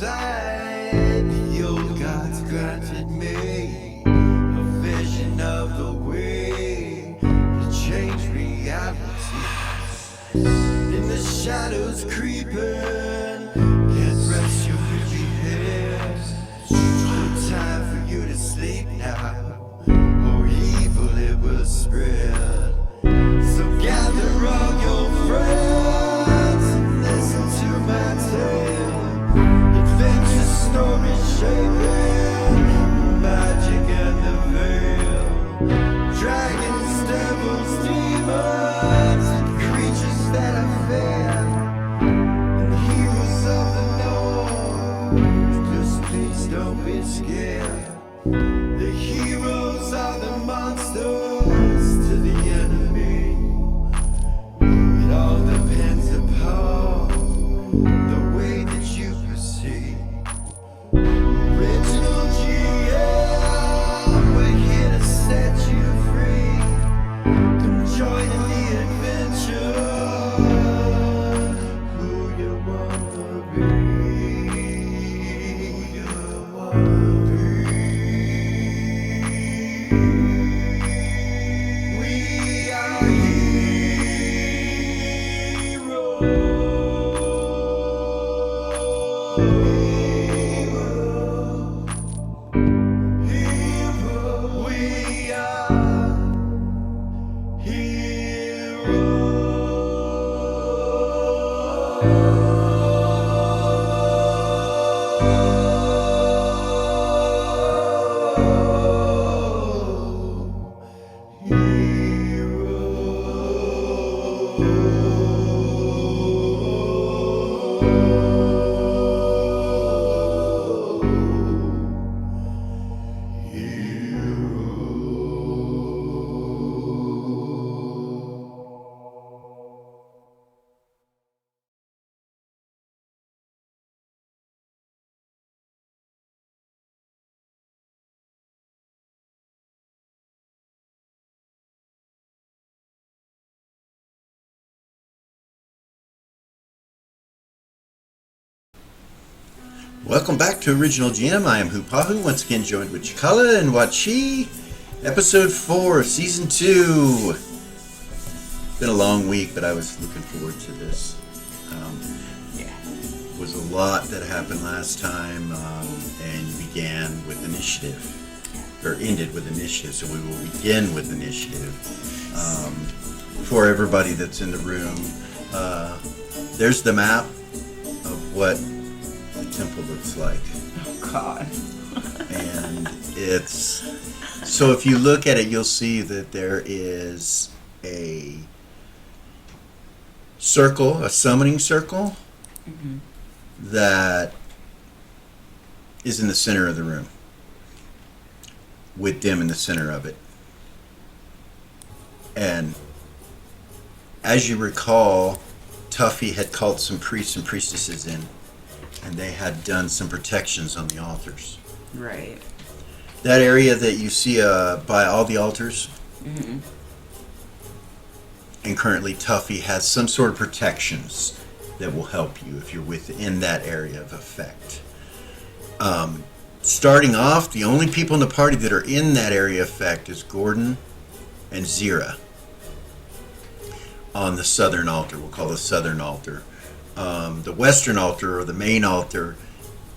inside, the old gods granted me a vision of the way to change reality. In the shadows creeping, can't rest your weary head. No time for you to sleep now, or evil it will spread. So gather all your friends and listen to my tale. Adventure story shaping magic and the veil. Dragons, devils, demons, and creatures that are fair, and heroes of the north. Just please don't be scared. The heroes are the monsters to the enemy. It all depends upon the way that you proceed. Original GM, we're here to set you free. Come join in the adventure. Who you wanna be? Who you wanna be? We are heroes. We are Welcome back to Original GM. I am Hupahu, once again joined with Cikala and Wachi. Episode 4 of Season 2. Been a long week, but I was looking forward to this. Was a lot that happened last time, and began with initiative. Or ended with initiative, so we will begin with initiative. For everybody that's in the room, there's the map of what the temple looks like. Oh God. And it's, so if you look at it, you'll see that there is a circle, a summoning circle, that is in the center of the room, with Dim in the center of it. And as you recall, Tuffy had called some priests and priestesses in, and they had done some protections on the altars. Right. That area that you see by all the altars, and currently Tuffy has some sort of protections that will help you if you're within that area of effect. Starting off, the only people in the party that are in that area of effect is Gordon and Zira on the southern altar. We'll call the southern altar. The western altar, or the main altar,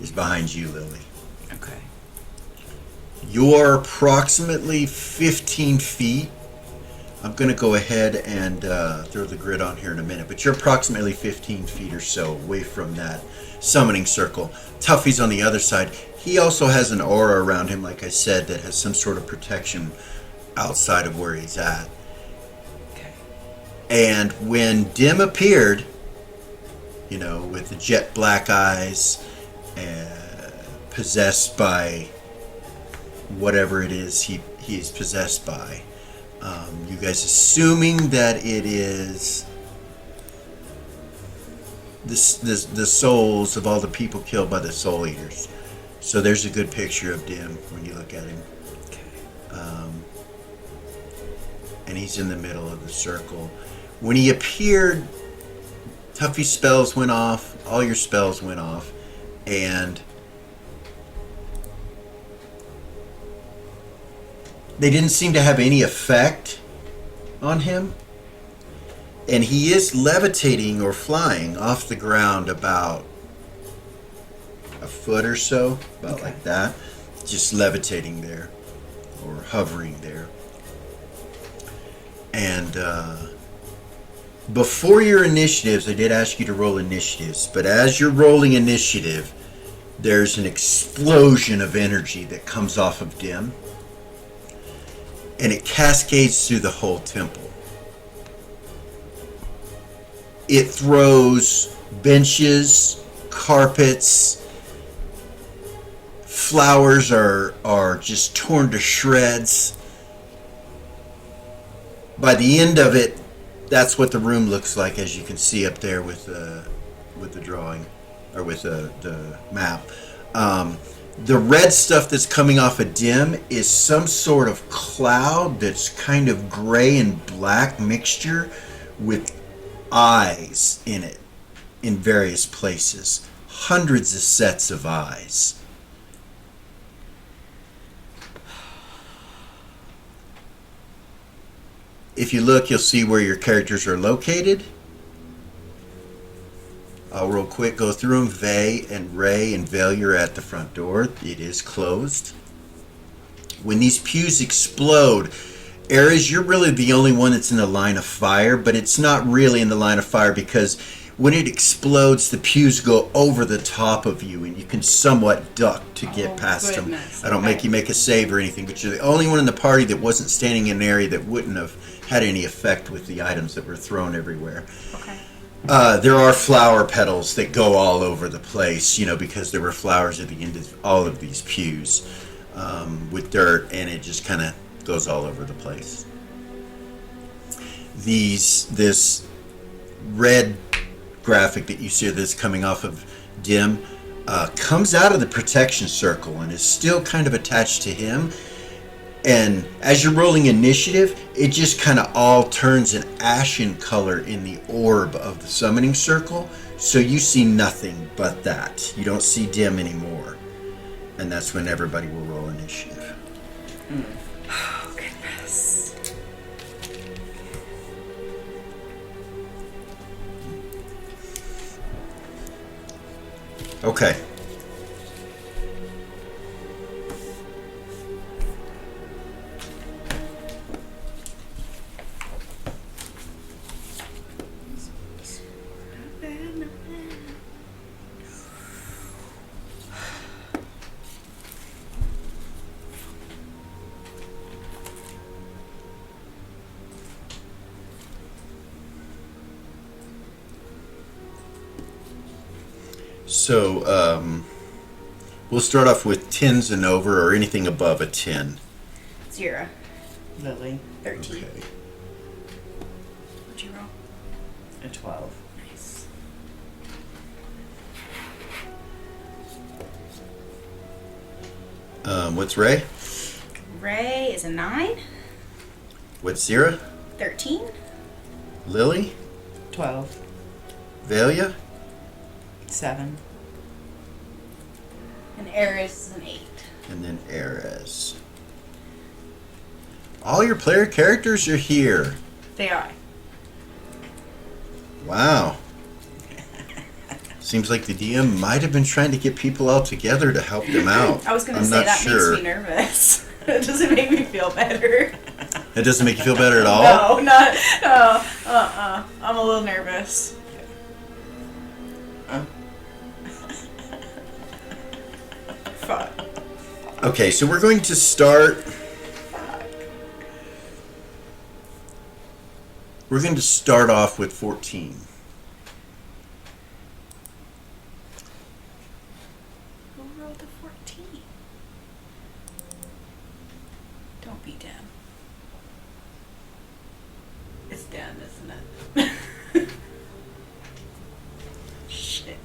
is behind you, Lily. Okay. You're approximately 15 feet. I'm going to go ahead and throw the grid on here in a minute, but you're approximately 15 feet or so away from that summoning circle. Tuffy's on the other side. He also has an aura around him, like I said, that has some sort of protection outside of where he's at. Okay. And when Dim appeared, you know, with the jet black eyes, possessed by whatever it is he's possessed by, you guys assuming that it is the souls of all the people killed by the Soul Eaters. So there's a good picture of Dim when you look at him. Okay. And he's in the middle of the circle. When he appeared, Tuffy's spells went off, all your spells went off, and they didn't seem to have any effect on him. And he is levitating or flying off the ground about a foot or so, about like that, just levitating there or hovering there. And before your initiatives, I did ask you to roll initiatives, but as you're rolling initiative, there's an explosion of energy that comes off of Dim, and it cascades through the whole temple. It throws benches, carpets, flowers are just torn to shreds. By the end of it, that's what the room looks like, as you can see up there with the drawing, or with the map. The red stuff that's coming off of Dim is some sort of cloud that's kind of gray and black mixture with eyes in it in various places. Hundreds of sets of eyes. If you look, you'll see where your characters are located. I'll real quick go through them. Vay and Ray and Valia are at the front door. It is closed. When these pews explode, Ares, you're really the only one that's in the line of fire, but it's not really in the line of fire because when it explodes, the pews go over the top of you and you can somewhat duck to get past them. I don't make you make a save or anything, but you're the only one in the party that wasn't standing in an area that wouldn't have had any effect with the items that were thrown everywhere. Okay. There are flower petals that go all over the place, because there were flowers at the end of all of these pews with dirt, and it just kind of goes all over the place. This red graphic that you see that's coming off of Dim comes out of the protection circle and is still kind of attached to him. And as you're rolling initiative, it just kind of all turns an ashen color in the orb of the summoning circle. So you see nothing but that. You don't see Dim anymore. And that's when everybody will roll initiative. Oh, goodness. Okay. So, we'll start off with 10s and over, or anything above a 10. 0. Lily, 13. Okay. What'd you roll? a 12. Nice. What's Ray? Ray is a 9. What's Zira? 13. Lily? 12. Valia? 7. And Ares is an 8. And then Ares. All your player characters are here. They are. Wow. Seems like the DM might have been trying to get people all together to help them out. I was going to I'm say not that sure. makes me nervous. It doesn't make me feel better. It doesn't make you feel better at all? No, not. I'm a little nervous. Fuck. Okay, so we're going to start. We're going to start off with 14. Who rolled a 14? Don't be Dan. It's Dan, isn't it? Shit.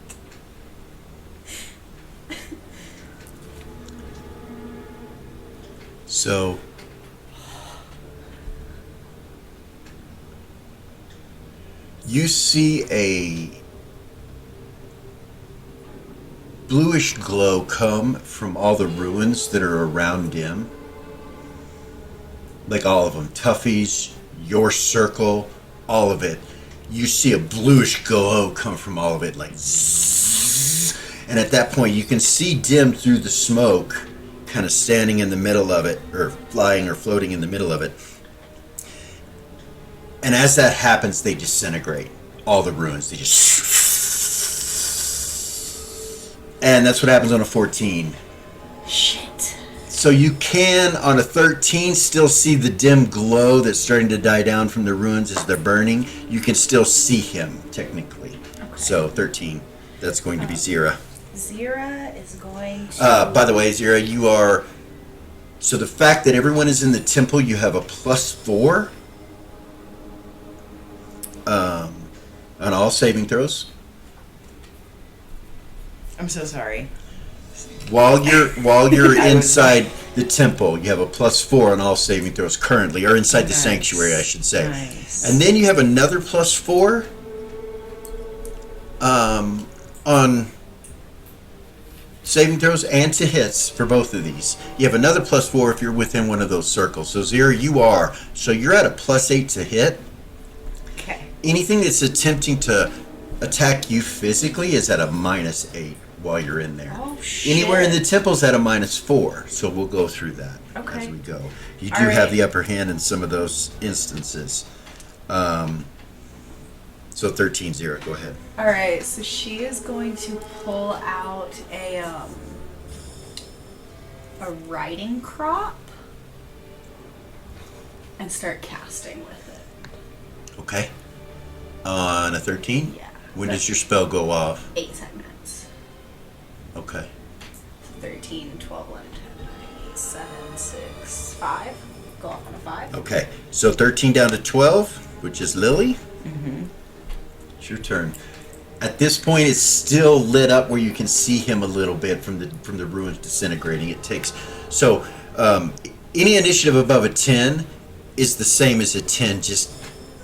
So you see bluish glow come from all the ruins that are around Dim. Like all of them. Tuffy's, your circle, all of it. You see a bluish glow come from all of it, like zzz. And at that point, you can see Dim through the smoke, kind of standing in the middle of it, or flying or floating in the middle of it. And as that happens, they disintegrate. All the ruins, they just... And that's what happens on a 14. Shit. So you can, on a 13, still see the dim glow that's starting to die down from the ruins as they're burning. You can still see him, technically. Okay. So 13, that's going to be Zira. Zira is going to... By the way, Zira, you are... So the fact that everyone is in the temple, you have a +4 on all saving throws. I'm so sorry. While you're I was- inside the temple, you have a +4 on all saving throws currently, or inside the Nice. sanctuary, I should say. Nice. And then you have another +4 on saving throws and to hits for both of these. You have another +4 if you're within one of those circles. So Zira, you are. So you're at a +8 to hit. Okay. Anything that's attempting to attack you physically is at a -8 while you're in there. Oh, shit. Anywhere in the temple's at a -4, so we'll go through that Okay. as we go. You do All right. have the upper hand in some of those instances. So 13-0, go ahead. All right, so she is going to pull out a riding crop and start casting with it. Okay. On a 13? Yeah. When That's does your spell go off? 8 segments. Okay. 13, 12, 11, 10, 9, 8, 7, 6, 5. Go off on a 5. Okay. So 13 down to 12, which is Lily. Mm-hmm. It's your turn. At this point, it's still lit up where you can see him a little bit from the ruins disintegrating. It takes any initiative above a 10 is the same as a 10, just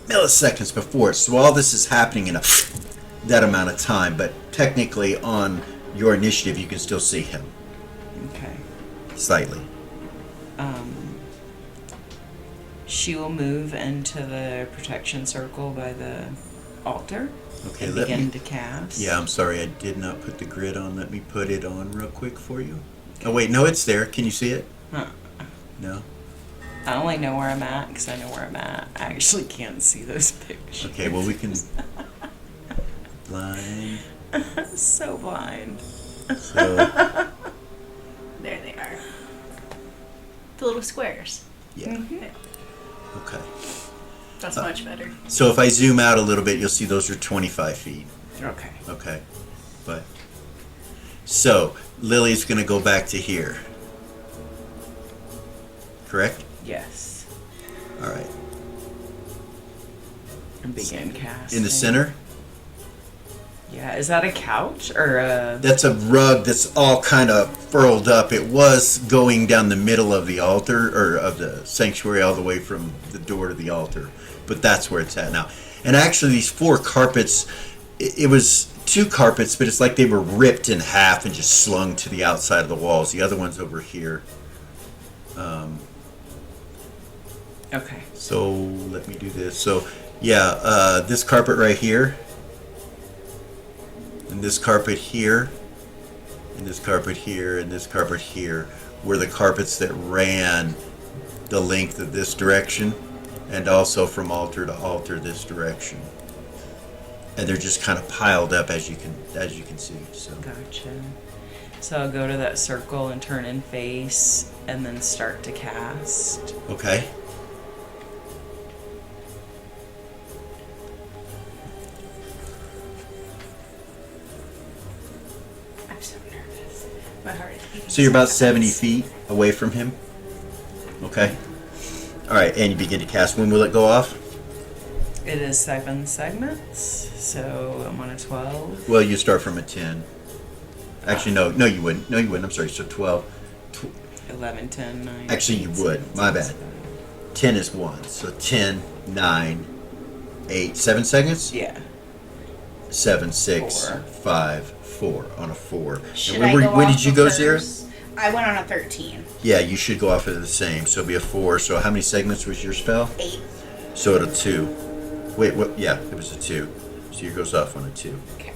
milliseconds before it. So all this is happening in that amount of time. But technically, on your initiative, you can still see him Okay. slightly. She will move into the protection circle by the altar Okay, and let begin me. to cast. Yeah, I'm sorry, I did not put the grid on. Let me put it on real quick for you. Oh wait, no, it's there. Can you see it? Huh. No. I only know where I'm at because I know where I'm at. I actually can't see those pictures. Okay, well we can. Blind. So blind. So There they are. The little squares. yeah. Okay. That's much better. So if I zoom out a little bit, you'll see those are 25 feet. Okay. Okay. But so Lily's going to go back to here. Correct? Yes. All right. And begin casting. In the center, Yeah. Is that a couch or a? that's a rug that's all kind of furled up. It was going down the middle of the altar or of the sanctuary all the way from the door to the altar. But that's where it's at now. And actually these 4 carpets, it was 2 carpets, but it's like they were ripped in half and just slung to the outside of the walls. The other one's over here. Okay. So let me do this. So yeah, this carpet right here, and this carpet here, and this carpet here, and this carpet here were the carpets that ran the length of this direction, and also from altar to altar this direction. And they're just kind of piled up as you can see. So Gotcha. So I'll go to that circle and turn and face, and then start to cast. okay. I'm so nervous. My heart is beating. So you're about so 70 fast. feet away from him. Okay. All right, and you begin to cast. When will it go off? It is 7 segments, so I'm on a 12. Well, you start from a 10. Actually, no, you wouldn't. No, you wouldn't. I'm sorry. So 12. 11, 10, 9. Actually, you 8, would. 7, My 6, bad. 10 is 1. So 10, 9, 8, 7 seconds? 7. Yeah. 7, 6, Four. 5, 4 on a 4. Should And I go when off did you of go, Zara? hers? I went on a 13. Yeah, you should go off of the same. So it'll be a 4. So how many segments was your spell? 8. So it'll 2. Wait, what? Yeah, it was a 2. So yours goes off on a 2. Okay.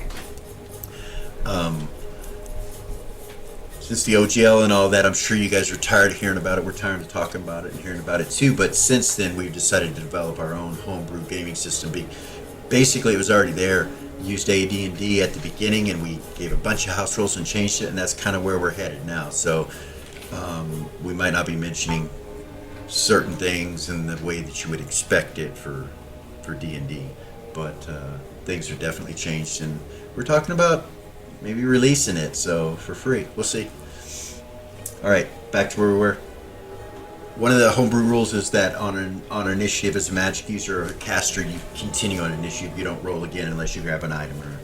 Since the OGL and all that, I'm sure you guys are tired of hearing about it. We're tired of talking about it and hearing about it too. But since then, we've decided to develop our own homebrew gaming system. Basically, it was already there. Used AD&D at the beginning, and we gave a bunch of house rules and changed it, and that's kind of where we're headed now. So we might not be mentioning certain things in the way that you would expect it for D&D, but things are definitely changed, and we're talking about maybe releasing it so for free. We'll see. All right, back to where we were. One of the homebrew rules is that on an initiative, as a magic user or a caster, you continue on initiative. You don't roll again unless you grab an item or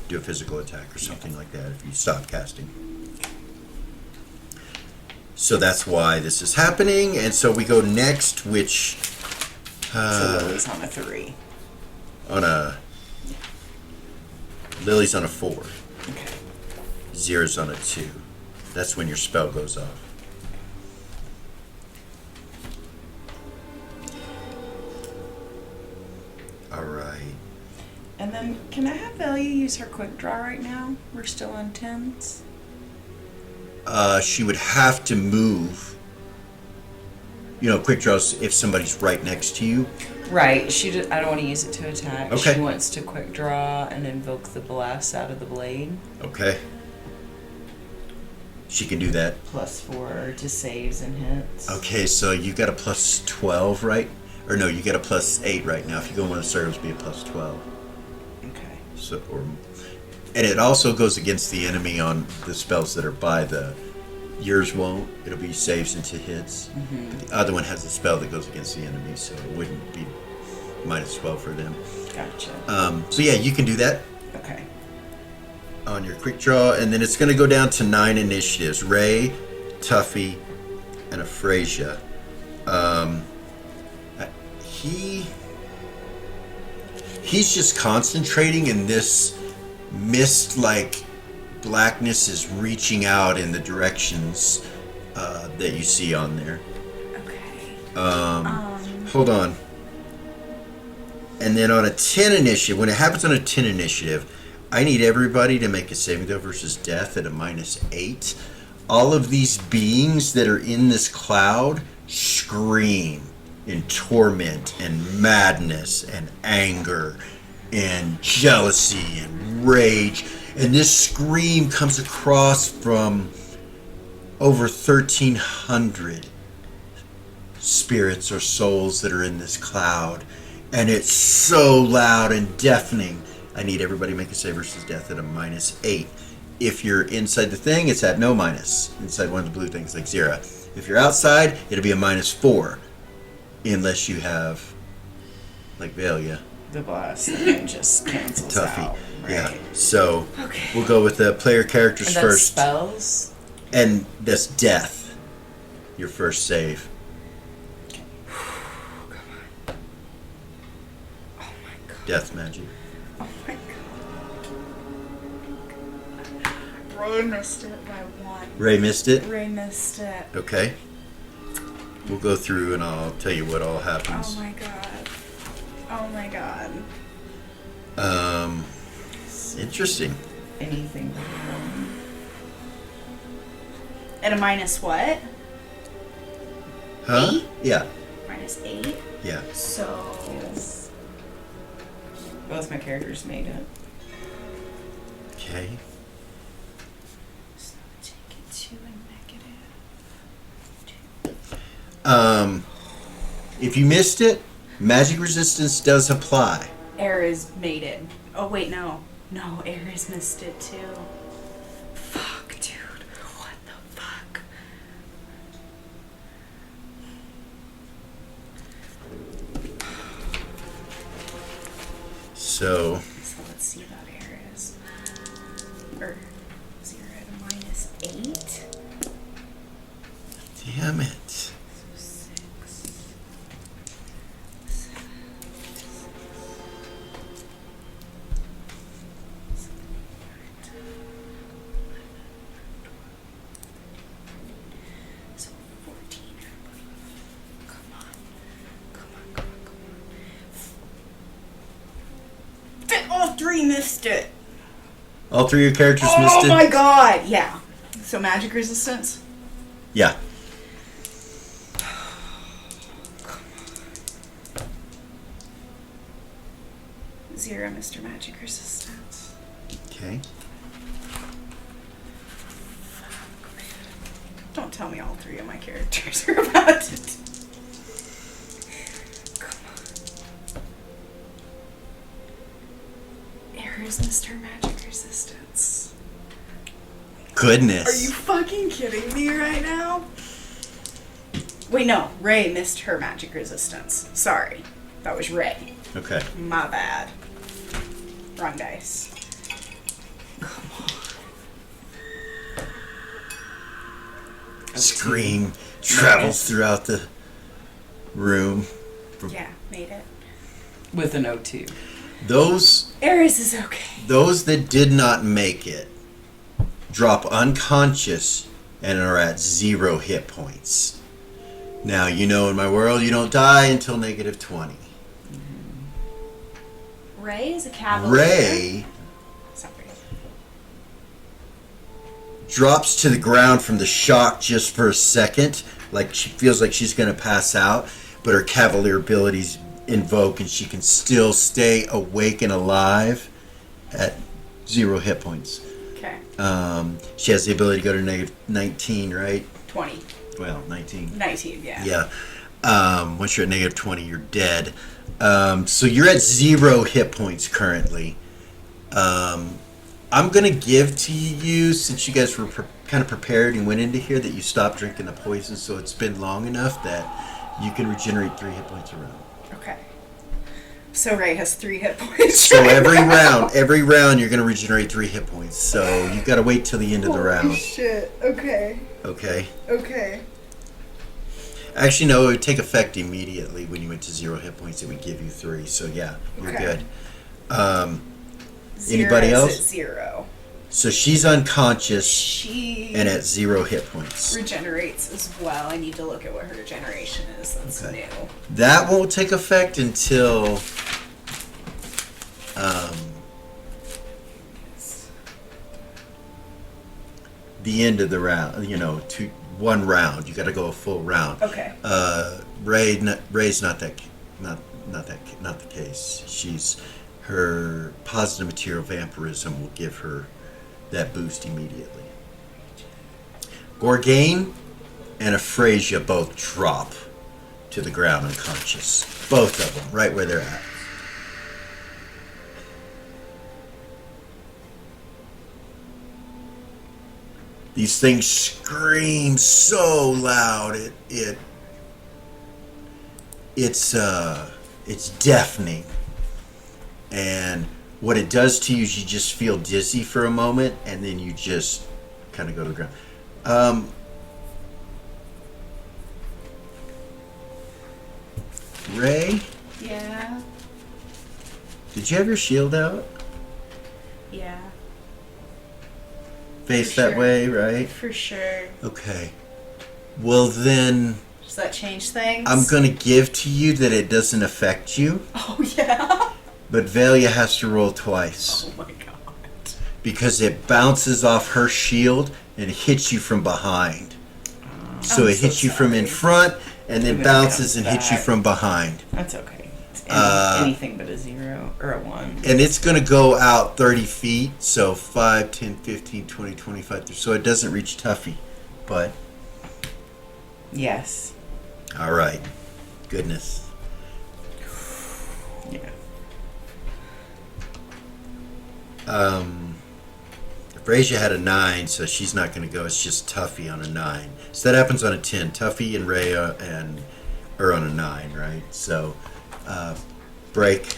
do a physical attack or something like that if you stop casting. So that's why this is happening. And so we go next, which... So Lily's on a 3. Lily's on a 4. Okay. Zira's on a 2. That's when your spell goes off. All right. And then, can I have Velia use her quick draw right now? We're still on 10s. She would have to move. You know, quick draws if somebody's right next to you. Right. I don't want to use it to attack. Okay. She wants to quick draw and invoke the blast out of the blade. Okay. She can do that. +4 to saves and hits. Okay, so you got a plus 12, right? Or no, you get a plus 8 right now. If you go in one of the circles, it'll be a plus 12. Okay. So, and it also goes against the enemy on the spells that are by the... Yours won't. It'll be saves into hits. Mm-hmm. But the other one has a spell that goes against the enemy, so it wouldn't be minus 12 for them. Gotcha. So yeah, you can do that Okay. on your quick draw, and then it's going to go down to 9 initiatives. Ray, Tuffy, and Afrasia. He's just concentrating, and this mist like blackness is reaching out in the directions that you see on there. Okay. Hold on. And then on a 10 initiative, when it happens on a 10 initiative, I need everybody to make a saving throw versus death at a -8. All of these beings that are in this cloud scream in torment and madness and anger and jealousy and rage. And this scream comes across from over 1,300 spirits or souls that are in this cloud. And it's so loud and deafening. I need everybody to make a save versus death at a -8. If you're inside the thing, it's at no minus. Inside one of the blue things like Zira. If you're outside, it'll be a -4. Unless you have, like Velia. The blast thing just cancels Tuffy. out. Right. Yeah. So Okay. we'll go with the player characters And that's first. spells? And that's death. Your first save. Oh my god. Death magic. Oh my god. Ray missed it by 1. Ray missed it? Ray missed it. Okay. We'll go through and I'll tell you what all Oh happens. my god. Oh my god. Interesting. Anything but one. At a minus what? Huh? 8? Yeah. -8. Yeah. So. Yes. Both my characters made it. Okay. So take it to a -2. If you missed it, magic resistance does apply. Ares made it. Oh wait, no. No, Ares missed it too. Fuck, dude. What the fuck? So, So let's see about Ares. Or 0 at a -8. damn it. So 6. 7. three missed it. All three of your characters missed Oh it? my god, yeah. So magic resistance? Yeah. Zero Mr. Magic resistance. Okay. Don't tell me all three of my characters are about to do. Come on. Errors Mr. Magic resistance. Goodness. Are you fucking kidding me right now? Wait, no. Ray missed her magic resistance. Sorry. That was Ray. Okay. My bad. Wrong dice. Scream travels throughout the room. Yeah, made it. With an O2. Those Eris is okay. that did not make it drop unconscious and are at 0 hit points. Now, you know in my world you don't die until negative 20. Ray is a cavalier. Ray Sorry. drops to the ground from the shock just for a second, like she feels like she's going to pass out, but her cavalier abilities invoke and she can still stay awake and alive at 0 hit points. Okay. She has the ability to go to negative 19, right? 20. Well, 19. 19, yeah. Yeah. Once you're at negative 20, you're dead. So you're at 0 hit points currently. I'm going to give to you, since you guys were kind of prepared and went into here, that you stopped drinking the poison, so it's been long enough that you can regenerate 3 hit points a round. Okay. So Ray has 3 hit points. So every round you're going to regenerate 3 hit points. So you've got to wait till the end of the round. Shit. Okay. Okay. Okay. Actually, no, it would take effect immediately when you went to 0 hit points. It would give you 3. So yeah, you're Okay. good. Anybody Zero is else? At 0. So she's unconscious She and at 0 hit points. regenerates as well. I need to look at what her regeneration is. That's Okay. new. That won't take effect until the end of the round. You know, one round. You got to go a full round. Okay. Ray's not the case. She's her positive material vampirism will give her that boost immediately. Gorgain and Aphrasia both drop to the ground unconscious. Both of them, right where they're at. These things scream so loud, it's deafening. And what it does to you is you just feel dizzy for a moment, and then you just kind of go to the ground. Ray, Yeah. did you have your shield out? Yeah. Face For that sure. way, right? For sure. Okay. Well then, Does that change things? I'm gonna give to you that it doesn't affect you, Oh, yeah. but Velia has to roll twice. Oh, my God. Because it bounces off her shield and hits you from behind. So I'm it so hits you from in sorry. front and then And then it bounces comes and hits you back. from behind. That's okay. It's Uh, anything but a 0 or a 1. And it's going to go out 30 feet, so 5, 10, 15, 20, 25. So it doesn't reach Tuffy. But, Yes. all right. Goodness. Yeah. Aphrasia had a 9, so she's not going to go. It's just Tuffy on a 9. So that happens on a 10. Tuffy and Ray are on a 9, right? So, break.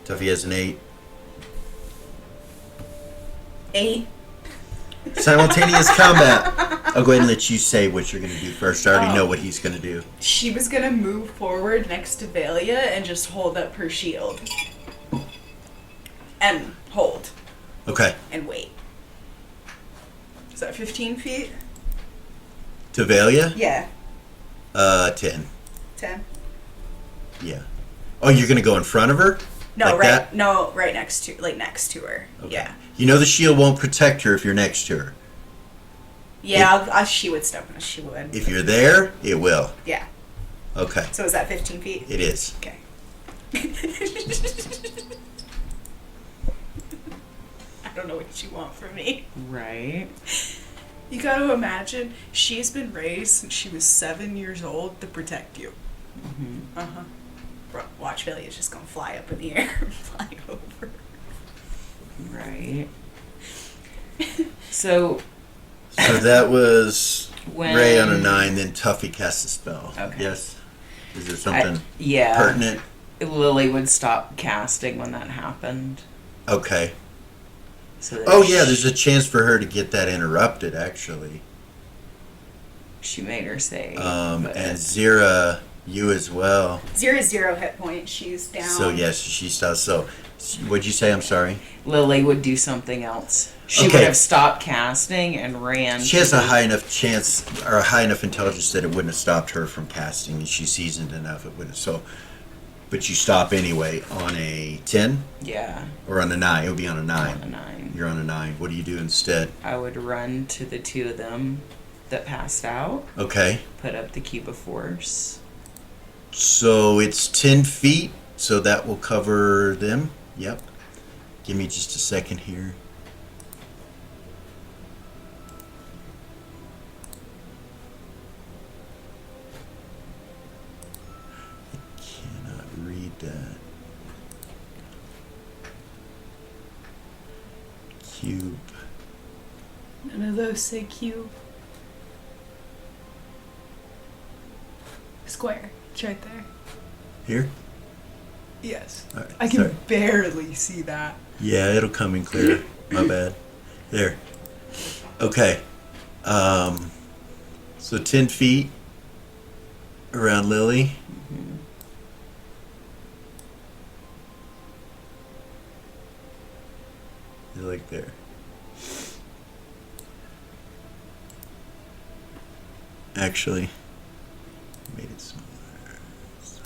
Tuffy has an 8. 8. Simultaneous combat. I'll go ahead and let you say what you're going to do first. I already know what he's going to do. She was gonna move forward next to Velia and just hold up her shield. And hold. Okay. And wait. Is that 15 feet? To Velia? Yeah. 10. 10. Yeah. Oh, you're going to go in front of her? No, Like right. that? No, right next to, like next to her. Okay. Yeah. You know the shield won't protect her if you're next to her. Yeah, she would step in. She would. If you're there, it will. Yeah. Okay. So is that 15 feet? It is. Okay. I don't know what you want from me. Right. You got to imagine she's been raised since she was 7 years old to protect you. Mm-hmm. Watch, Billy is just gonna fly up in the air and fly over. Right. So So that was when Ray on a 9, then Tuffy cast a spell. Okay. Yes? Is there something yeah, pertinent? Lily would stop casting when that happened. Okay. So that Oh, yeah, there's a chance for her to get that interrupted, actually. she made her say. And Zira, you as well. 0 hit points. She's down. So, yes, she stops. So, what'd you say? I'm sorry. Lily would do something else. She Okay. would have stopped casting and ran. She has a high enough chance, or a high enough intelligence that it wouldn't have stopped her from casting, and she's seasoned enough it wouldn't. So, but you stop anyway on a 10 Yeah, or on a 9. It would be on a on 9. a 9. You're on a 9. What do you do instead? I would run to the two of them that passed out, Okay. put up the cube of force. So it's 10 feet, so that will cover them. Yep. Give me just a second here. I cannot read that. Cube. None of those say cube. Square. It's right there. Here? Yes. All right, I can sorry. barely see that. Yeah, it'll come in clear. My bad. There. Okay. So 10 feet around Lily. You're like there. Actually, made it smaller. It's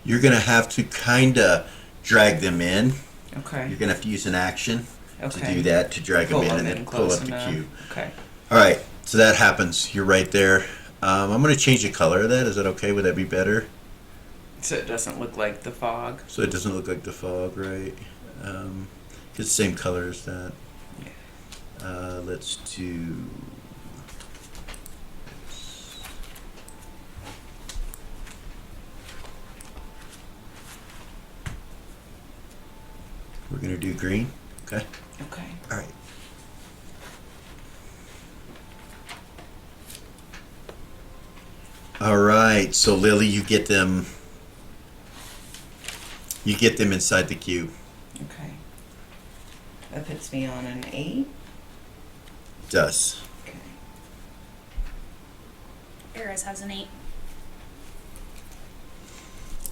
You're gonna have to kind of drag them in. Okay. You're gonna have to use an action to Okay. do that, to drag Pull them in them and in then pull close up enough. the cube. Okay. All right, so that happens. You're right there. I'm gonna change the color of that. Is that okay? Would that be better? So it doesn't look like the fog. So it doesn't look like the fog, right? It's the same color as that. Let's do. We're gonna do green. Okay. Okay. All right. All right. So Lily, you get them. You get them inside the cube. Okay. That puts me on an 8. Does. Okay. Eris has an 8.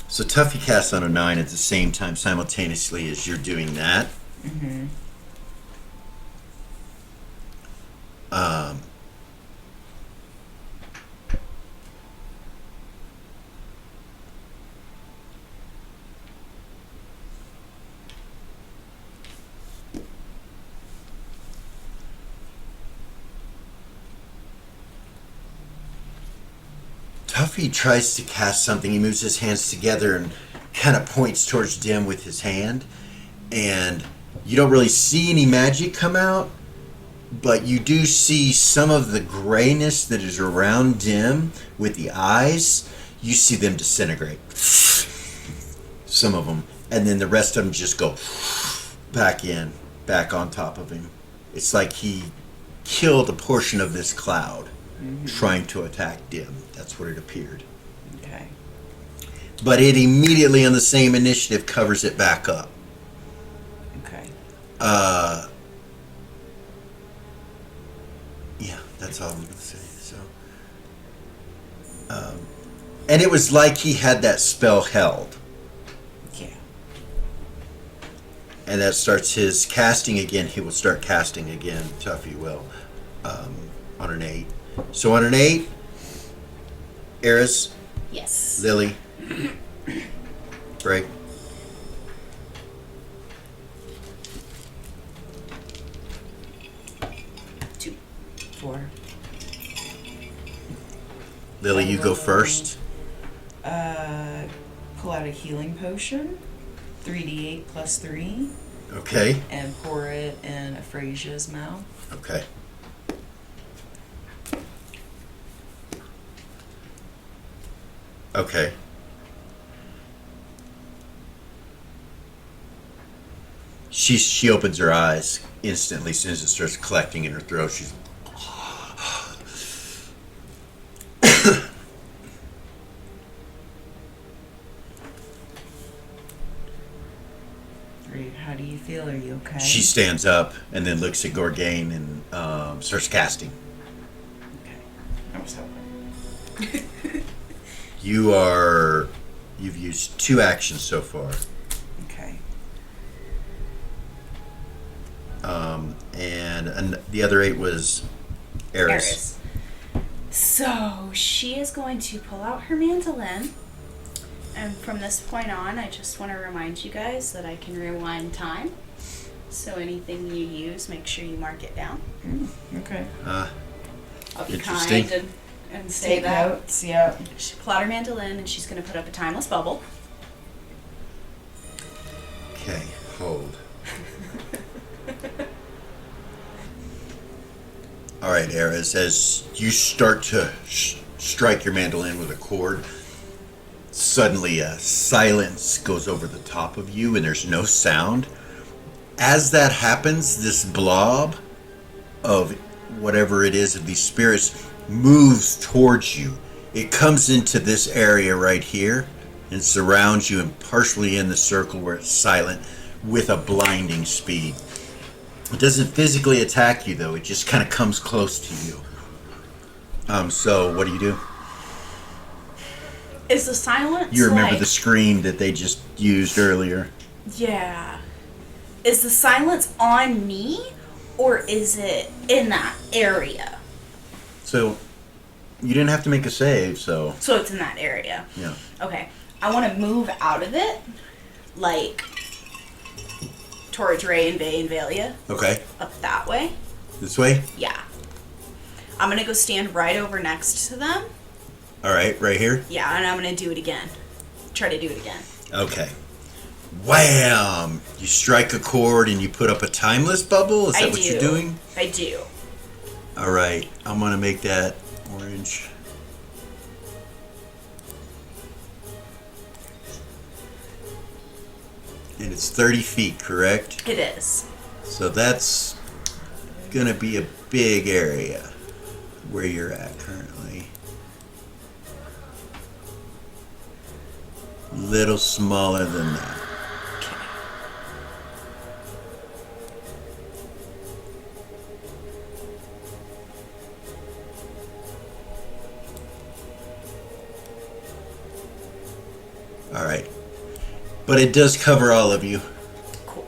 So Tuffy casts on a 9 at the same time, simultaneously as you're doing that. Mm-hmm. Um, Tuffy tries to cast something. He moves his hands together and kind of points towards Dim with his hand. And you don't really see any magic come out, but you do see some of the grayness that is around Dim with the eyes. You see them disintegrate. Some of them. And then the rest of them just go back in, back on top of him. It's like he killed a portion of this cloud trying to attack Dim. That's what it appeared. Okay. But it immediately on the same initiative covers it back up. Okay. Yeah, that's all I'm going to say. So, and it was like he had that spell held. Yeah. And that starts his casting again. He will start casting again. Tuffy will. on an 8. So on an 8, Eris, Yes. Lily, break. Two. 4. Lily, you go first. Pull out a healing potion, 3d8 plus 3, Okay. and pour it in Aphrasia's mouth. Okay. Okay. She opens her eyes instantly as soon as it starts collecting in her throat. She's Great. How do you feel? Are you okay? she stands up and then looks at Gorgain and starts casting. Okay. I was hoping. You've used 2 actions so far. Okay. And the other 8 was Eris. Eris. So she is going to pull out her mandolin. And from this point on, I just want to remind you guys that I can rewind time. So anything you use, make sure you mark it down. Okay. I'll be Interesting. kind and say Take that. notes. Yeah. She pull out her mandolin and she's going to put up a timeless bubble. Okay, hold. All right, Eris, as you start to strike your mandolin with a chord, suddenly a silence goes over the top of you and there's no sound. As that happens, this blob of whatever it is of these spirits moves towards you. It comes into this area right here and surrounds you and partially in the circle where it's silent with a blinding speed. It doesn't physically attack you though, it just kind of comes close to you. So what do? Is the silence You remember like, the scream that they just used earlier? Yeah. Is the silence on me or is it in that area? So you didn't have to make a save, so So it's in that area. yeah. Okay. I want to move out of it, like towards Ray and Bay and Valia, Okay, up that way. this way. Yeah. I'm going to go stand right over next to them. All right, right here. Yeah, and I'm going to do it again. Try to do it again. Okay. Wham! You strike a chord and you put up a timeless bubble. Is that what you're doing? I do. All right, I'm gonna make that orange. And it's 30 feet, correct? It is. So that's gonna be a big area where you're at currently. Little smaller than that. All right. But it does cover all of you. Cool.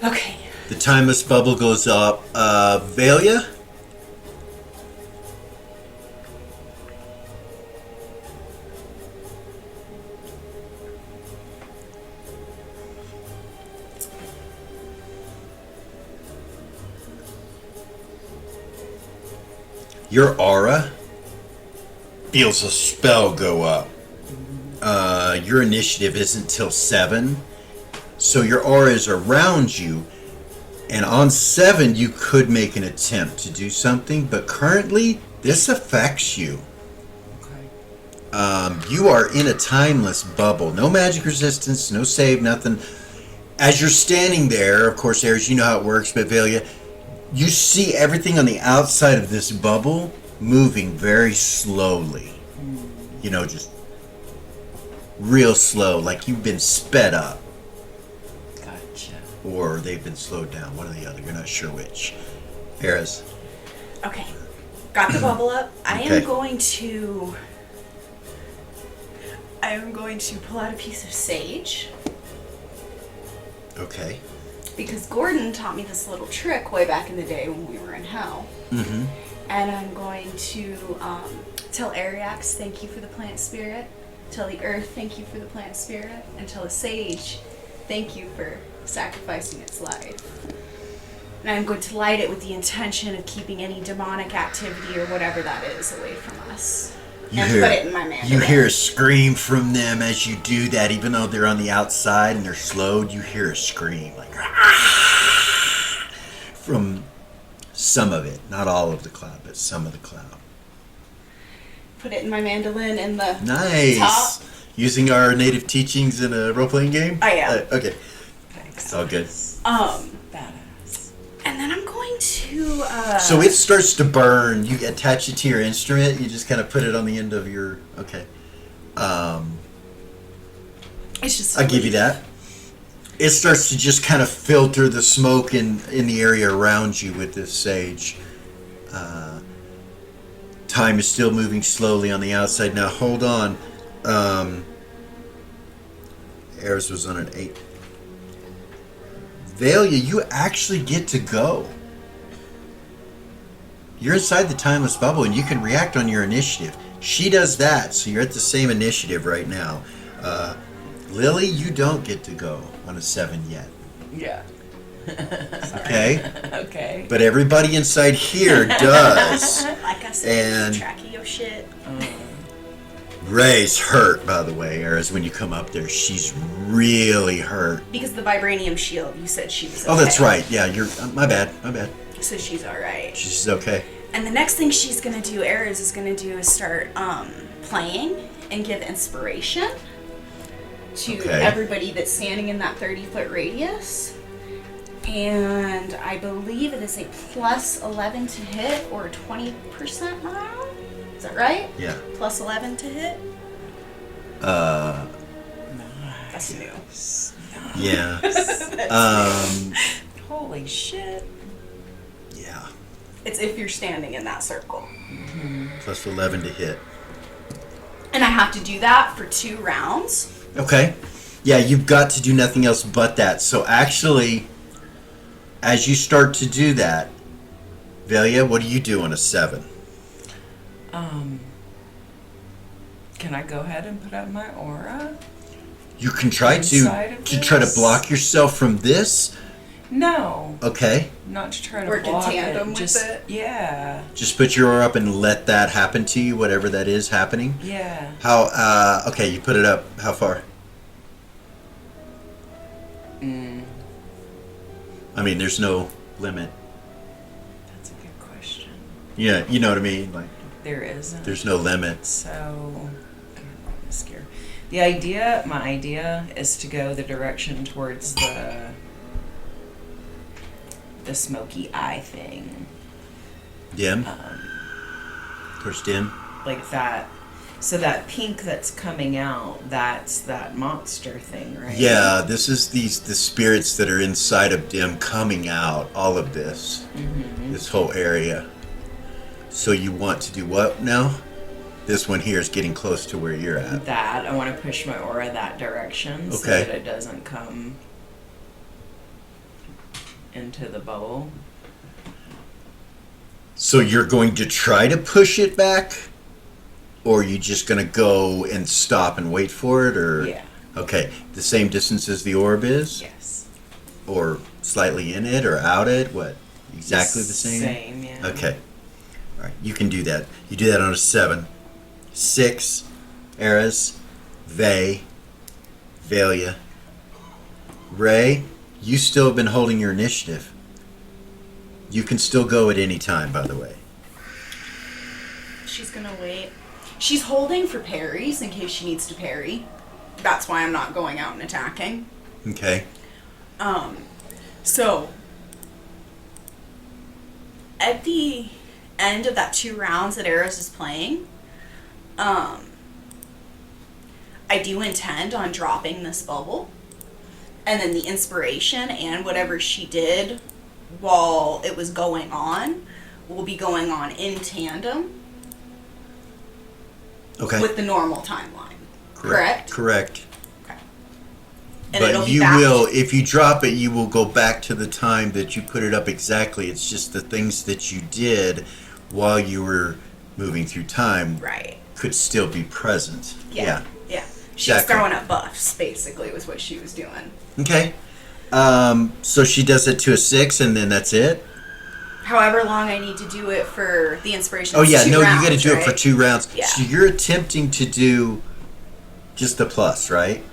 Okay. The timeless bubble goes up. Valia? Your aura feels a spell go up. Your initiative isn't till 7, so your aura is around you, and on 7 you could make an attempt to do something, but currently this affects you. Okay. You are in a timeless bubble. No magic resistance, no save, nothing. As you're standing there, of course, Ares, you know how it works, but Valia, you see everything on the outside of this bubble moving very slowly. You know, just real slow, like you've been sped up. Gotcha. Or they've been slowed down, one or the other. You're not sure which. Ares. Okay. Got the bubble up. I Okay. am going to pull out a piece of sage Okay. because Gordon taught me this little trick way back in the day when we were in hell. Mm-hmm. And I'm going to tell Ariax, thank you for the plant spirit. Tell the earth, thank you for the plant spirit. And tell the sage, thank you for sacrificing its life. And I'm going to light it with the intention of keeping any demonic activity or whatever that is away from us. And put it in my mandolin. You hear a scream from them as you do that, even though they're on the outside and they're slowed. You hear a scream like from some of it, not all of the cloud, but some of the cloud. Put it in my mandolin in the Nice. top. Using our native teachings in a role-playing game. I am. Okay, Thanks. it's all good. Badass. And then I'm going to. So it starts to burn. You attach it to your instrument. You just kind of put it on the end of your. Okay. It's just. I'll give you that. It starts to just kind of filter the smoke in the area around you with this sage. Time is still moving slowly on the outside. Now hold on. Eris was on an 8. Valia, you actually get to go. You're inside the timeless bubble and you can react on your initiative. She does that, so you're at the same initiative right now. Lily, you don't get to go on a 7 yet. Yeah. Okay? Okay. But everybody inside here does. Like I said, And- keep track of your shit. Ray's hurt, by the way, Eris, when you come up there. She's really hurt. Because the vibranium shield, you said she was okay. Oh, that's right. Yeah, you're. My bad. So she's alright. She's okay. And the next thing she's gonna do, Ares is gonna do, is start playing and give inspiration to Okay. everybody that's standing in that 30-foot radius. And I believe it is a plus 11 to hit or 20% morale. Is that right? Yeah. Plus 11 to hit? That's new. Yeah. Holy shit. Yeah. It's if you're standing in that circle. Plus 11 to hit. And I have to do that for 2 rounds. Okay. Yeah, you've got to do nothing else but that. So actually, as you start to do that, Velia, what do you do on a 7? Can I go ahead and put up my aura? You can try Inside of to try to this? block yourself from this. No, Okay. not to try to Work in block tandem it. with Just it? yeah, Just put your aura up and let that happen to you, whatever that is happening. yeah. How? Okay, you put it up. How far? I mean, there's no limit. That's a good question. Yeah, you know what I mean. Like, There isn't. there's no limits. So, scare. My idea is to go the direction towards the smoky eye thing, Dim. Towards dim. like that. So that pink that's coming out, that's that monster thing, right? Yeah, this is the spirits that are inside of dim coming out. All of this, this whole area. So you want to do what now? This one here is getting close to where you're at. That I want to push my aura that direction so Okay. that it doesn't come into the bowl. So you're going to try to push it back, or are you just going to go and stop and wait for it, or Yeah. okay, the same distance as the orb is, Yes. or slightly in it or out it? What? Exactly the same. Same, yeah. Okay. All right, you can do that. You do that on a 7. 6, Eris, Velia. Ray, you still have been holding your initiative. You can still go at any time, by the way. She's gonna wait. She's holding for parries in case she needs to parry. That's why I'm not going out and attacking. Okay. So at the end of that 2 rounds that Eris is playing, I do intend on dropping this bubble, and then the inspiration and whatever she did while it was going on will be going on in tandem Okay. with the normal timeline. Correct? Correct. Okay. And it'll But be you back. will, if you drop it, you will go back to the time that you put it up exactly. It's just the things that you did while you were moving through time Right. could still be present. Yeah. She was Exactly. throwing up buffs, basically, was what she was doing. Okay. So she does it to a 6, and then that's it? However long I need to do it for the inspiration. Oh, It's yeah. 2 No, rounds, you got to do it for right? 2 rounds. Yeah. So you're attempting to do just the plus, right?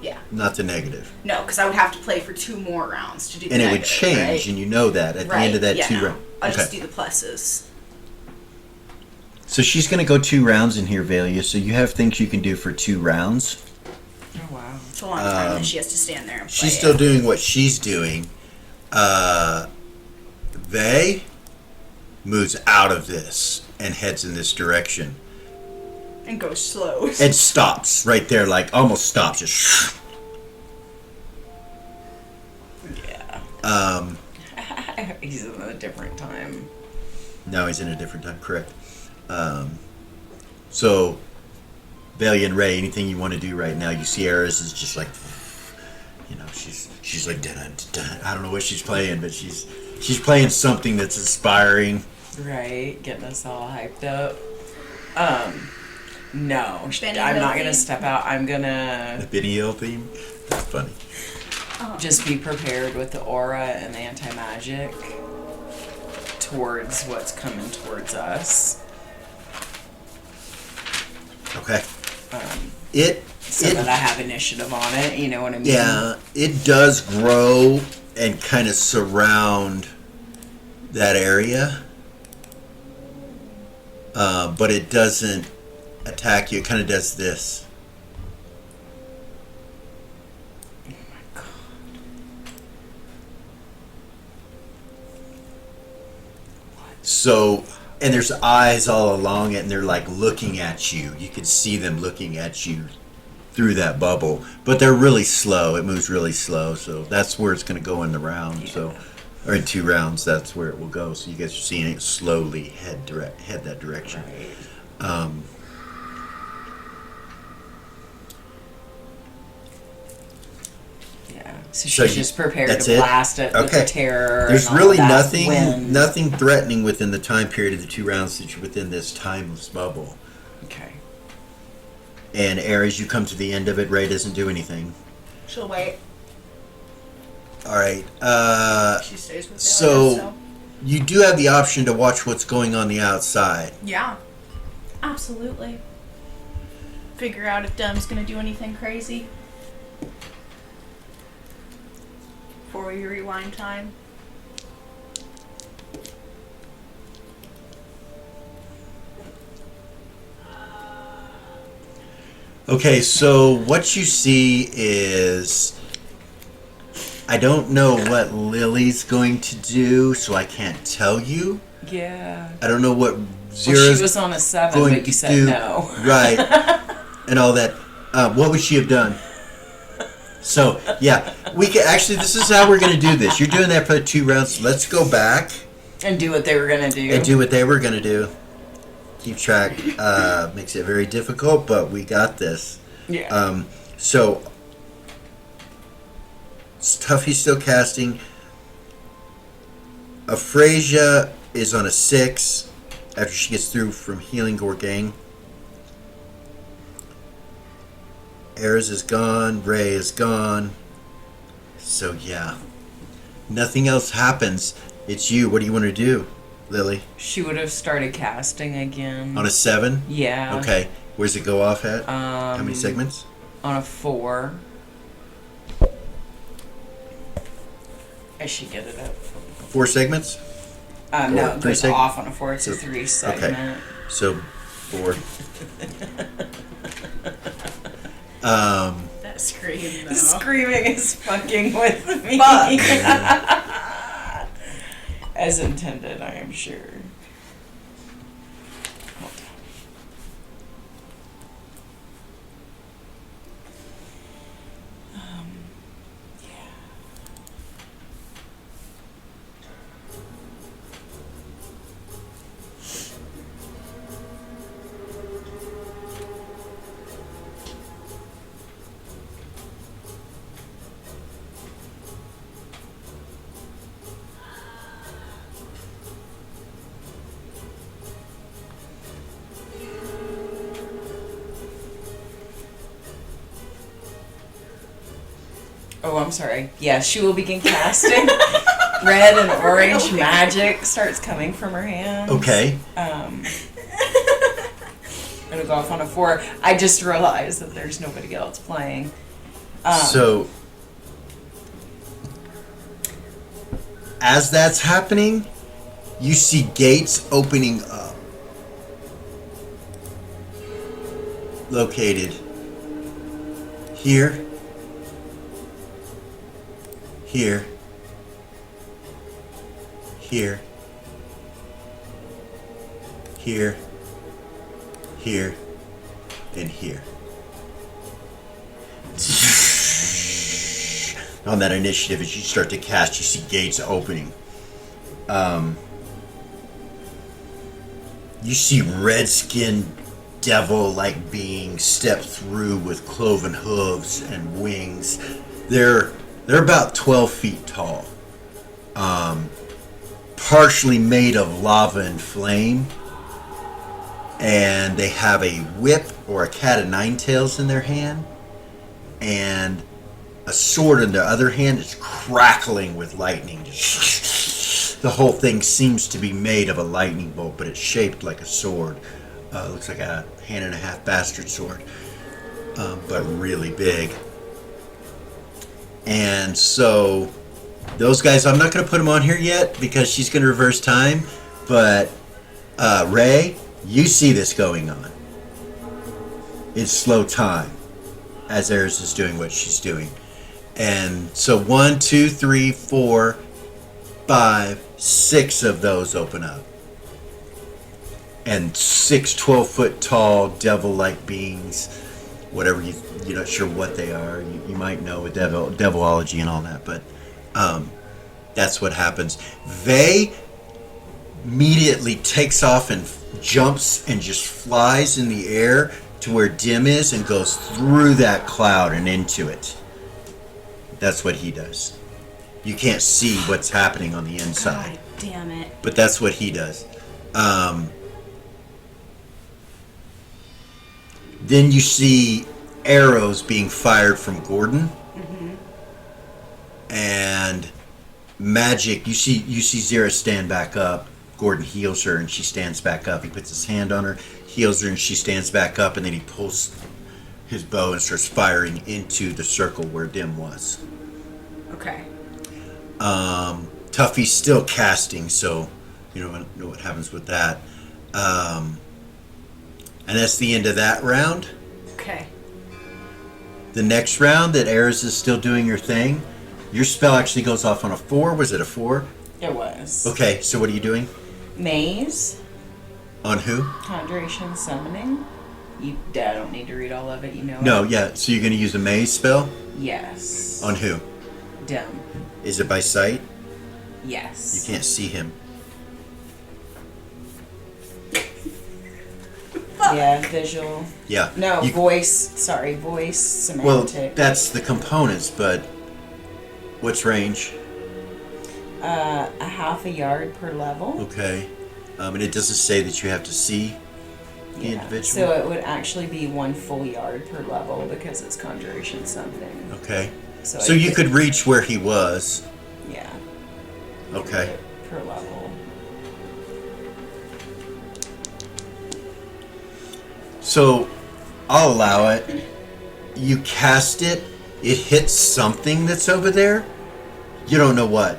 Yeah. Not the negative. No, because I would have to play for 2 more rounds to do the And it would negative, change, right? and you know that at the end of that yeah, 2 no. rounds. I'll just do the pluses. So she's going to go 2 rounds in here, Velia. So you have things you can do for 2 rounds. Oh wow. It's a long time that she has to stand there and play She's still it. doing what she's doing. They moves out of this and heads in this direction. And goes slow. It stops right there, like almost stops. Just. Yeah. He's in a different time. No, he's in a different time. Correct. So, Velia and Ray, anything you want to do right now? You see, Eris is just like, she's like, dun, dun. I don't know what she's playing, but she's playing something that's inspiring. Right, getting us all hyped up. No, Benny I'm not Hill gonna theme? step out. I'm The gonna Benny Hill theme. That's funny. just be prepared with the aura and the anti-magic towards what's coming towards us. Okay. Um, It so that I have initiative on it, you know what I mean? Yeah, it does grow and kind of surround that area, but it doesn't attack you. It kind of does this. Oh my god. So, and there's eyes all along it, and they're like looking at you. You can see them looking at you through that bubble, but they're really slow. It moves really slow, so that's where it's going to go in the round. So, or in 2 rounds, that's where it will go. So you guys are seeing it slowly head that direction. Right. Yeah. So So she's just prepared that's to it? blast it with Okay. the terror. There's and all really that nothing wind. threatening within the time period of the 2 rounds that you're within this timeless bubble. Okay. And as you come to the end of it, Ray doesn't do anything. She'll wait. All right. She stays with So you do have the option to watch what's going on the outside. Yeah. Absolutely. Figure out if Dum's gonna do anything crazy. Before we rewind time. Okay, so what you see is, I don't know what Lily's going to do, so I can't tell you. Yeah. I don't know what Well, Zera's she was on a 7, going but you to said do. no. Right, and all that. What would she have done? So, yeah, we can actually, this is how we're going to do this. You're doing that for 2 rounds. Let's go back And do what they were gonna do. and do what they were going to do. Keep track. Makes it very difficult, but we got this. Yeah. So, Tuffy's still casting. Aphrasia is on a 6 after she gets through from healing Gorgang. Eris is gone. Ray is gone. So, yeah. Nothing else happens. It's you. What do you want to do, Lily? She would have started casting again. On a 7? Yeah. Okay. Where's it go off at? How many Um, segments? On a 4. I should get it up. 4 segments? No, it three goes seg- off on a 4. It's a so- 3 segment. So, 4. That scream though. Screaming is fucking with me. Fuck. As intended, I am sure. Hold on. Yeah. Oh, I'm sorry. Yeah, she will begin casting. Red and orange magic starts coming from her hands. Okay. It'll go off on a 4. I just realized that there's nobody else playing. So, as that's happening, you see gates opening up. Located here, here, here, here, here, and here. On that initiative, as you start to cast, you see gates opening. You see red-skinned devil-like beings step through with cloven hooves and wings. They're about 12 feet tall, partially made of lava and flame, and they have a whip or a cat of nine tails in their hand, and a sword in their other hand is crackling with lightning. The whole thing seems to be made of a lightning bolt, but it's shaped like a sword. Looks like a hand and a half bastard sword, but really big. And so those guys, I'm not going to put them on here yet because she's going to reverse time, but Ray, you see this going on. It's slow time as Eris is doing what she's doing. And so 1, 2, 3, 4, 5, 6 of those open up. And 6 12-foot tall devil-like beings, whatever you're not sure what they are. You might know with devilology and all that, but that's what happens. Vey immediately takes off and jumps and just flies in the air to where Dim is and goes through that cloud and into it. That's what he does. You can't see what's happening on the inside. God damn it. But that's what he does. Then you see arrows being fired from Gordon. Mm-hmm. And magic, you see Zira stand back up. Gordon heals her and she stands back up. He puts his hand on her, heals her, and she stands back up, and then he pulls his bow and starts firing into the circle where Dim was. Okay. Tuffy's still casting, so you know what happens with that. And that's the end of that round. Okay. The next round that Eris is still doing your thing, your spell actually goes off on a 4. Was it a 4? It was. Okay, so what are you doing? Maze. On who? Conjuration Summoning. I don't need to read all of it, you know. No, yeah, so you're going to use a maze spell? Yes. On who? Dim. Is it by sight? Yes. You can't see him. Yeah, visual. Yeah. No, You- voice. Sorry, voice, Well, semantic. that's the components, but what's range? A half a yard per level. Okay. And it doesn't say that you have to see the individual? So it would actually be 1 full yard per level because it's conjuration something. Okay. So, So you could reach where he was. Yeah. Okay. Per level. So I'll allow it. You cast it, it hits something that's over there. You don't know what,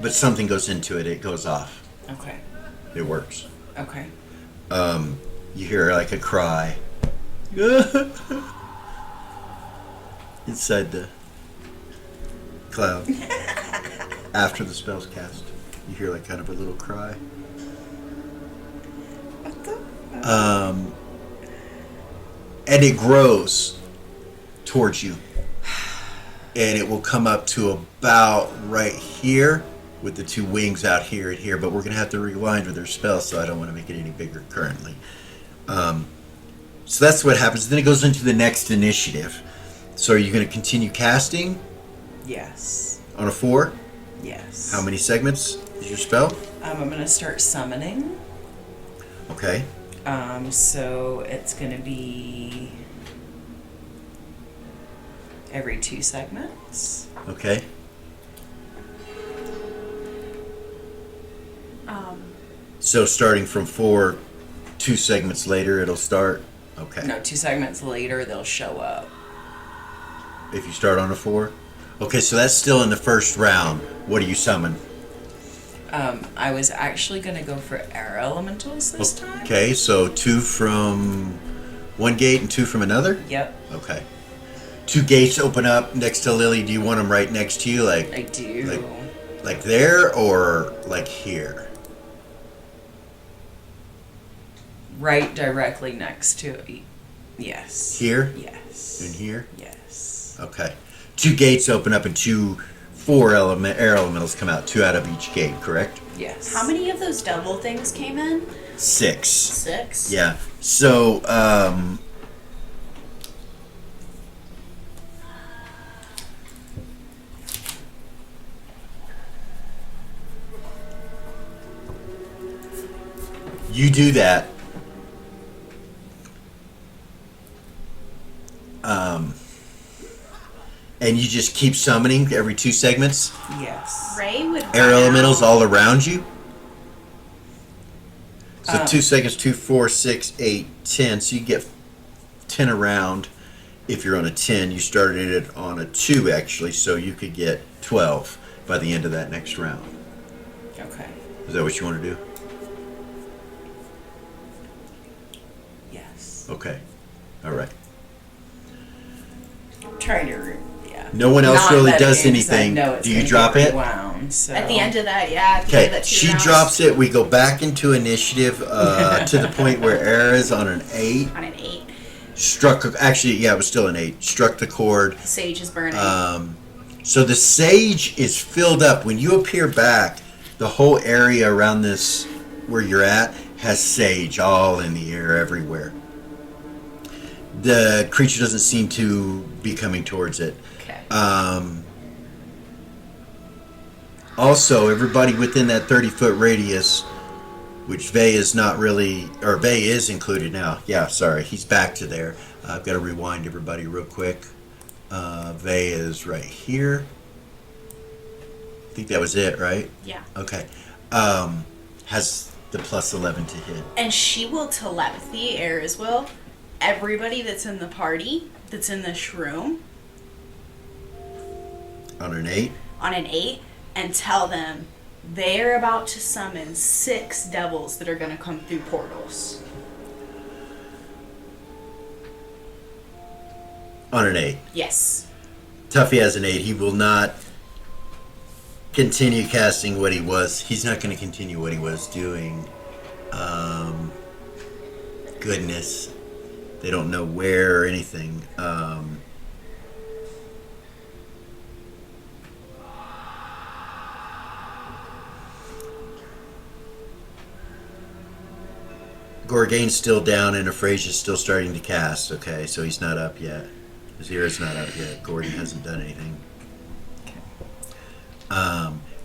but something goes into it, it goes off. Okay. It works. Okay. You hear like a cry. Inside the cloud. After the spell's cast. You hear like kind of a little cry. And it grows towards you. And it will come up to about right here with the 2 wings out here and here. But we're going to have to rewind with their spell, so I don't want to make it any bigger currently. So that's what happens. Then it goes into the next initiative. So are you going to continue casting Yes. on a 4? Yes. How many segments is your spell? I'm going to start summoning. Okay. So it's going to be every 2 segments. Okay. So starting from 4, 2 segments later, it'll start. Okay. No, 2 segments later, they'll show up. If you start on a 4. Okay, so that's still in the first round. What do you summon? I was actually going to go for air elementals this time. Okay, so 2 from one gate and 2 from another? Yep, Okay. 2 gates open up next to Lily. Do you want them right next to you? I do. Like there or like here? Right directly next to it. Yes. Here? Yes. In here? Yes. Okay. 2 gates open up and 4 air elementals come out. 2 out of each gate, correct? Yes. How many of those double things came in? 6. 6? Yeah. So, you do that. And you just keep summoning every 2 segments? Yes. Ray would Air run elementals out. all around you? So 2 seconds, 2, 4, 6, 8, 10. So you get 10 around. If you're on a 10, you started it on a 2 actually, so you could get 12 by the end of that next round. Okay. Is that what you want to do? Yes. Okay. All right. I'm trying to. Yeah. No one else Not really that does it is, I anything. know it's Do you gonna drop get it? rewound, so. At the end of that, yeah. At the end of Okay, that 2 she rounds. drops it. We go back into initiative to the point where Era's on an 8. On an 8. Actually, yeah, it was still an 8. Struck the chord. Sage is burning. So the sage is filled up. When you appear back, the whole area around this, where you're at, has sage all in the air everywhere. The creature doesn't seem to be coming towards it. Okay. Also, everybody within that 30-foot radius, which Vey is not really, or Vey is included now. Yeah, sorry, he's back to there. I've got to rewind everybody real quick. Vey is right here. I think that was it, right? Yeah. Okay. Has the plus 11 to hit. And she will telepathy, Eris will, everybody that's in the party, that's in this room, On an 8. on an 8, and tell them they're about to summon 6 devils that are going to come through portals. On an 8. Yes. Tuffy has an 8. He will not continue casting what he was. He's not going to continue what he was doing. Goodness. They don't know where or anything. Gorgane's still down and Euphrasia's still starting to cast. Okay, so he's not up yet. Zira's not up yet. Gordon hasn't done anything.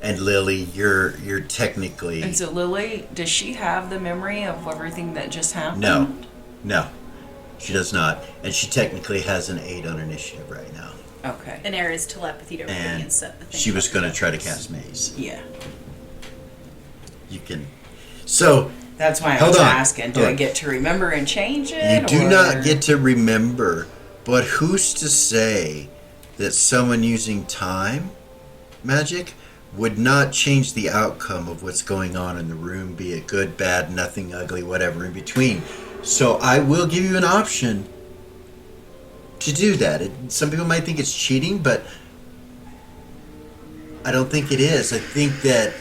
And Lily, you're technically And so Lily, does she have the memory of everything that just happened? no, she does not, and she technically has an 8 on initiative right now. Okay. And Eris telepathied everything and And set the thing. she was up. going to try to cast maze. Yeah. You can, so That's why I Hold was on. asking. Do Hold I on. get to remember and change it? you do or- not get to remember, but who's to say that someone using time magic would not change the outcome of what's going on in the room, be it good, bad, nothing, ugly, whatever in between. So I will give you an option to do that. Some people might think it's cheating, but I don't think it is. I think that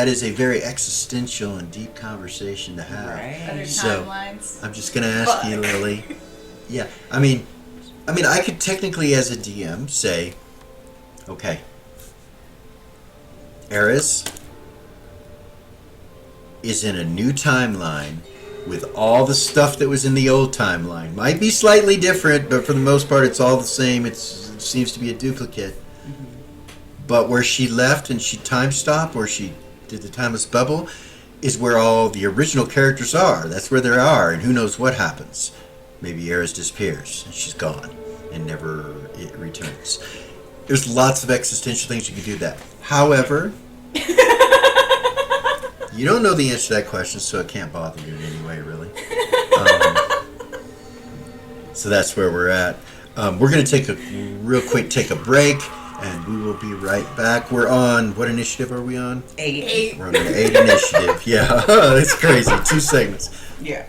is a very existential and deep conversation to have. Other Right. So, timelines. I'm just going to ask you, Fuck. Lily. Yeah, I mean, I could technically, as a DM, say, okay, Eris is in a new timeline with all the stuff that was in the old timeline. Might be slightly different, but for the most part, it's all the same. It seems to be a duplicate. But where she left and she time stopped, or she did the timeless bubble, is where all the original characters are. That's where they are, and who knows what happens. Maybe Eris disappears and she's gone. and never it returns. There's lots of existential things you can do that. However, you don't know the answer to that question, so it can't bother you in any way, really. So that's where we're at. We're going to take a take a break, and we will be right back. We're on, what initiative are we on? 8. We're on an 8 initiative. Yeah, it's crazy. 2 segments. Yeah.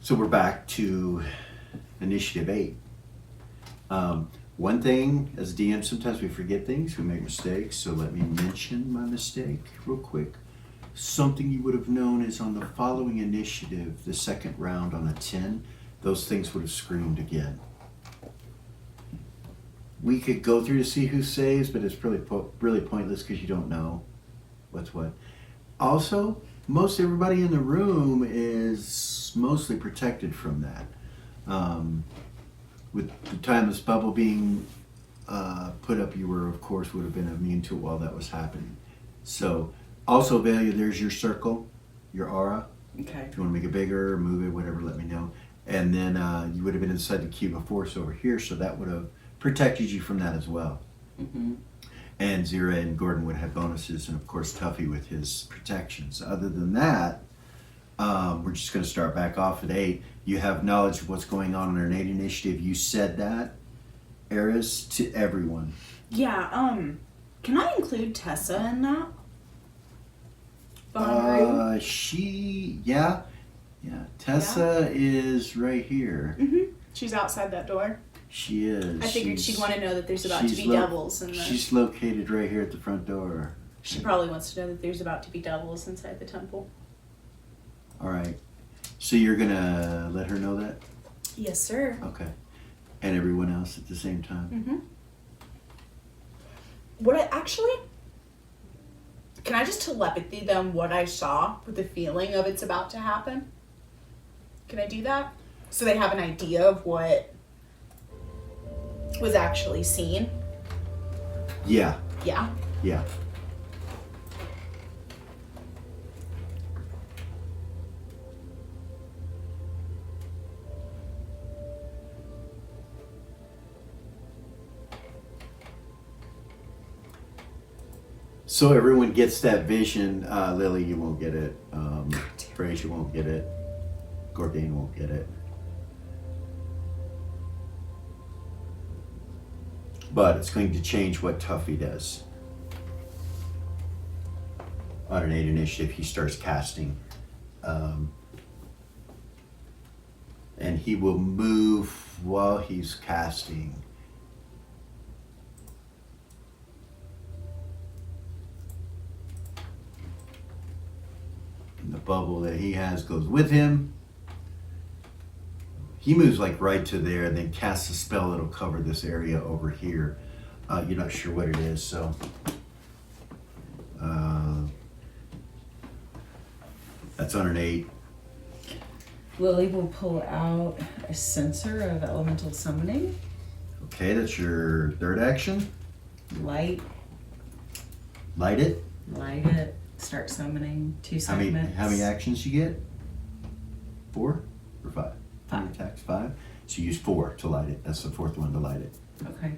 So we're back to initiative 8. One thing, as DM, sometimes we forget things, we make mistakes, so let me mention my mistake real quick. Something you would have known is on the following initiative, the second round on a 10, those things would have screamed again. We could go through to see who saves, but it's really pointless because you don't know what's what. Also, most everybody in the room is mostly protected from that. With the timeless bubble being put up, you were, of course, would have been immune to it while that was happening. So, also, Valia, there's your circle, your aura. Okay. If you want to make it bigger, move it, whatever, let me know. And then you would have been inside the cube of force over here, so that would have protected you from that as well. Mm-hmm. And Zira and Gordon would have bonuses, and of course Tuffy with his protections. Other than that, we're just going to start back off at 8. You have knowledge of what's going on in our 8 initiative. You said that, Eris, to everyone. Yeah, can I include Tessa in that? Behind Yeah. Tessa is right here. Mm-hmm. She's outside that door. She is. I figured she'd want to know that there's about to she's be devils in the... She's located right here at the front door. She probably wants to know that there's about to be devils inside the temple. All right. So you're going to let her know that? Yes, sir. Okay. And everyone else at the same time? Mm-hmm. Can I just telepathy them what I saw with the feeling of it's about to happen? Can I do that? So they have an idea of what was actually seen? Yeah. Yeah. Yeah. So everyone gets that vision. Lily, you won't get it. Frazier won't get it. Gorgain won't get it. But it's going to change what Tuffy does. On an 8 initiative, he starts casting. And he will move while he's casting. And the bubble that he has goes with him. He moves like right to there and then casts a spell that'll cover this area over here. You're not sure what it is, so. That's on an 8. Lily will pull out a sensor of elemental summoning. Okay, that's your third action. Light it. Start summoning 2 How segments. many actions you get? 4 or 5? 5. How many attacks? 5. So you use 4 to light it. That's the 4th one to light it. Okay.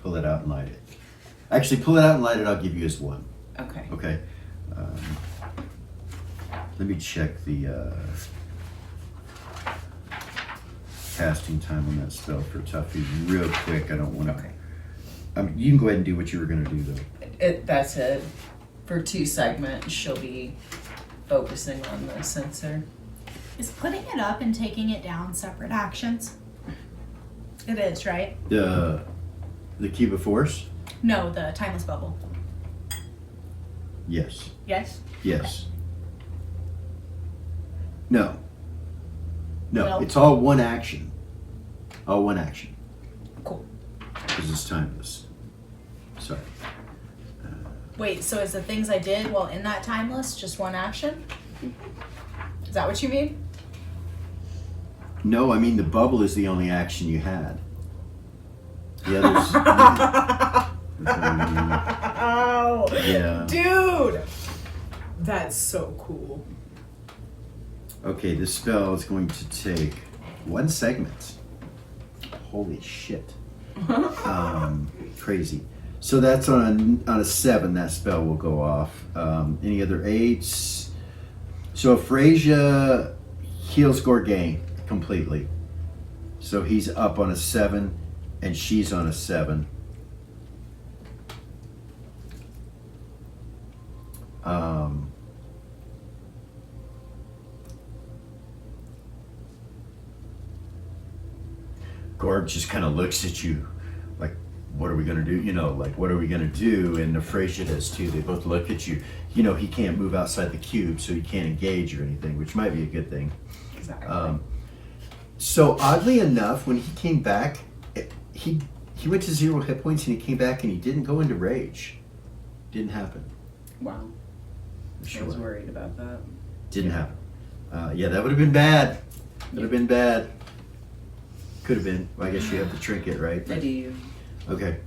Pull it out and light it. Actually, pull it out and light it. I'll give you as 1. Okay. Okay. Let me check the casting time on that spell for Tuffy real quick. I don't want to. Okay. You can go ahead and do what you were going to do, though. That's it. For 2 segments, she'll be focusing on the sensor. Is putting it up and taking it down separate actions? It is, right? The Cube of Force? No, the timeless bubble. Yes. Yes? Yes. No. No, No. it's all one action. All one action. Cool. Because it's timeless. Sorry. Wait, so is the things I did while in that timeless just one action? Is that what you mean? No, I mean the bubble is the only action you had. The others. Oh, Yeah. dude, that's so cool. Okay, this spell is going to take 1 segment. Holy shit. Crazy. So that's on a 7, that spell will go off. Any other 8s? So Frasia heals Gorgain completely. So he's up on a 7 and she's on a 7. Gorb just kind of looks at you like, what are we going to do? You know, like, what are we going to do? And Afrasia does too. They both look at you. You know, he can't move outside the cube, so he can't engage or anything, which might be a good thing. Exactly. So oddly enough, when he came back, he went to 0 hit points and he came back and he didn't go into rage. Didn't happen. Wow. I was worried about that. Didn't happen. Yeah, that would have been bad. Would have been bad. Could have been. Well, I guess you have the trinket, right? I do. Okay.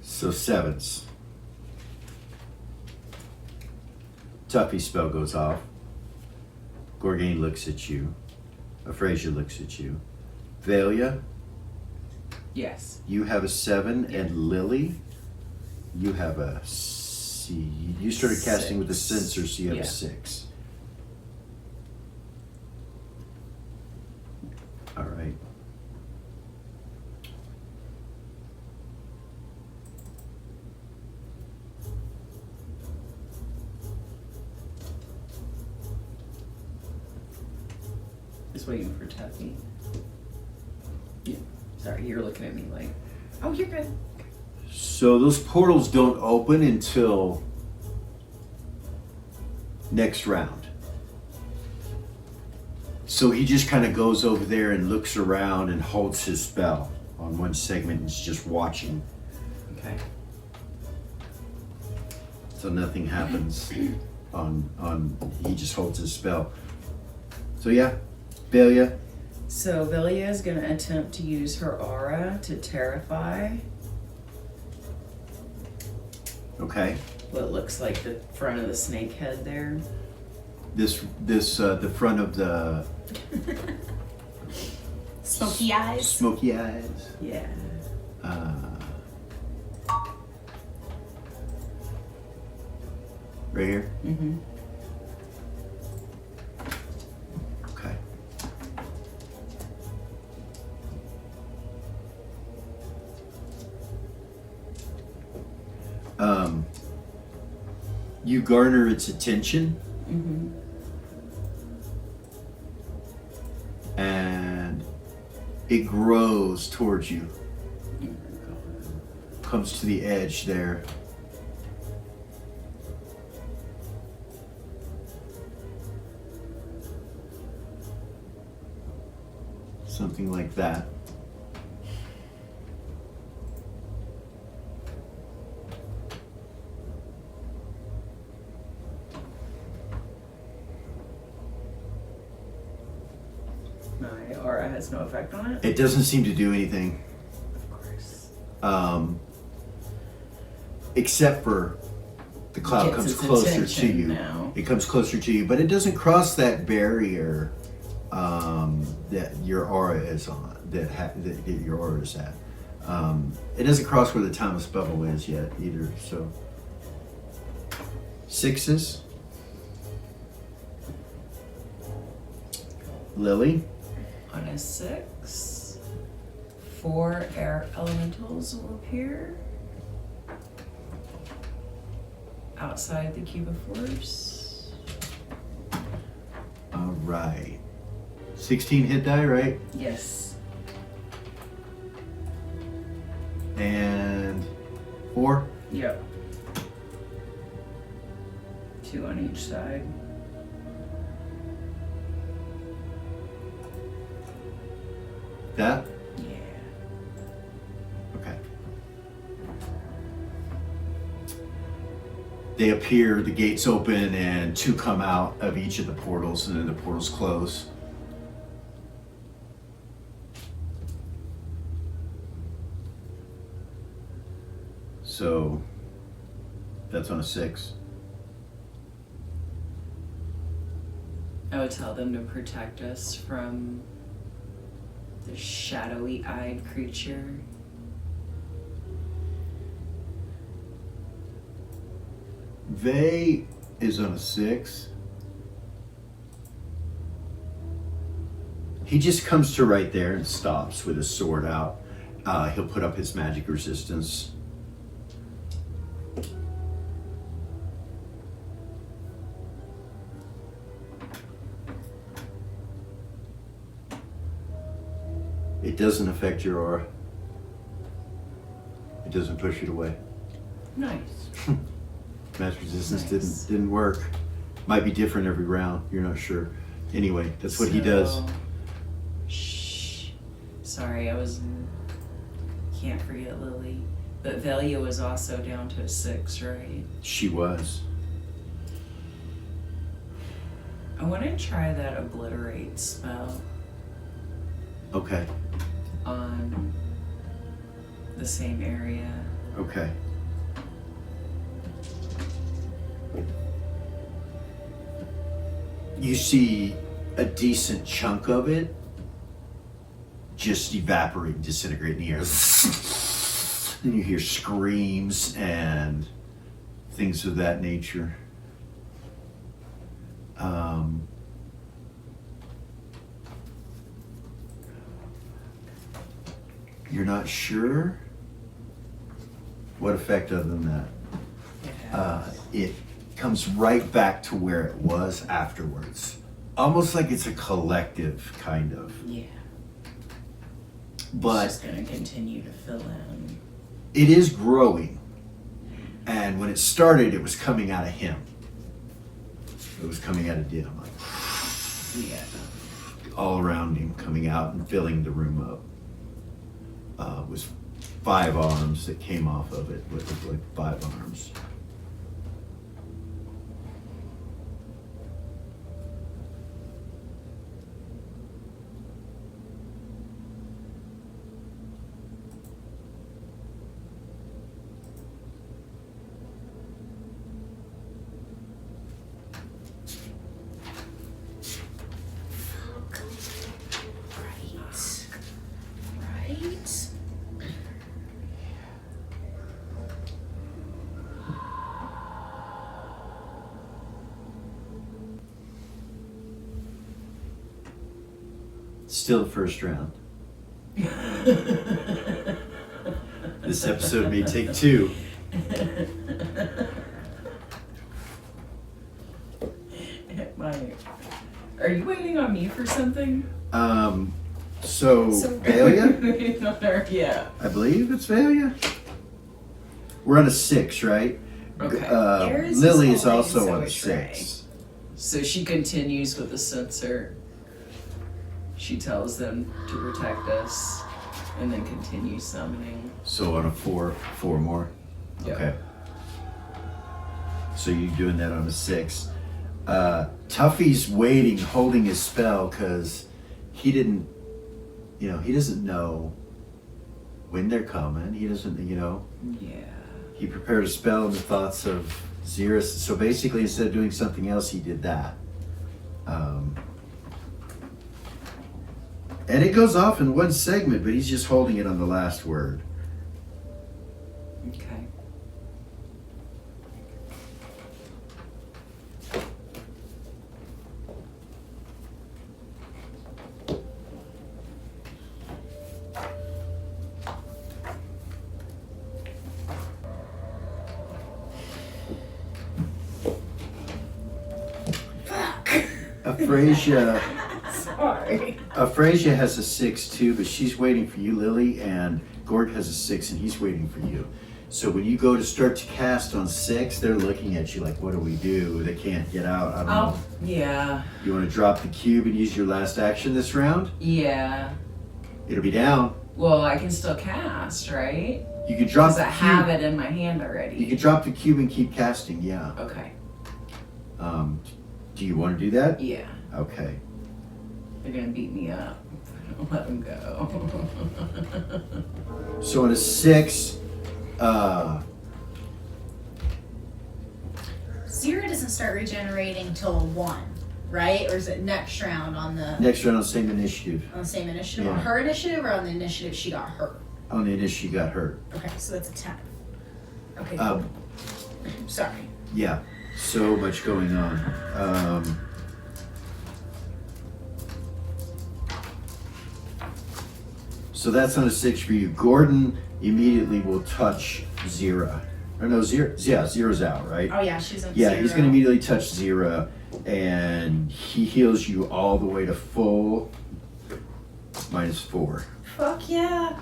So 7s. Tuffy spell goes off. Gorgain looks at you. Afrasia looks at you. Valia, Yes. you have a 7, and Lily, you have a C. You started casting with the 6. sensor, so you have Yeah. a 6. All right. Just waiting for Tuffy. Yeah. Sorry, you're looking at me like, oh, you're good. So those portals don't open until next round. So he just kind of goes over there and looks around and holds his spell on one segment and is just watching. Okay. So nothing happens on he just holds his spell. So yeah, Valia. So Velia is going to attempt to use her aura to terrify Okay. what looks like the front of the snake head there. This the front of the Smoky eyes. smoky eyes. Yeah. Right here. Mm-hmm. Okay. You garner its attention, Mm-hmm. and it grows towards you. Comes to the edge there. Something like that. My aura has no effect on it. It doesn't seem to do anything. Of course. Except for the cloud Gets comes its closer to attention you. now. It comes closer to you, but it doesn't cross that barrier that your aura is on. That your aura is at. It doesn't cross where the Thomas bubble is yet either. So 6s. Lily. On a 6, 4 air elementals will appear outside the cube of force. All right. 16 hit die, right? Yes. And 4. Yep. 2 on each side. That? Yeah. Okay. They appear, the gates open, and 2 come out of each of the portals, and then the portals close. So, that's on a 6. I would tell them to protect us from the shadowy eyed creature. Vey is on a 6. He just comes to right there and stops with his sword out. He'll put up his magic resistance. It doesn't affect your aura. It doesn't push it away. Nice. Mass resistance Nice. didn't work. Might be different every round. You're not sure. Anyway, that's what he does. Shh. Sorry, can't forget Lily. But Velia was also down to a 6, right? She was. I want to try that obliterate spell Okay. on the same area. Okay. You see a decent chunk of it just evaporate, disintegrate in the air. And you hear screams and things of that nature. You're not sure what effect other than that. It comes right back to where it was afterwards. Almost like it's a collective, kind of. Yeah. But It's just going to continue to fill in. it is growing. And when it started, it was coming out of him. It was coming out of Dim. Like, Yeah. all around him, coming out and filling the room up. It was 5 arms that came off of it, with like 5 arms. Right. Still the first round. This episode may take 2. It might. Are you waiting on me for something? So Valia? Waiting on her, yeah. I believe it's Valia. We're on a 6, right? Okay. Aries is Lily is holding, also so on a is 6. So she continues with the sensor. She tells them to protect us and then continues summoning. So on a 4 more. Yep. Okay. So you're doing that on a 6. Tuffy's waiting, holding his spell, because he didn't, he doesn't know when they're coming. He doesn't, Yeah. he prepared a spell in the thoughts of Xeris. So basically, instead of doing something else, he did that. And it goes off in one segment, but he's just holding it on the last word. Okay. Aphrasia. Sorry. Aphrasia has a 6 too, but she's waiting for you, Lily, and Gord has a 6 and he's waiting for you. So when you go to start to cast on 6, they're looking at you like, what do we do? They can't get out. I don't know. Yeah. You want to drop the cube and use your last action this round? Yeah. It'll be down. Well, I can still cast, right? You can drop Because the I cube. have it in my hand already. You can drop the cube and keep casting, yeah. Okay. Do you want to do that? Yeah. Okay. They're gonna beat me up. I'll let them go. So on a 6, Zero doesn't start regenerating till 1, right? Or is it next round on the next round on the same initiative. same initiative? Yeah. On her initiative or on the initiative she got hurt? On the initiative, she got hurt. Okay, so that's a 10. Okay, Um, sorry. Yeah, so much going on. So that's on a 6 for you. Gordon immediately will touch Zira. Or no, Zira's out, right? Oh yeah, she's on Yeah, 0. he's going to immediately touch Zira, and he heals you all the way to full -4. Fuck yeah.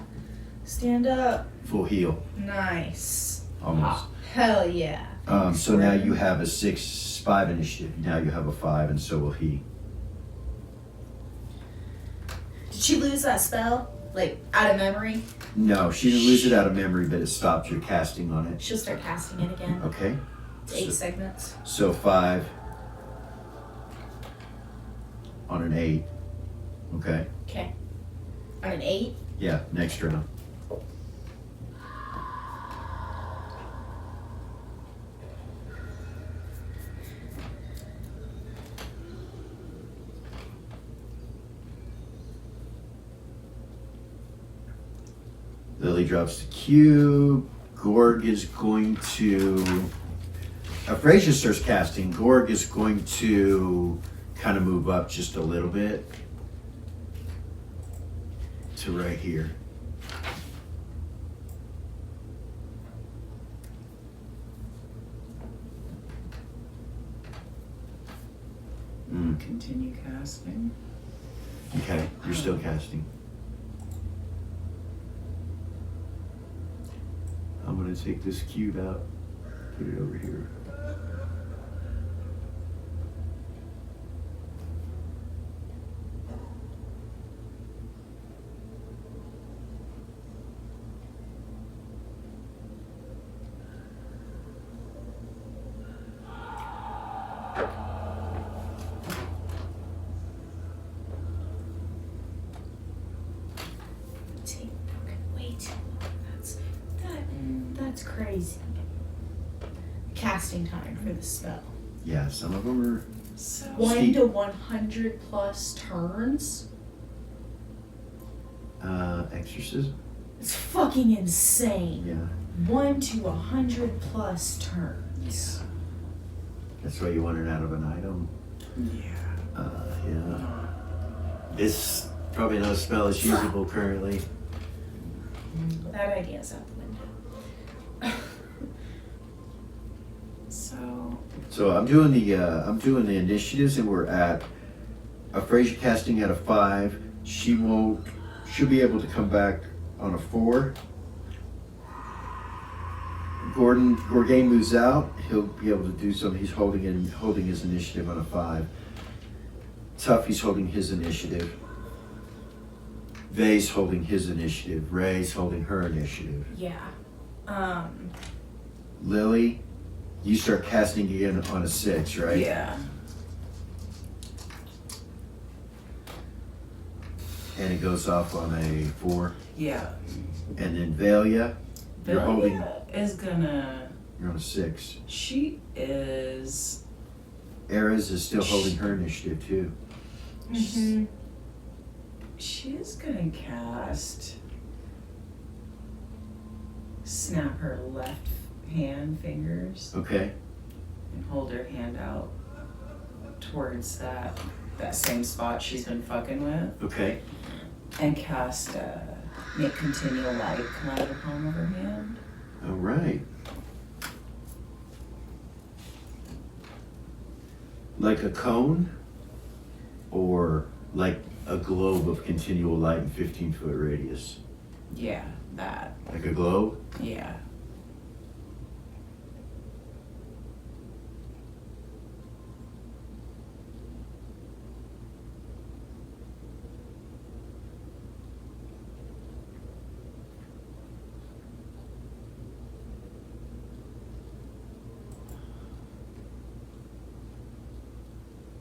Stand up. Full heal. Nice. Almost. Hell yeah. So now you have a 6-5 initiative. Now you have a 5, and so will he. Did she lose that spell? Like, out of memory? No, she didn't lose it out of memory, but it stopped your casting on it. She'll start casting it again. Okay. 8 segments. So 5 on an 8. Okay. Okay. On an 8? Yeah, next round. Lily drops the cube. Gorg is going to. Frazier starts casting. Gorg is going to kind of move up just a little bit to right here. Continue casting. Okay, you're still casting. I'm gonna take this cube out, put it over here. Way too long. That's crazy. Casting time for the spell. Yeah, some of them are. So 1 to 100 plus turns? Exorcism? It's fucking insane. Yeah. 1 to 100 plus turns. That's why you want it out of an item. Yeah. Yeah. This probably no spell is usable currently. That idea's out the window. So I'm doing the initiatives, and we're at a Frazier casting at a 5. She'll be able to come back on a 4. Gorgain moves out. He'll be able to do something. He's holding his initiative on a 5. Tuffy's holding his initiative. Vay's holding his initiative. Ray's holding her initiative. Yeah. Lily, you start casting again on a 6, right? Yeah. And it goes off on a 4. Yeah. And then Valia, you're holding. Is gonna. You're on a 6. She is. Eris is still holding her initiative too. Mm-hmm. She is gonna cast. Snap her left hand fingers Okay. and hold her hand out towards that same spot she's been fucking with, Okay. and cast make continual light come out of the palm of her hand. All right. Like a cone, or like a globe of continual light in 15-foot radius. Yeah, that. Like a globe. Yeah.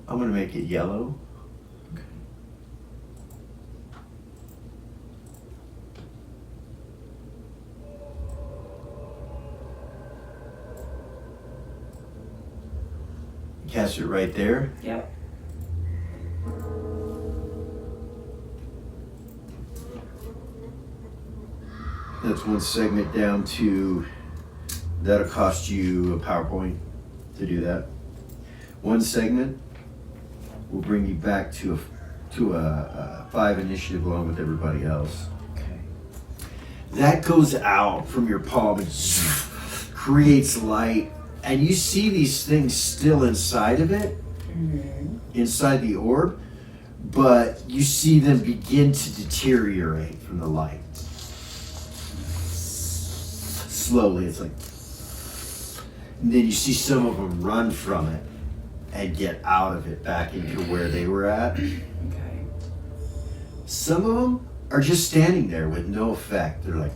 I'm gonna make it yellow. Okay. Cast it right there. Yep. That's one segment down to. That'll cost you a PowerPoint to do that. One segment will bring you back to a 5 initiative along with everybody else. Okay. That goes out from your palm and creates light, and you see these things still inside of it, Mm-hmm. inside the orb, but you see them begin to deteriorate from the light. Slowly, it's like, and then you see some of them run from it and get out of it back into where they were at. Okay. Some of them are just standing there with no effect. They're like,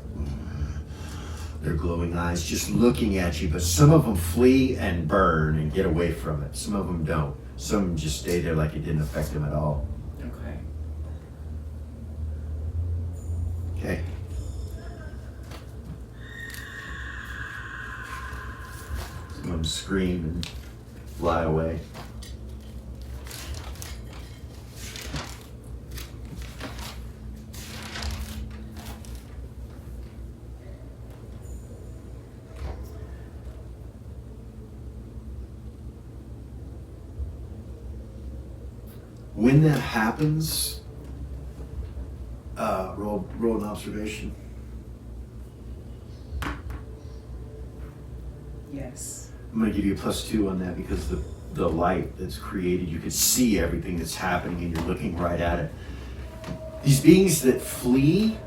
their glowing eyes just looking at you, but some of them flee and burn and get away from it. Some of them don't. Some of them just stay there like it didn't affect them at all. Okay. Okay. Some of them scream and fly away. When that happens, roll an observation. Yes. I'm going to give you a +2 on that because the light that's created, you can see everything that's happening and you're looking right at it. These beings that flee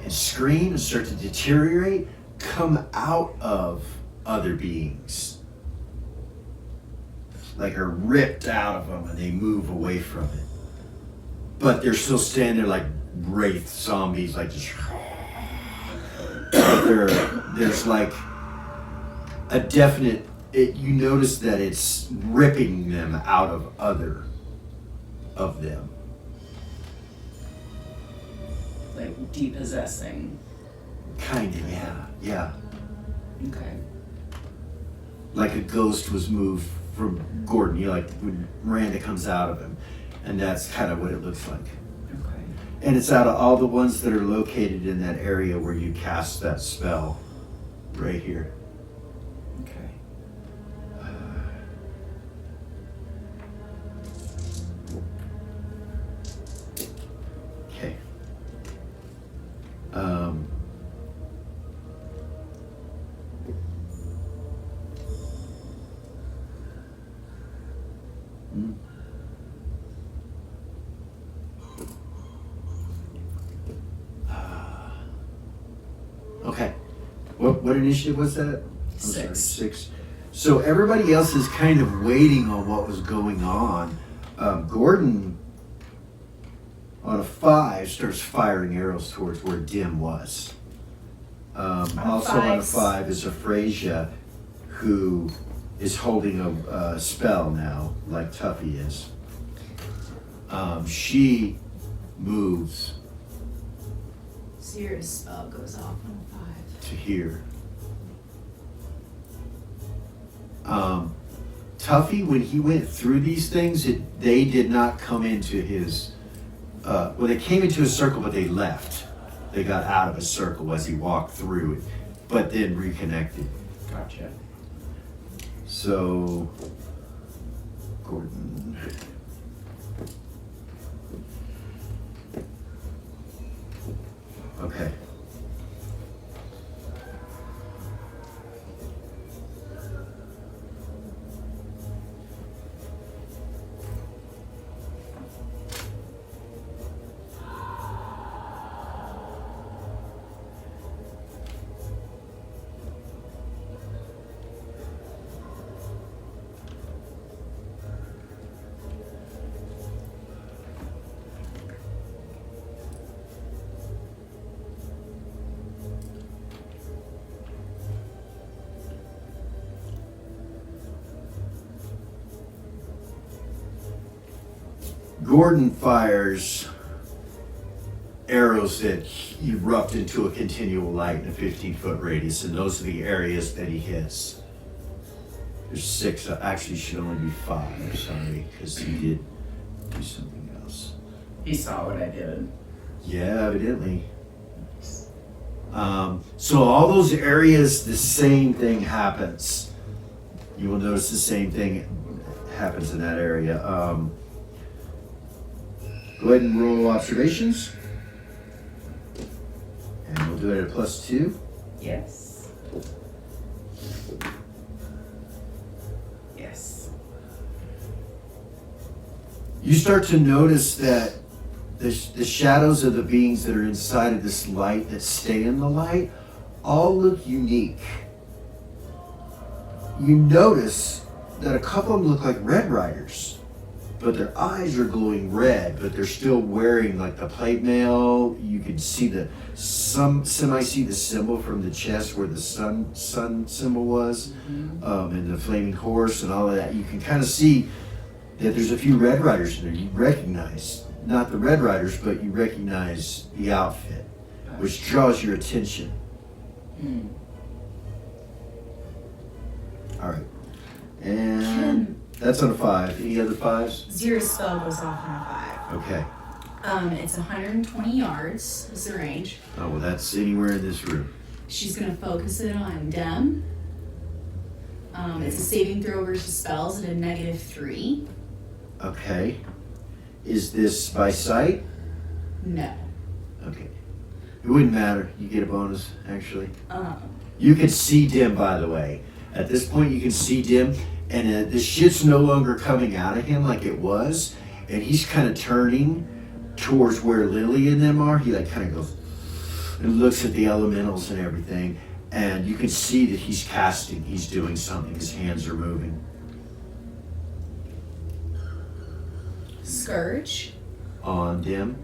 and scream and start to deteriorate come out of other beings. Like are ripped out of them and they move away from it. But they're still standing there like wraith zombies, like just. There's like a definite. You notice that it's ripping them out of other of them. Like depossessing. Kind of, yeah. Okay. Like a ghost was moved from Gordon, like when Miranda comes out of him. And that's kind of what it looks like. Okay. And it's out of all the ones that are located in that area where you cast that spell. Right here. Okay. Okay. Mm. Okay. What initiative was that? I'm sorry, 6. So everybody else is kind of waiting on what was going on. Gordon, on a 5, starts firing arrows towards where Dim was. Also on a 5 is Afrasia, who is holding a spell now, like Tuffy is. She moves Sierra's spell goes off on 5. to here. Tuffy, when he went through these things, they did not come into his. Well, they came into his circle, but they left. They got out of his circle as he walked through it, but then reconnected. Gotcha. So, Gordon. Okay. Gordon fires arrows that erupt into a continual light in a 15-foot radius, and those are the areas that he hits. There's 6, actually should only be 5, sorry, because he did do something else. He saw what I did. Yeah, evidently. So all those areas, the same thing happens. You will notice the same thing happens in that area. Go ahead and roll observations. And we'll do it at +2. Yes. Yes. You start to notice that the shadows of the beings that are inside of this light that stay in the light all look unique. You notice that a couple of them look like Red Riders, but their eyes are glowing red, but they're still wearing like the plate mail. You can see see the symbol from the chest where the sun symbol was, and the flaming horse and all of that. You can kind of see that there's a few Red Riders in there. You recognize, not the Red Riders, but you recognize the outfit, which draws your attention. All right. And that's on a 5. Any other 5s? Zero spell goes off on a Okay. 5. It's 120 yards is the range. Oh, well, that's anywhere in this room. She's gonna focus it on Dem. It's a saving throw versus spells at a -3. Okay. Is this by sight? No. Okay. It wouldn't matter. You get a bonus, actually. Um, You can see Dim, by the way. At this point, you can see Dim, and the shit's no longer coming out of him like it was, and he's kind of turning towards where Lily and them are. He like kind of goes and looks at the elementals and everything, and you can see that he's casting. He's doing something. His hands are moving. Scourge. On Dim.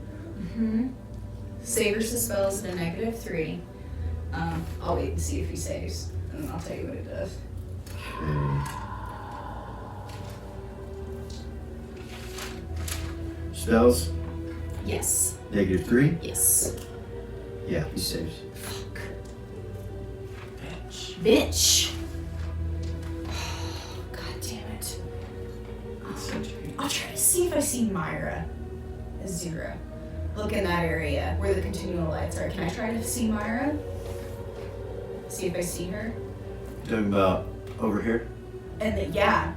Save versus spells at a -3. I'll wait and see if he saves, and then I'll tell you what it does. Okay. Spells, Yes. -3. Yes. Yeah, he saves. Fuck. Bitch. Bitch. God damn it. It's so true. I'll try to see if I see Myra as 0. Look in that area where the continual lights are. Can I try to see Myra? See if I see her? Talking about over here? And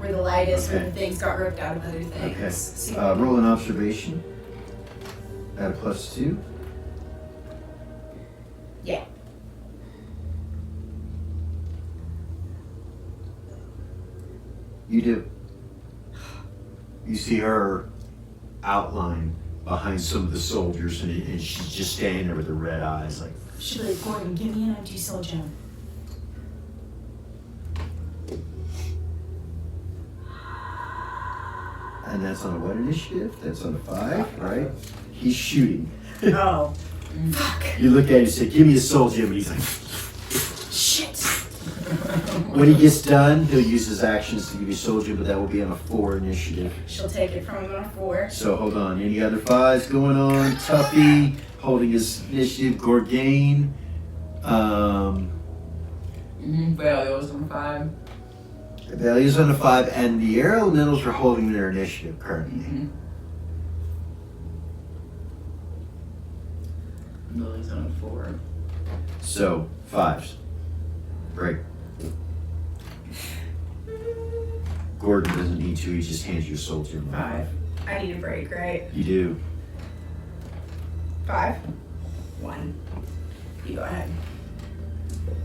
where the light is, where Okay. the things got ripped out of other things. Okay. See if I can- Roll an observation. At a +2. Yeah. You do. You see her outline behind some of the soldiers, and she's just standing there with her red eyes, like. She's like, Gordon, give me an empty soul gem. And that's on a what initiative? That's on a 5, right? He's shooting. Oh. Fuck. You look at him and say, "Give me a soul gem," and he's like. Shit. When he gets done, he'll use his actions to give you a soul gem, but that will be on a 4 initiative. She'll take it from him on a 4. So hold on. Any other 5s going on? Tuffy holding his initiative. Gorgain. Well, it was on 5. Valia's on a 5, and the air elementals are holding their initiative currently. Lily's on a 4. So 5s. Break. Gordon doesn't need to. He just hands you a soul gem. 5. I need a break, right? You do. 5. 1. You go ahead.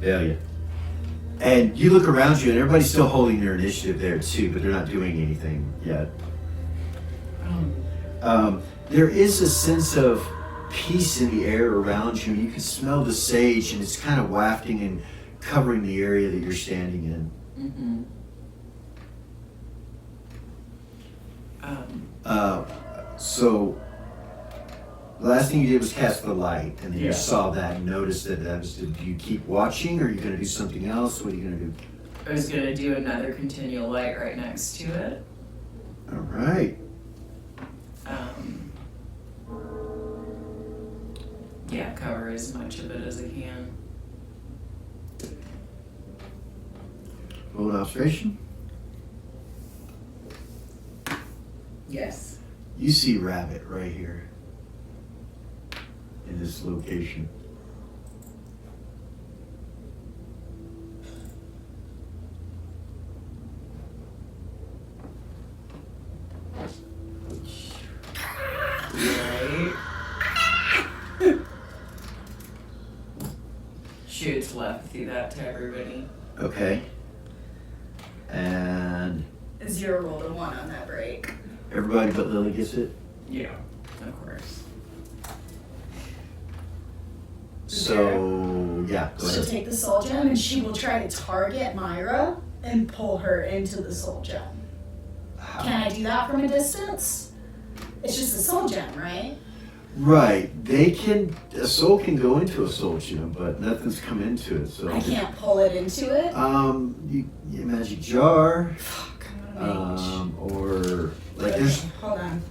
Valia. And you look around you, and everybody's still holding their initiative there too, but they're not doing anything yet. There is a sense of peace in the air around you. You can smell the sage, and it's kind of wafting and covering the area that you're standing in. So the last thing you did was cast the light, and then you saw that and noticed that do you keep watching, or are you going to do something else? What are you going to do? I was going to do another continual light right next to it. All right. Yeah, cover as much of it as I can. Roll an observation. Yes. You see Rabbit right here in this location. Right. Shoots telepathy that to everybody. Okay. And 0 rolled a 1 on that break. Everybody but Lily gets it. Yeah, of course. So yeah, go She'll ahead. take the soul gem and she will try to target Myra and pull her into the soul gem. Can I do that from a distance? It's just a soul gem, right? Right. They can. A soul can go into a soul gem, but nothing's come into it. So I can't pull it into it. you magic jar, Fuck, I'm gonna mage. or like Okay, there's, hold on.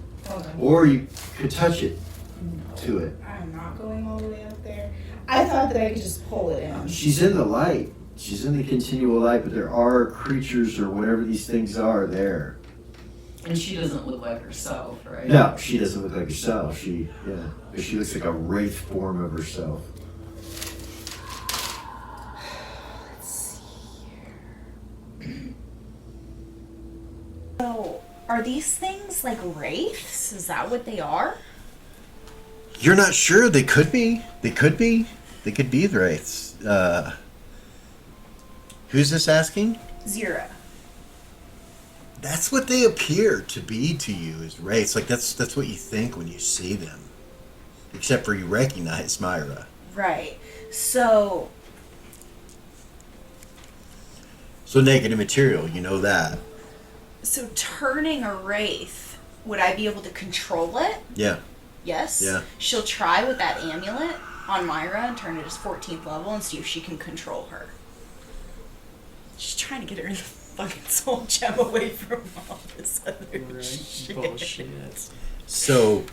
or you could touch it No, to it. I'm not going all the way up there. I thought that I could just pull it in. She's in the light. She's in the continual light, but there are creatures or whatever these things are there. And she doesn't look like herself, right? No, she doesn't look like herself. But she looks like a wraith form of herself. Let's see here. So, are these things like wraiths? Is that what they are? You're not sure. They could be. They could be. They could be the wraiths. Who's this asking? Zira. That's what they appear to be to you as wraiths. Like that's what you think when you see them. Except for you recognize Myra. Right. So, So negative material, you know that. so turning a wraith, would I be able to control it? Yeah. Yes. Yeah. She'll try with that amulet on Myra and turn it as 14th level and see if she can control her. She's trying to get her fucking soul gem away from all this other shit. Bullshit. So,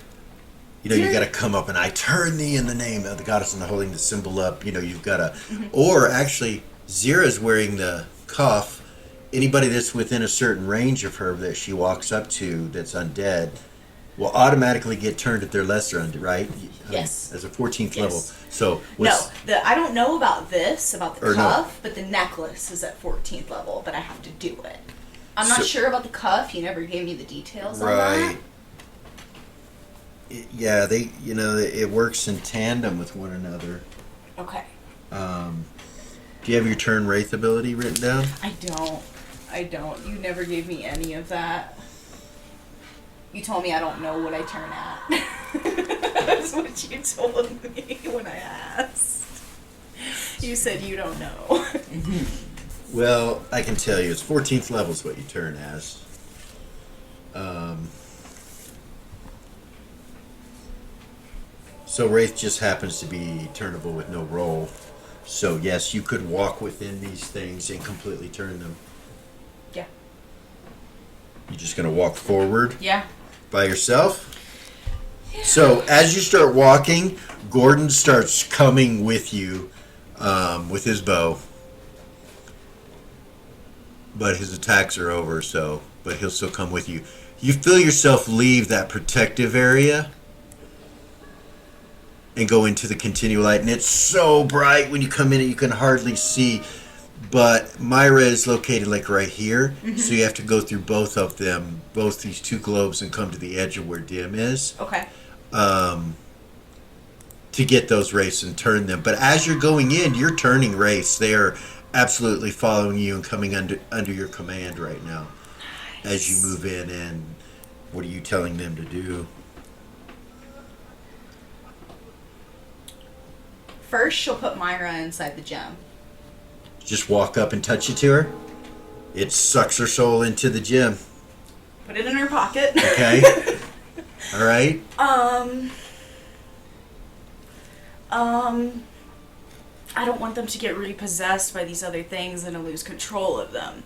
you got to come up and I turn thee in the name of the goddess and holding the symbol up. You've got to, or actually, Zira's wearing the cuff. Anybody that's within a certain range of her that she walks up to that's undead will automatically get turned if they're lesser undead, right? Yes. As a 14th Yes. level. So, what's, I don't know about this, about the Or no. cuff, but the necklace is at 14th level, but I have to do it. I'm not So- sure about the cuff. You never gave me the details on right. Yeah, it works in tandem with one another. that. Okay. Do you have your turn wraith ability written down? I don't. You never gave me any of that. You told me I don't know what I turn at. That's what you told me when I asked. You said you don't know. Well, I can tell you, it's 14th level is what you turn as. So Wraith just happens to be turnable with no roll. So yes, you could walk within these things and completely turn them. Yeah. You're just going to walk forward Yeah. by yourself? So as you start walking, Gordon starts coming with you with his bow. But his attacks are over, but he'll still come with you. You feel yourself leave that protective area and go into the continual light. And it's so bright when you come in, you can hardly see. But Myra is located like right here, so you have to go through both of them, both these two globes, and come to the edge of where Dim is. Okay. To get those wraiths and turn them. But as you're going in, you're turning wraiths. They are absolutely following you and coming under your command right now. As you move in, and what are you telling them to do? First, she'll put Myra inside the gem. Just walk up and touch it to her. It sucks her soul into the gem. Put it in her pocket. Okay. All right. I don't want them to get repossessed by these other things and to lose control of them.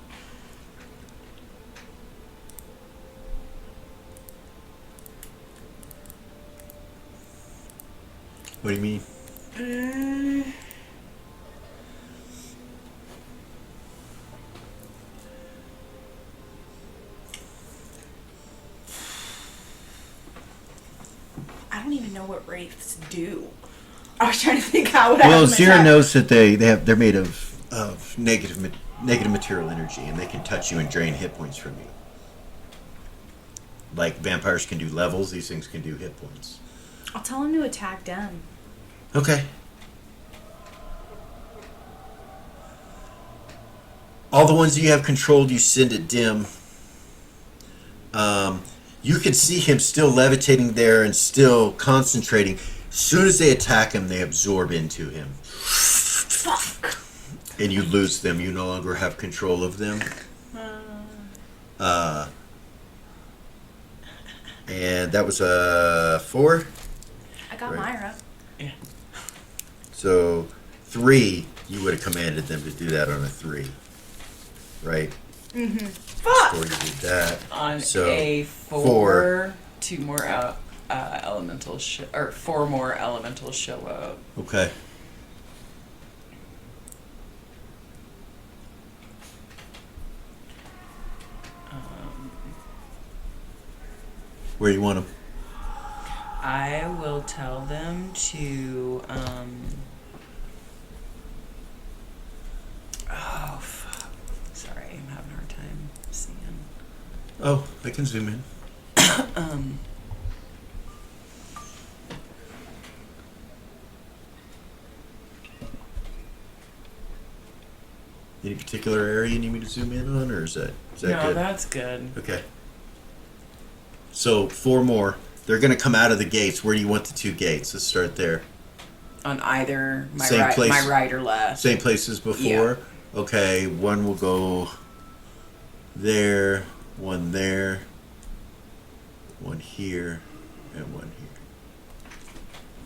What do you mean? I don't even know what wraiths do. I was trying to think how would I Well, have them Zira attack. knows that they're made of negative material energy, and they can touch you and drain hit points from you. Like vampires can do levels, these things can do hit points. I'll tell him to attack them. Okay. All the ones you have controlled, you send at Dim. You can see him still levitating there and still concentrating. As soon as they attack him, they absorb into him. Fuck. And you lose them. You no longer have control of them. And that was a 4. I got Right. Myra. So 3, you would have commanded them to do that on a 3. Right? Fuck. Before you did that. On So, a 4. 4, 2 more elementals, or 4 more elementals show up. Okay. Where you want them? I will tell them to, oh, fuck. Sorry, I'm having a hard time seeing. Oh, I can zoom in. Any particular area you need me to zoom in on, or is that No, good? that's good. Okay. So 4 more. They're going to come out of the gates. Where do you want the 2 gates? Let's start there. On either my Same place. my right or left. Same place as before? Okay, one will go there, one there, one here, and one here.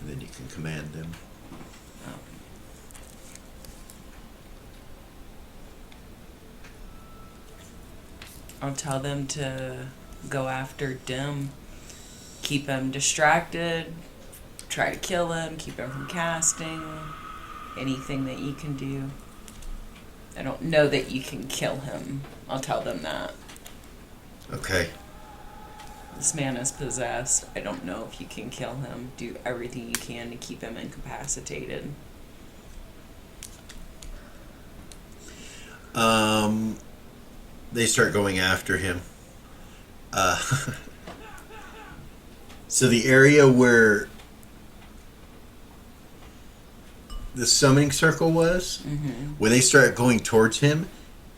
And then you can command them. I'll tell them to go after Dim. Keep him distracted. Try to kill him. Keep him from casting. Anything that you can do. I don't know that you can kill him. I'll tell them that. Okay. This man is possessed. I don't know if you can kill him. Do everything you can to keep him incapacitated. They start going after him. So the area where the summoning circle was, when they start going towards him,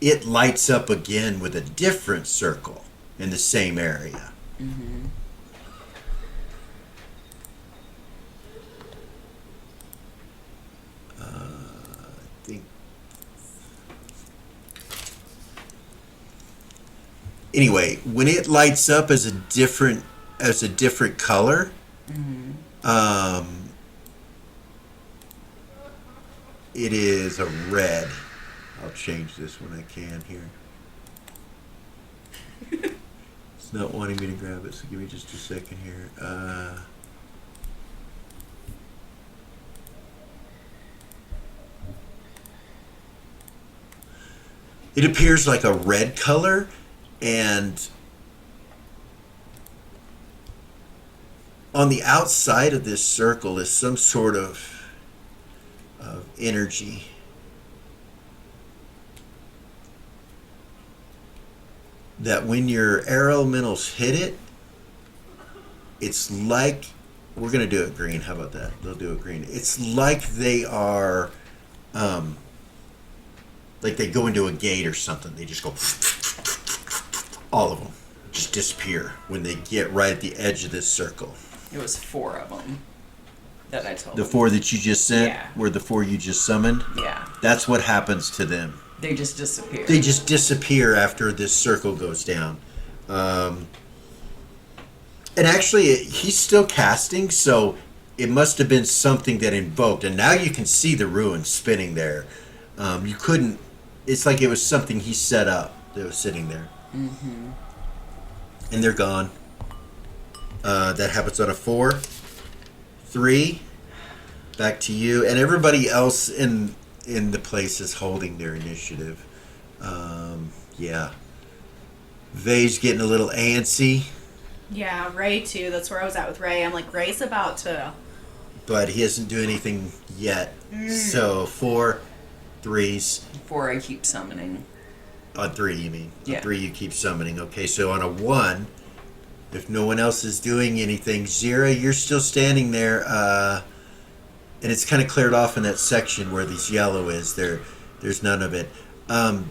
it lights up again with a different circle in the same area. I think. Anyway, when it lights up as a different color, it is a red. I'll change this when I can here. It's not wanting me to grab it, so give me just a second here. It appears like a red color, and on the outside of this circle is some sort of energy. That when your air elementals hit it, it's like, we're going to do it green. How about that? They'll do it green. It's like they are, like they go into a gate or something. They just go, all of them just disappear when they get right at the edge of this circle. It was 4 of them that I told The them. 4 that you just sent Yeah. were the 4 you just summoned. Yeah. That's what happens to them. They just disappeared. They just disappear after this circle goes down. And actually, he's still casting, so it must have been something that invoked. And now you can see the ruins spinning there. You couldn't. It's like it was something he set up that was sitting there. And they're gone. That happens on a 4. 3. Back to you. And everybody else in the place is holding their initiative. Yeah. Vay's getting a little antsy, Yeah, Ray too. That's where I was at with Ray. I'm like, Ray's about to. but he doesn't do anything yet. So 4 3s. 4 I keep summoning. On 3, you mean? Yeah. On 3, you keep summoning. Okay, so on a 1, if no one else is doing anything, Zira, you're still standing there, and it's kind of cleared off in that section where this yellow is. There's none of it.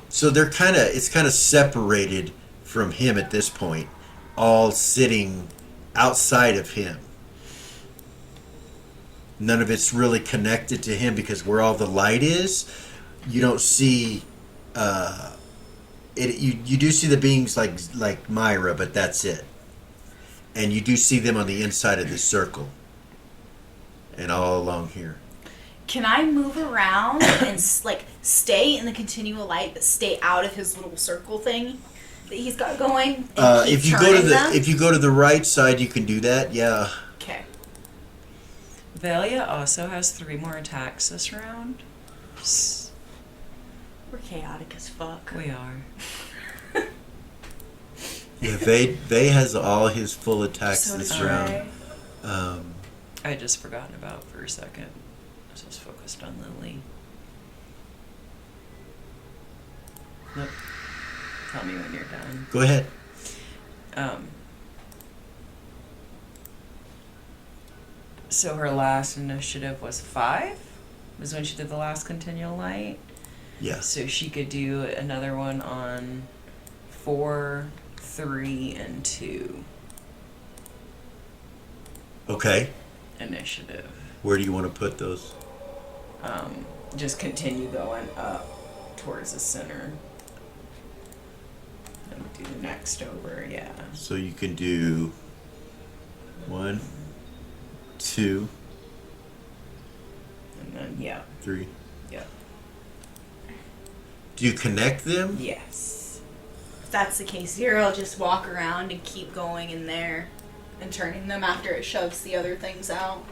So it's kind of separated from him at this point. all sitting outside of him. None of it's really connected to him because where all the light is, you don't see. You do see the beings like Myra, but that's it. And you do see them on the inside of this circle, and all along here. Can I move around and like stay in the continual light, but stay out of his little circle thing that he's got going? And keep If you go to the right side, you can do that. Yeah. Okay. Velia also has 3 more attacks this round. We're chaotic as fuck. We are. Yeah, Vay has all his full attacks So this does round. Ray. I had just forgotten about for a second. I was just focused on Lily. Nope. Tell me when you're done. Go ahead. So her last initiative was 5? Was when she did the last continual light? Yes. So she could do another one on 4, 3, and 2 Okay. initiative. Where do you want to put those? Just continue going up towards the center. And do the next over, yeah. So you can do 1, 2, And then, yeah. 3. Yeah. Do you connect them? Yes. If that's the case, Zero will just walk around and keep going in there and turning them after it shoves the other things out.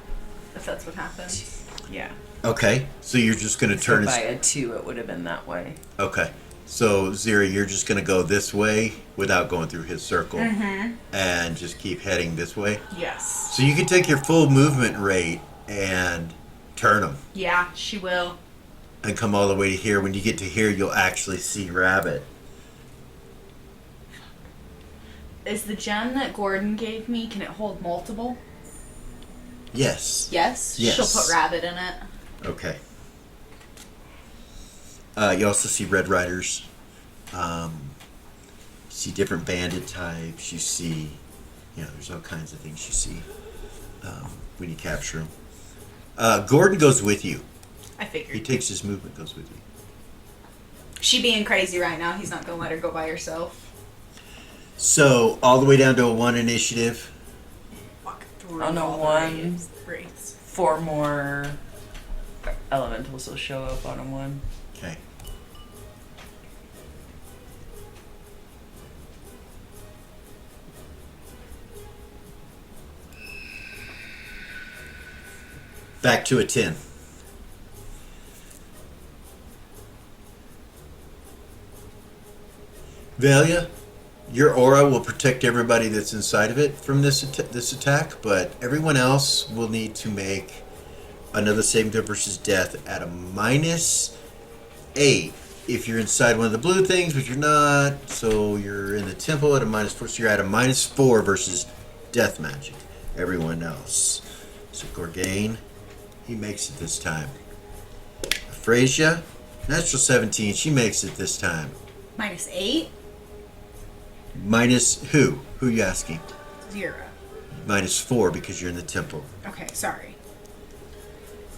If that's what happens. Yeah. Okay. So you're just going to So turn by it. a 2, it would have been that way. Okay. So Zira, you're just going to go this way without going through his circle, and just keep heading this way. Yes. So you can take your full movement rate and turn them, Yeah, she will. and come all the way to here. When you get to here, you'll actually see Rabbit. Is the gem that Gordon gave me, can it hold multiple? Yes. Yes? Yes. She'll put Rabbit in it. Okay. You also see Red Riders. You see different bandit types. You see, there's all kinds of things you see when you capture them. Gordon goes with you. I He figured. takes his movement, goes with you. She being crazy right now, he's not gonna let her go by herself. So all the way down to a 1 initiative. Walk through On a all the 1. wraiths. 4 more elementals will show up on a 1. Okay. Back to a 10. Velia, your aura will protect everybody that's inside of it from this attack, but everyone else will need to make another saving throw versus death at a -8 if you're inside one of the blue things, but you're not. So you're in the temple at a -4, so you're at a -4 versus death magic. Everyone else. So Gorgain, he makes it this time. Phrasia, natural 17, she makes it this time. -8? Minus who? Who are you asking? 0. -4 because you're in the temple. Okay, sorry.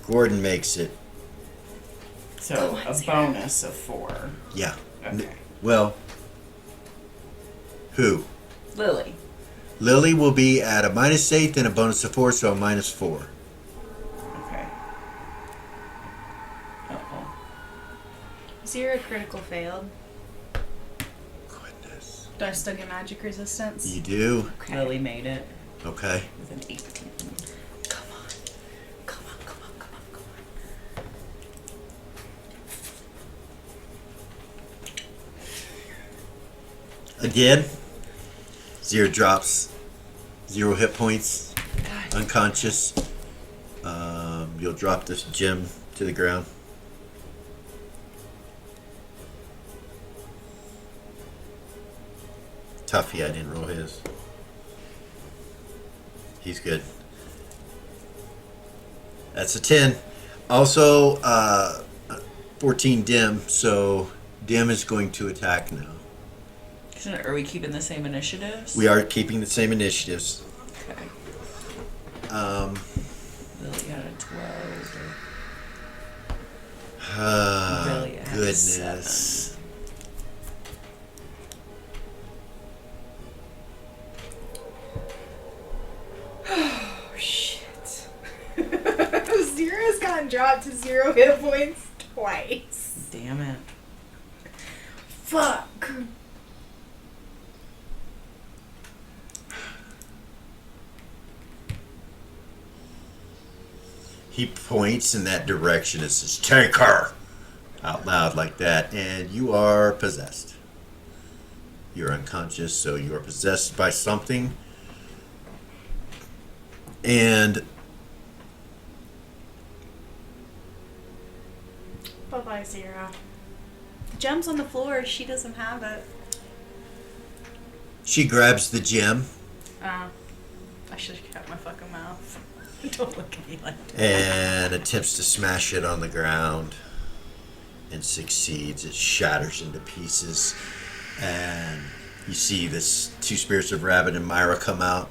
Gordon makes it. So a mine's bonus of 4. Yeah. Okay. Well, who? Lily. Lily will be at a -8 and a bonus of 4, so a -4. Okay. Uh-oh. 0 critical failed. Goodness. Do I still get magic resistance? You do? Okay. Lily made it Okay. with an 18. Come on. Come on, come on, come on, come on. Again, 0 drops. 0 hit points. Unconscious. You'll drop this gem to the ground. Tuffy, I didn't roll his. He's good. That's a 10. Also, 14 dim, so dim is going to attack now. Are we keeping the same initiatives? We are keeping the same initiatives. Okay. Um, Lily had a 12. Really, I had a goodness. Oh shit. Zero's gotten dropped to 0 hit points twice. Damn it. Fuck. He points in that direction and says, "Take her!" out loud like that, and you are possessed. You're unconscious, so you are possessed by something. And Bye-bye, Zero. The gem's on the floor. She doesn't have it. she grabs the gem I should have kept my fucking mouth. Don't look at me like that. and attempts to smash it on the ground and succeeds. It shatters into pieces, and you see this two spirits of Rabbit and Myra come out.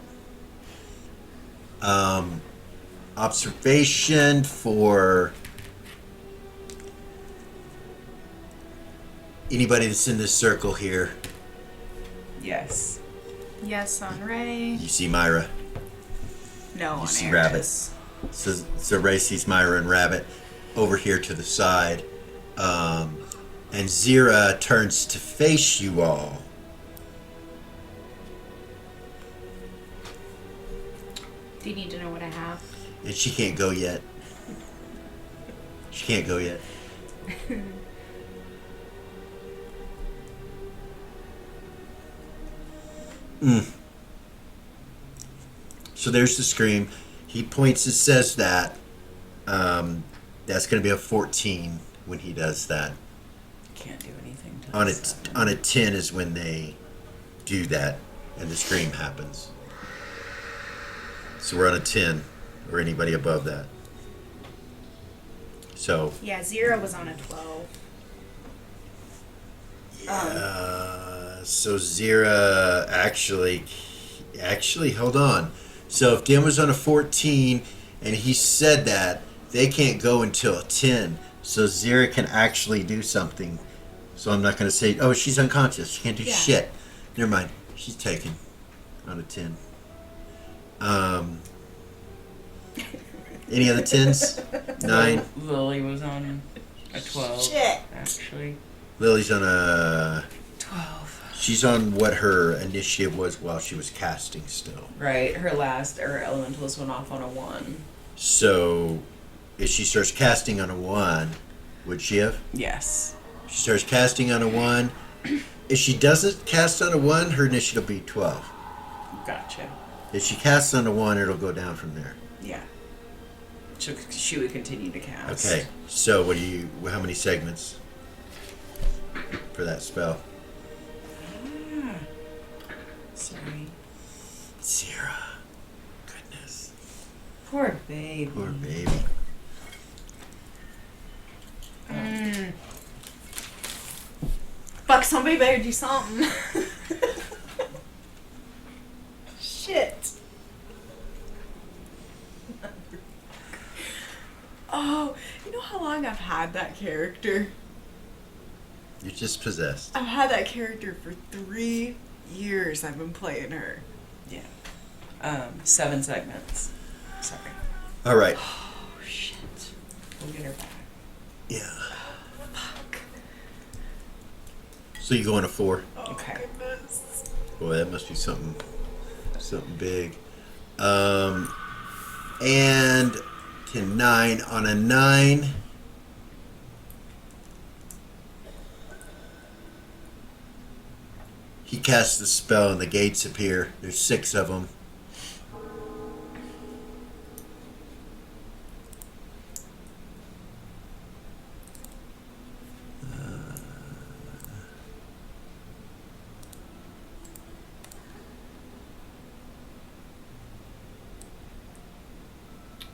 Observation for anybody that's in this circle here. Yes. Yes, on Ray. You see Myra. No, on You see Eris. Rabbit. So Ray sees Myra and Rabbit over here to the side. And Zira turns to face you all. Do you need to know what I have? And she can't go yet. She can't go yet. So there's the scream. He points and says that. That's going to be a 14 when he does that. Can't do anything to On this. a 10 is when they do that and the scream happens. So we're on a 10 or anybody above that. So Yeah, Zero was on a 12. so Zira actually hold on. So if Dim was on a 14 and he said that, they can't go until a 10. So Zira can actually do something. So I'm not going to say, oh, she's unconscious. She can't do Yeah. shit. Never mind. She's taken on a 10. Any other 10s? 9. Lily was on a 12. Shit. Actually. Lily's on a... 12. She's on what her initiative was while she was casting still. Right. Her elementalist went off on a 1. So, if she starts casting on a 1, would she have? Yes. She starts casting on a 1. If she doesn't cast on a 1, her initiative will be 12. Gotcha. If she casts on a 1, it'll go down from there. Yeah. So she would continue to cast. Okay, so how many segments for that spell? Sorry. 0. Goodness. Poor baby. Poor baby. Fuck, somebody better do something. Shit. Oh, you know how long I've had that character? You're just possessed. I've had that character for 3 years. I've been playing her. Yeah. 7 segments. Sorry. All right. Oh, shit. We'll get her back. Yeah. Fuck. So you go on a 4. Oh, Okay. goodness. Boy, that must be something big. And to 9 on a 9. He casts the spell and the gates appear. There's 6 of them.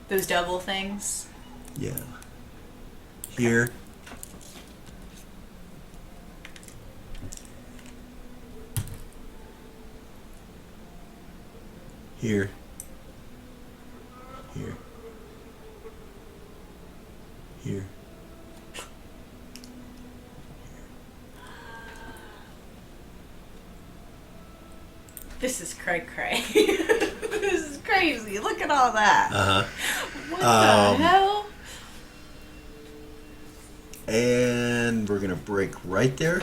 Those double things. Yeah. Here. Here. Here. Here. This is cray cray. This is crazy. Look at all that. Uh-huh. What the hell? And we're going to break right there.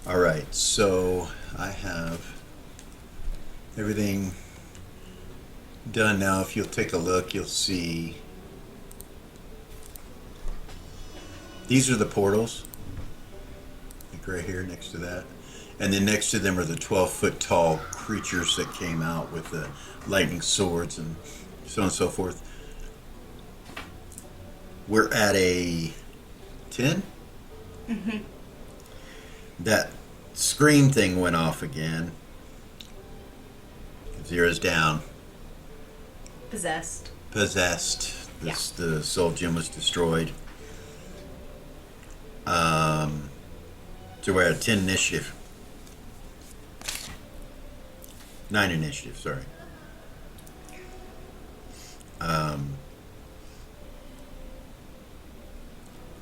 All right, so I have everything done now. If you'll take a look, you'll see these are the portals, like right here next to that. And then next to them are the 12-foot tall creatures that came out with the lightning swords and so on and so forth. We're at a 10. Mm-hmm. That screen thing went off again. Zero's down. Possessed. Possessed. The soul gem was destroyed. So we're at 10 initiative. 9 initiative, sorry.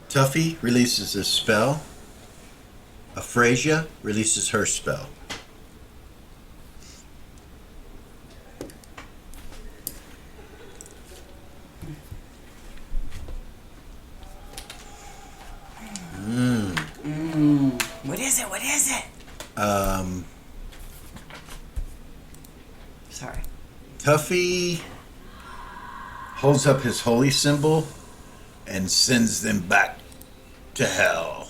Tuffy releases a spell. Aphrasia releases her spell. What is it? What is it? Sorry. Tuffy holds up his holy symbol and sends them back to hell.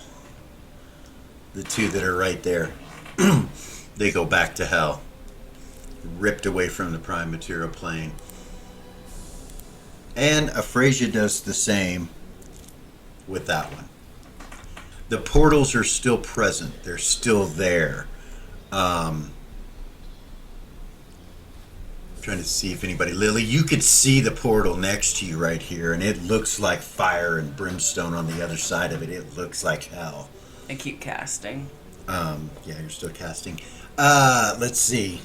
The two that are right there, they go back to hell, ripped away from the prime material plane. And Aphrasia does the same with that one. The portals are still present. They're still there. Trying to see if anybody... Lily, you could see the portal next to you right here, and it looks like fire and brimstone on the other side of it. It looks like hell. I keep casting. Yeah, you're still casting. Let's see.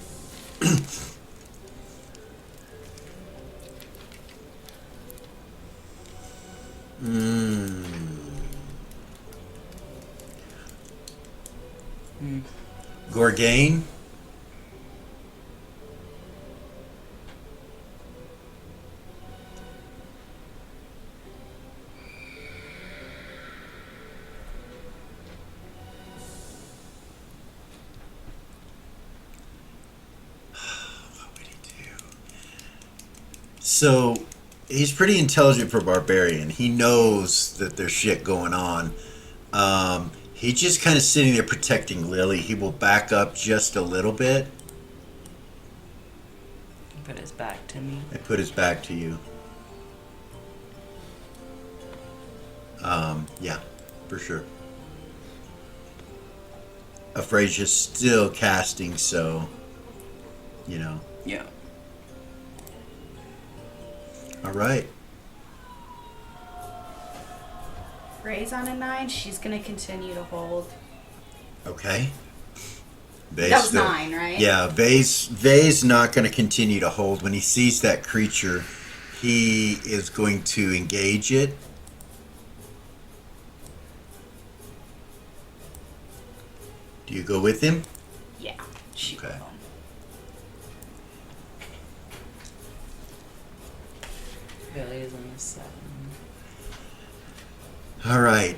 Gorgain. So he's pretty intelligent for barbarian. He knows that there's shit going on. He's just kind of sitting there protecting Lily. He will back up just a little bit. Put his back to me. And put his back to you. Yeah, for sure. Aphrasia's still casting, so, you know. Yeah. All right. Ray's on a 9. She's gonna continue to hold. Okay. Vay's That was still- 9, right? Yeah, Vay's not going to continue to hold. When he sees that creature, he is going to engage it. Do you go with him? Yeah. She Okay. will. Billy is on the 7. All right.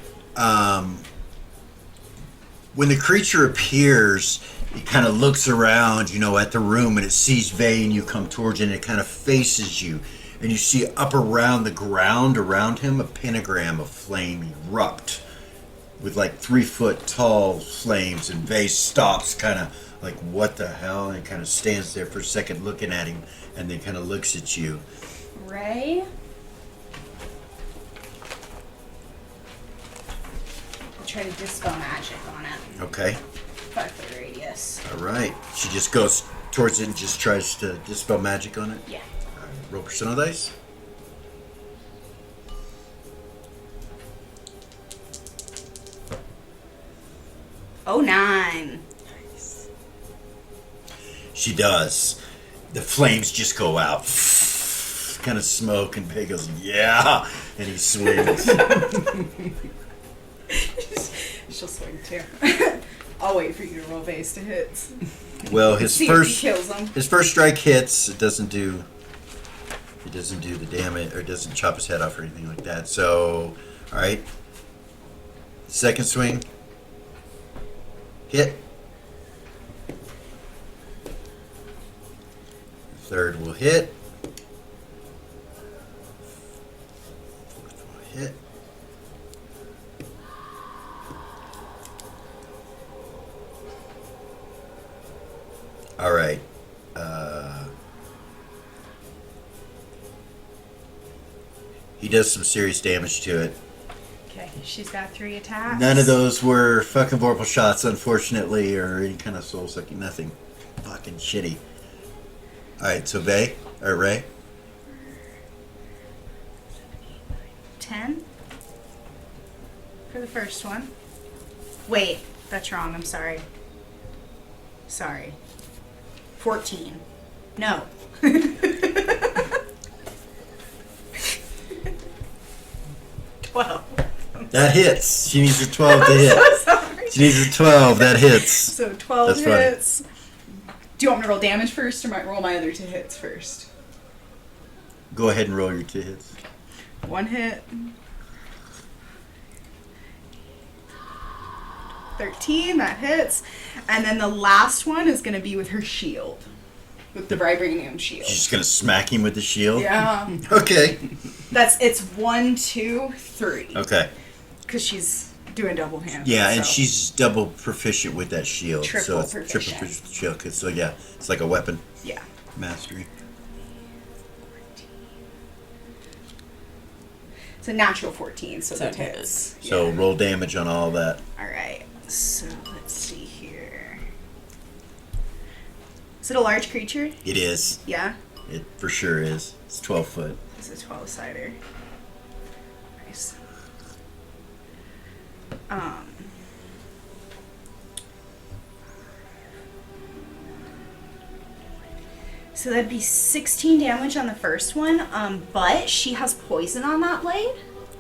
When the creature appears, it kind of looks around, you know, at the room, and it sees Vay and you come towards it, and it kind of faces you. And you see up around the ground around him a pentagram of flame erupt with like 3-foot tall flames, and Vay stops kind of like, what the hell? And kind of stands there for a second looking at him, and then kind of looks at you. Ray. I'll try to dispel magic on it. Okay. 5-foot radius. All right. She just goes towards it and just tries to dispel magic on it. Yeah. All right. Roll persona dice. Oh, 9. She does. The flames just go out. Kind of smoke, and Peg goes, yeah, and he swings. She'll swing too. I'll wait for you to roll base to hits. Well, his See first if he kills him. his first strike hits. It doesn't do the damage, or it doesn't chop his head off or anything like that. So, all right. Second swing Hit. Third will hit. Fourth will hit. All right. He does some serious damage to it. Okay, she's got 3 attacks. None of those were fucking vorpal shots, unfortunately, or any kind of soul sucking. Nothing. Fucking shitty. All right, so Ray. 10 for the first one. Wait, that's wrong. I'm sorry. 14. No. 12. That hits. She needs a 12 to hit. So sorry. She needs a 12. That hits. So 12 That's funny. hits. Do you want me to roll damage first, or might roll my other 2 hits first? Go ahead and roll your 2 hits. 1 hit. 13, that hits. And then the last one is going to be with her shield. With the vibranium shield. She's just gonna smack him with the shield. Yeah. Okay. It's 1, 2, 3. Okay. Because she's doing double hand. Yeah, and so. she's double proficient with that shield. Triple so it's proficient. triple proficient with shield. 'Cause- So yeah, it's like a weapon Yeah. mastery. It's a natural 14, so So that it hits. So Yeah. roll damage on all that. Alright, so let's see here. Is it a large creature? It is. Yeah? It for sure is. It's 12 foot. It's a 12-sider. Nice. So that'd be 16 damage on the first one, but she has poison on that blade.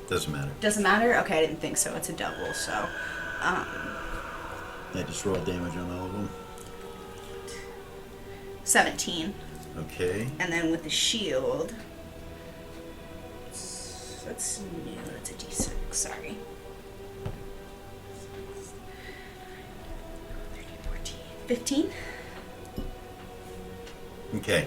Doesn't matter. Doesn't matter? Okay, I didn't think so. It's a double, so. Yeah, just roll damage on all of them. 17. Okay. And then with the shield, that's new. That's a d6. Sorry. 13, 14, 15. Okay.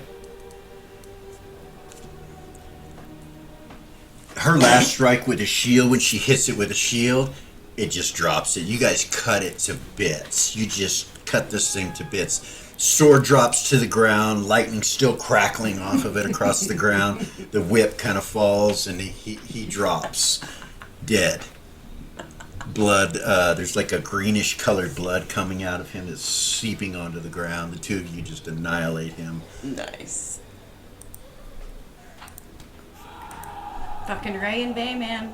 Her last strike with a shield, when she hits it with a shield, it just drops it. You guys cut it to bits. You just cut this thing to bits. Sword drops to the ground, lightning still crackling off of it across the ground. The whip kind of falls and he drops dead. Blood, there's like a greenish colored blood coming out of him that's seeping onto the ground. The two of you just annihilate him. Nice. Fucking Ray and Bay, man.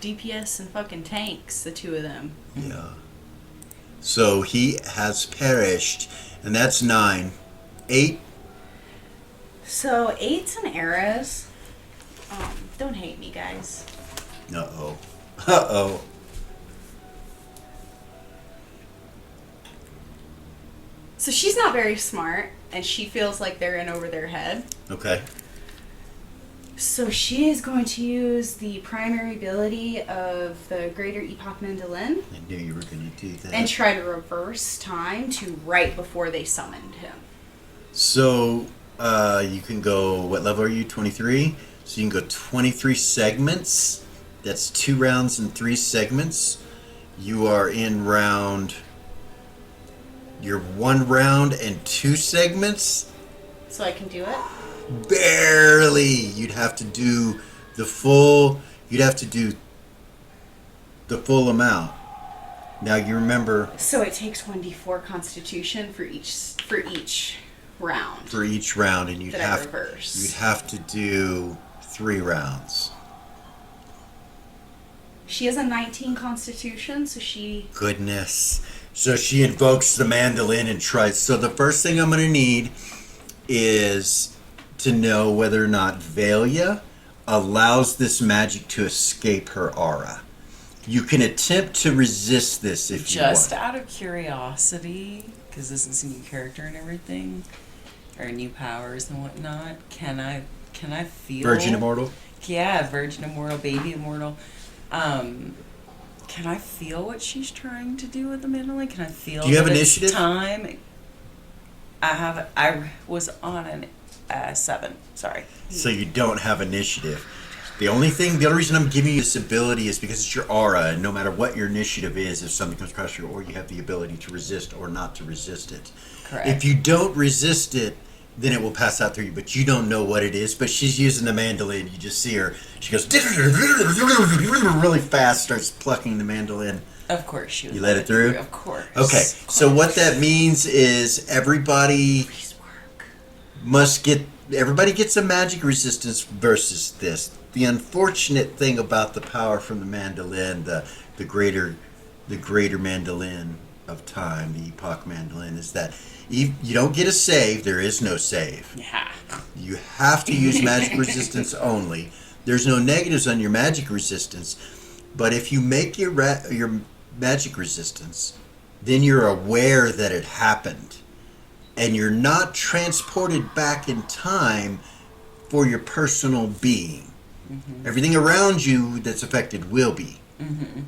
DPS and fucking tanks, the two of them. Yeah. So he has perished, and that's 9. 8. So 8's an Eras. Don't hate me, guys. Uh-oh. Uh-oh. So she's not very smart, and she feels like they're in over their head. Okay. So she is going to use the primary ability of the Greater Epoch Mandolin I knew you were going to do that. and try to reverse time to right before they summoned him. So, you can go, what level are you? 23? So you can go 23 segments. That's 2 rounds and 3 segments. You are in round... You're 1 round and 2 segments? So I can do it? Barely. You'd have to do the full... You'd have to do the full amount. Now you remember... So it takes 1d4 Constitution for each round. For each round, and you'd That I have reverse. you'd have to do 3 rounds. She has a 19 Constitution, so she... Goodness. So she invokes the mandolin and tries. So the first thing I'm going to need is to know whether or not Velia allows this magic to escape her aura. You can attempt to resist this if Just you want. out of curiosity, because this is a new character and everything, or new powers and whatnot, can I feel Virgin Immortal? Yeah, Virgin Immortal, Baby Immortal. Can Can I feel what she's trying to do with the mandolin? Can I feel? Do you have that it's initiative? Time. I was on an 7. Sorry. So you don't have initiative. The only reason I'm giving you this ability is because it's your aura, and no matter what your initiative is, if something comes across your aura, you have the ability to resist or not to resist it. Correct. If you don't resist it, then it will pass out through you, but you don't know what it is. But she's using the mandolin. You just see her. She goes really fast, starts plucking the mandolin. Of course, she was. You let it through? Of course. Okay, so what that means is everybody gets a magic resistance versus this. The unfortunate thing about the power from the mandolin, the greater mandolin of time, the epoch mandolin, is that you don't get a save. There is no save. Yeah. You have to use magic resistance only. There's no negatives on your magic resistance, but if you make your magic resistance, then you're aware that it happened, and you're not transported back in time for your personal being. Mm-hmm. Everything around you that's affected will be. Mm-hmm.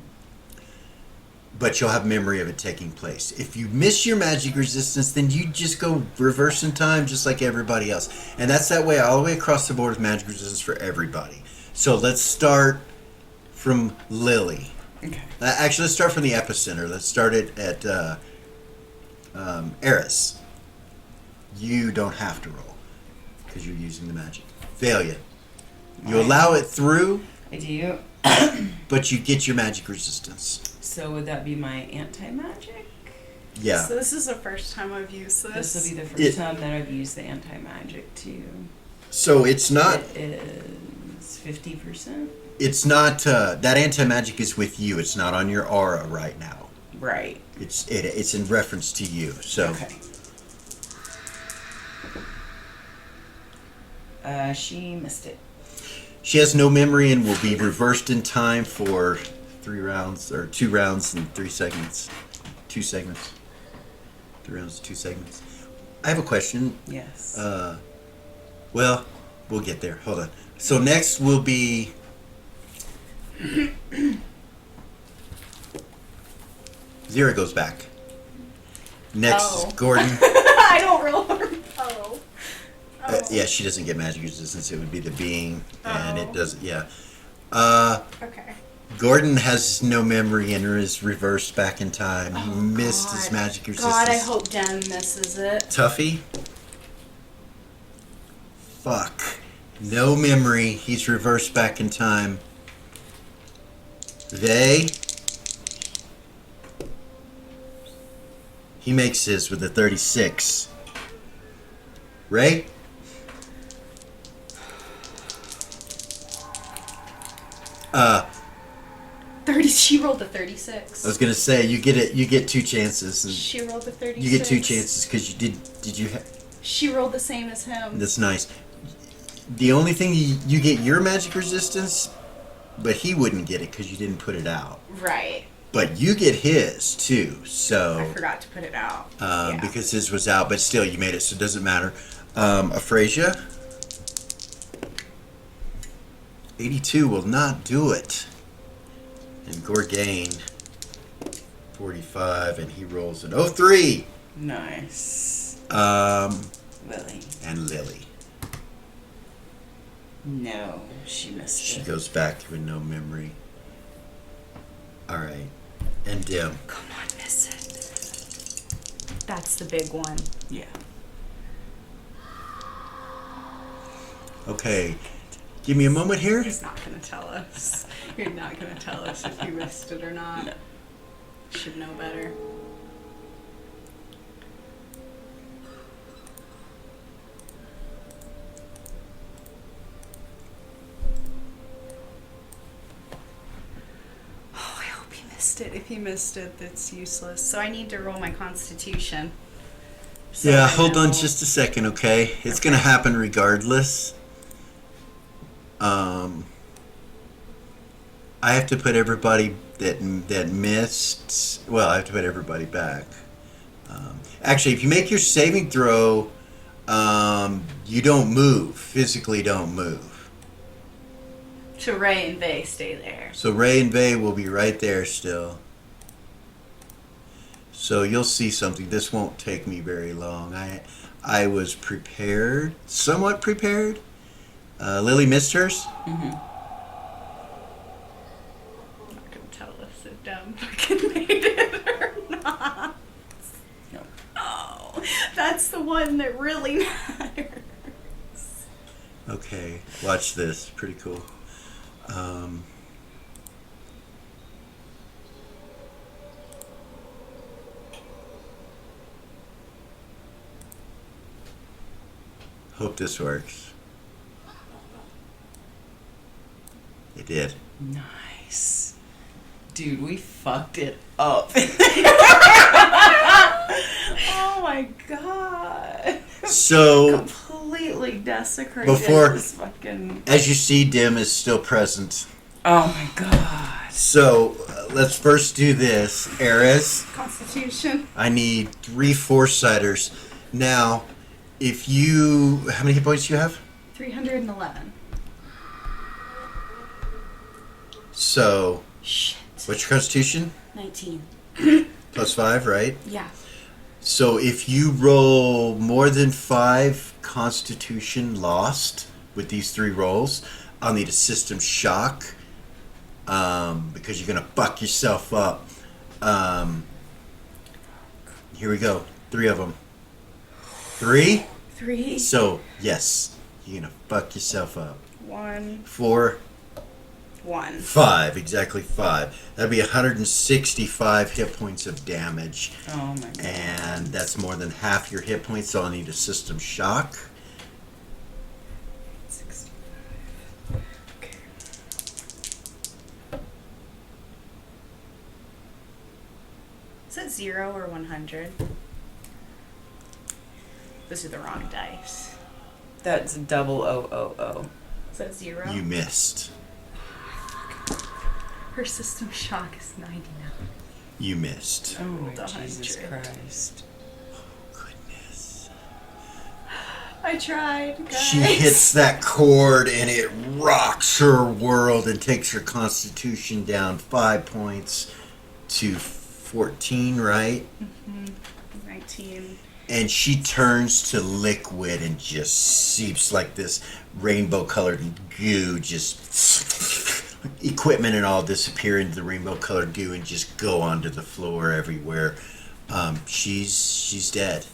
But you'll have memory of it taking place. If you miss your magic resistance, then you just go reverse in time just like everybody else. And that's that way all the way across the board with magic resistance for everybody. So let's start from Lily. Okay. Actually, let's start from the epicenter. Let's start it at Eris. You don't have to roll because you're using the magic. Valia. You allow it through, I do. but you get your magic resistance. So would that be my anti-magic? Yeah. So this is the first time I've used This will this. be the first time that I've used the anti-magic too. So it's not. It is 50%. It's not. That anti-magic is with you. It's not on your aura right now. Right. It's in reference to you. So. Okay. She missed it. She has no memory and will be reversed in time for 3 rounds, or 2 rounds and 3 segments. 2 segments. 3 rounds, 2 segments. I have a question. Yes. Well, we'll get there. Hold on. So next will be... Zira goes back. Next is Gordon. I don't roll. Oh. Yeah, she doesn't get magic resistance. It would be the being, and it doesn't. Yeah. Okay. Gordon has no memory and is reversed back in time. He missed his magic resistance. God, I hope Den misses it. Tuffy. Fuck. No memory. He's reversed back in time. He makes his with a 36. Ray? 30. She rolled a 36. I was gonna say you get it. You get 2 chances. And She rolled a 36. you get 2 chances because you did. Did you? She rolled the same as him. That's nice. The only thing you get your magic resistance, but he wouldn't get it because you didn't put it out. Right. But you get his too. So. I forgot to put it out. Because his was out, but still you made it, so it doesn't matter. Aphrasia. 82 will not do it. And Gorgain, 45, and he rolls an 03. Nice. Lily. And Lily. No, she missed She it. goes back with no memory. All right. And Dim. Come on, miss it. That's the big one. Yeah. Okay. Give me a moment here. He's not going to tell us. You're not going to tell us if you missed it or not. No. Should know better. Oh, I hope he missed it. If he missed it, that's useless. So I need to roll my constitution. So Yeah, I hold on know- just a second, okay? It's going to happen regardless. I have to put everybody that missed. Well, I have to put everybody back. Actually, if you make your saving throw, you don't move. Physically, don't move. So Ray and Vay stay there. So Ray and Vay will be right there still. So you'll see something. This won't take me very long. I was prepared, somewhat prepared. Lily missed hers. Mm-hmm. I'm not gonna tell us if Dem fucking made it or not. No. Oh, that's the one that really matters. Okay, watch this. Pretty cool. Hope this works. It did. Nice. Dude, we fucked it up. Oh my god. So, Completely desecrated Before- this fucking... as you see, Dim is still present. Oh my god. So, let's first do this. Eris, Constitution. I need 3 4-siders. Now, if you... How many hit points do you have? 311. So, Shit. what's your constitution? 19. Plus 5, right? Yeah. So if you roll more than 5 constitution lost with these 3 rolls, I'll need a system shock because you're going to fuck yourself up. Here we go. 3 of them. 3? 3. So, yes, you're going to fuck yourself up. 1. 4, 1. 5. Exactly 5. That'd be 165 hit points of damage. Oh my god. And that's more than half your hit points, so I'll need a system shock. 65. Okay. Is that 0 or 100? Those are the wrong dice. That's double O. Is that 0? You missed. Her system shock is 99. You missed. Oh my The Jesus 100. Christ. Goodness. I tried, guys. She hits that chord and it rocks her world and takes her constitution down 5 points to 14, right? 19. And she turns to liquid and just seeps like this rainbow colored goo. Just equipment and all disappear into the rainbow colored goo and just go onto the floor everywhere. She's dead.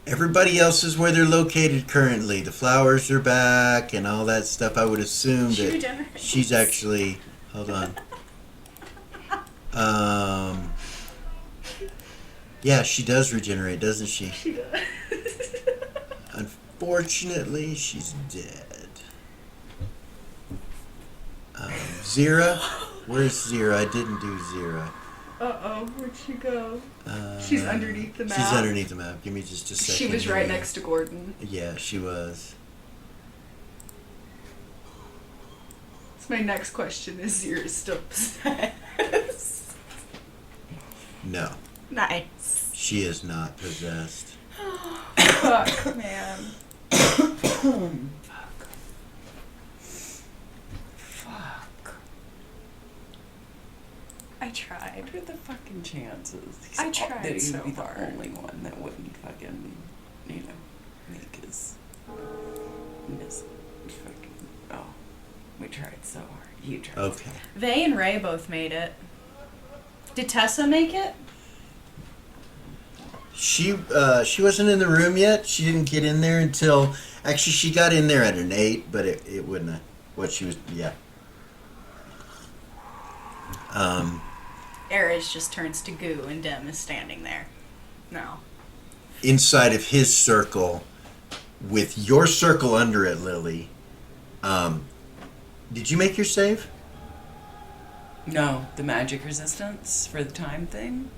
Everybody else is where they're located currently. The flowers are back and all that stuff. I would assume She that regenerates. she's actually. Hold on. Yeah, she does regenerate, doesn't she? She does. Unfortunately, she's dead. Zira? Where's Zira? I didn't do Zira. Uh-oh, where'd she go? Uh, She's underneath the She's map. underneath the map. Give me just a second. She was right here. next to Gordon. Yeah, she was. So my next question is, Zira's still possessed? No, Nice. she is not possessed. Fuck, man. Fuck. I tried. What are the fucking chances? I tried that he so would be hard. the only one that wouldn't fucking, make his miss. Fucking. Oh, we tried so hard. You tried. Okay. Vay and Ray both made it. Did Tessa make it? She wasn't in the room yet. She didn't get in there until actually she got in there at an 8, but it wouldn't have what she was. Yeah. Ares just turns to goo and Dem is standing there. No. Inside of his circle, with your circle under it, Lily. Did you make your save? No, the magic resistance for the time thing.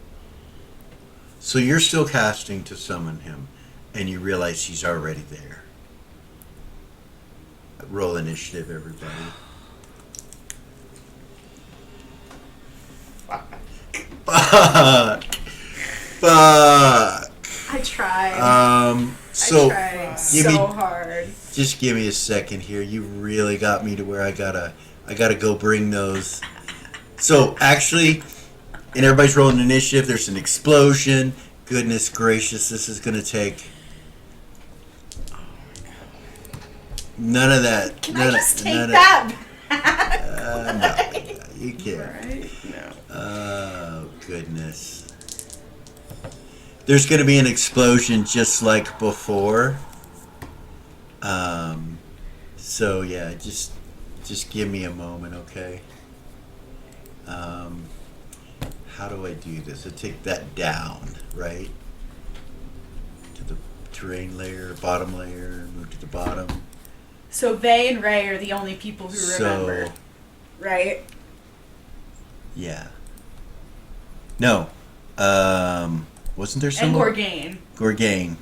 So you're still casting to summon him, and you realize he's already there. Roll initiative, everybody. Fuck. I tried. So tried. Give me- so hard. Just give me a second here. You really got me to where I gotta go bring those. So actually, and everybody's rolling initiative. There's an explosion. Goodness gracious, this is gonna take none of that. Can none I just of, take none that? No, you can't. Right? No. Oh goodness. There's gonna be an explosion just like before. So yeah, just give me a moment, okay? How do I do this? I take that down, right? To the terrain layer, bottom layer, move to the bottom. So Vay and Ray are the only people who remember, So, right? yeah. No. Wasn't there And someone? Gorgain. Gorgain.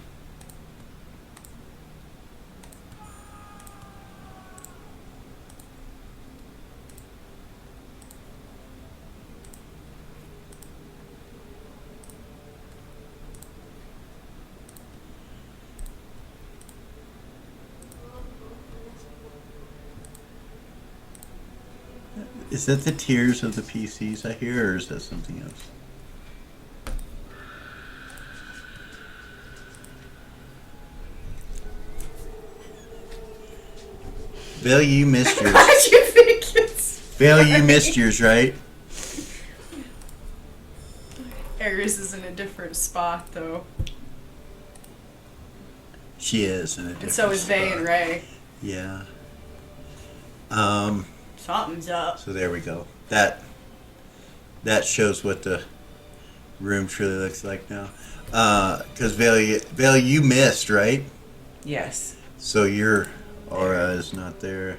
Is that the tears of the PCs I hear, or is that something else? Bill, you missed yours. Why'd you think it's... Bill, you missed yours, right? Aries is in a different spot, though. She is in a different And so is Vay and spot. Ray. Yeah. Something's up. So there we go. That shows what the room truly looks like now. Because Vale, you missed, right? Yes. So your aura is not there.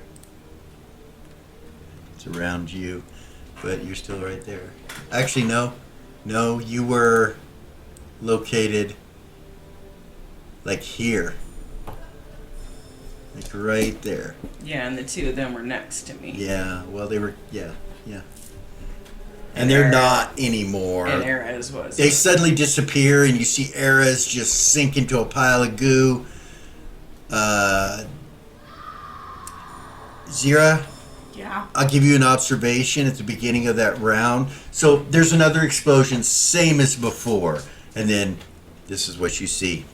It's around you, but you're still right there. Actually, no, you were located like here, like right there. Yeah, and the two of them were next to me. Yeah. Well, they were. Yeah. And they're Era- not anymore. And Erez was. They suddenly disappear, and you see Erez just sink into a pile of goo. Zira, Yeah. I'll give you an observation at the beginning of that round. So there's another explosion, same as before. And then this is what you see.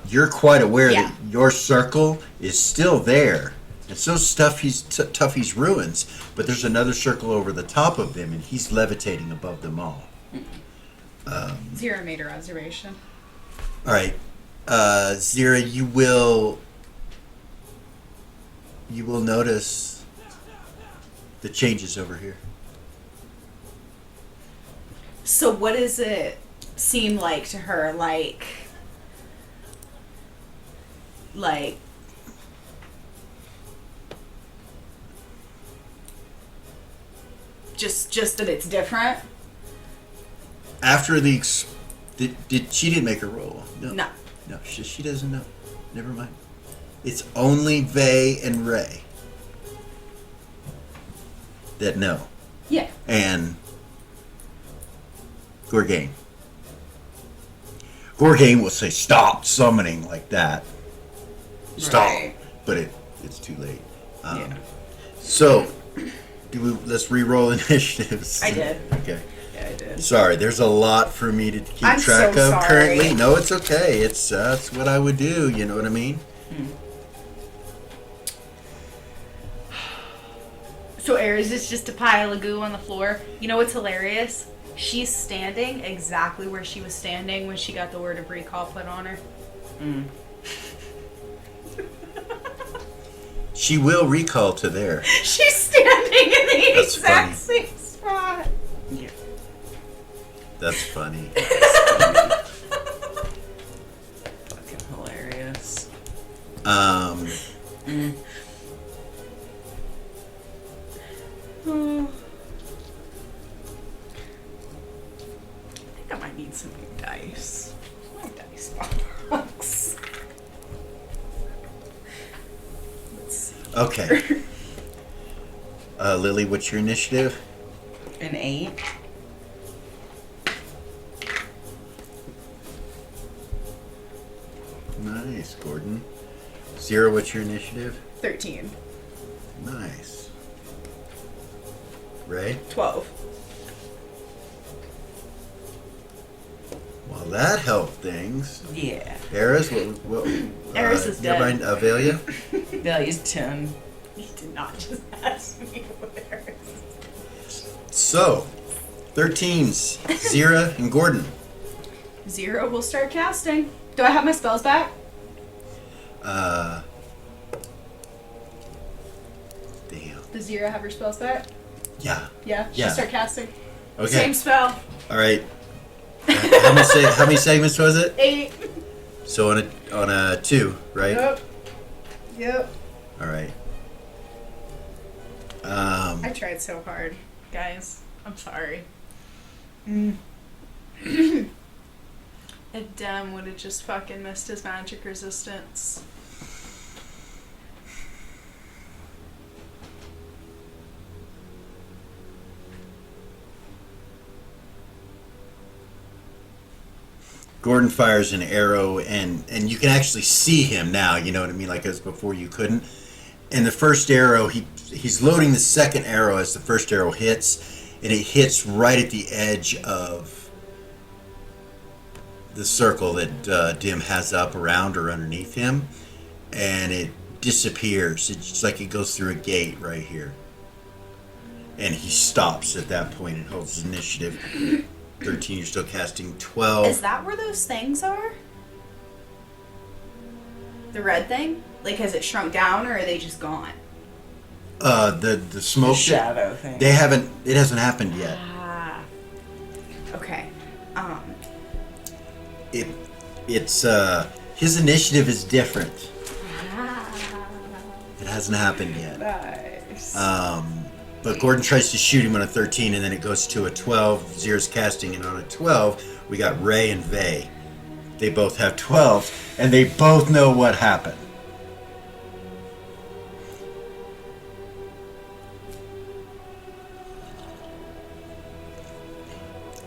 You're quite aware Yeah. that your circle is still there. And so Tuffy's ruins. But there's another circle over the top of them, and he's levitating above them all. Zira made her observation. All right. Zira, you will notice the changes over here. So what does it seem like to her? Like just that it's different? After did she didn't make a roll? No. No, she doesn't know. Never mind. It's only Vay and Ray that know, Yeah. and Gorgain. Gorgain will say, "Stop summoning," like that. Stop, Right. but it's too late. Yeah. So, let's re-roll initiatives. I did. Okay. Yeah, I did. Sorry, there's a lot for me to keep I'm track so of sorry. currently. No, it's okay. It's what I would do. You know what I mean? So Aries is just a pile of goo on the floor. You know what's hilarious? She's standing exactly where she was standing when she got the word of recall put on her. She will recall to there. She's standing in the That's exact funny. same spot. Yeah. That's funny. Fucking hilarious. I think I might need some new dice. My dice box. Let's see. Okay. Lily, what's your initiative? An 8. Nice, Gordon. 0, what's your initiative? 13. Nice. Ray? 12. Well, that helped things. Yeah. Eris, what Eris is never dead. mind, Avelia? Value's 10. You did not just ask me where. So, 13s, Zira and Gordon. 0 will start casting. Do I have my spells back? Damn. Does 0 have her spells back? Yeah. Yeah? Yeah. She'll start casting. Okay. Same spell. All right. How many segments was it? 8. So on a 2, right? Yep. All right. I tried so hard, guys. I'm sorry. If Dem would have just fucking missed his magic resistance. Gordon fires an arrow, and you can actually see him now. You know what I mean? Like as before, you couldn't. And the first arrow, he's loading the second arrow as the first arrow hits, and it hits right at the edge of the circle that Dim has up around or underneath him, and it disappears. It's just like it goes through a gate right here. And he stops at that point and holds his initiative. 13, you're still casting. 12. Is that where those things are? The red thing? Like, has it shrunk down or are they just gone? The smoke. Shadow thing. They haven't. It hasn't happened yet. Ah. Okay. It's his initiative is different. It hasn't happened yet. Nice. But Gordon tries to shoot him on a 13, and then it goes to a 12. Zira's casting, and on a 12, we got Ray and Vay. They both have 12, and they both know what happened.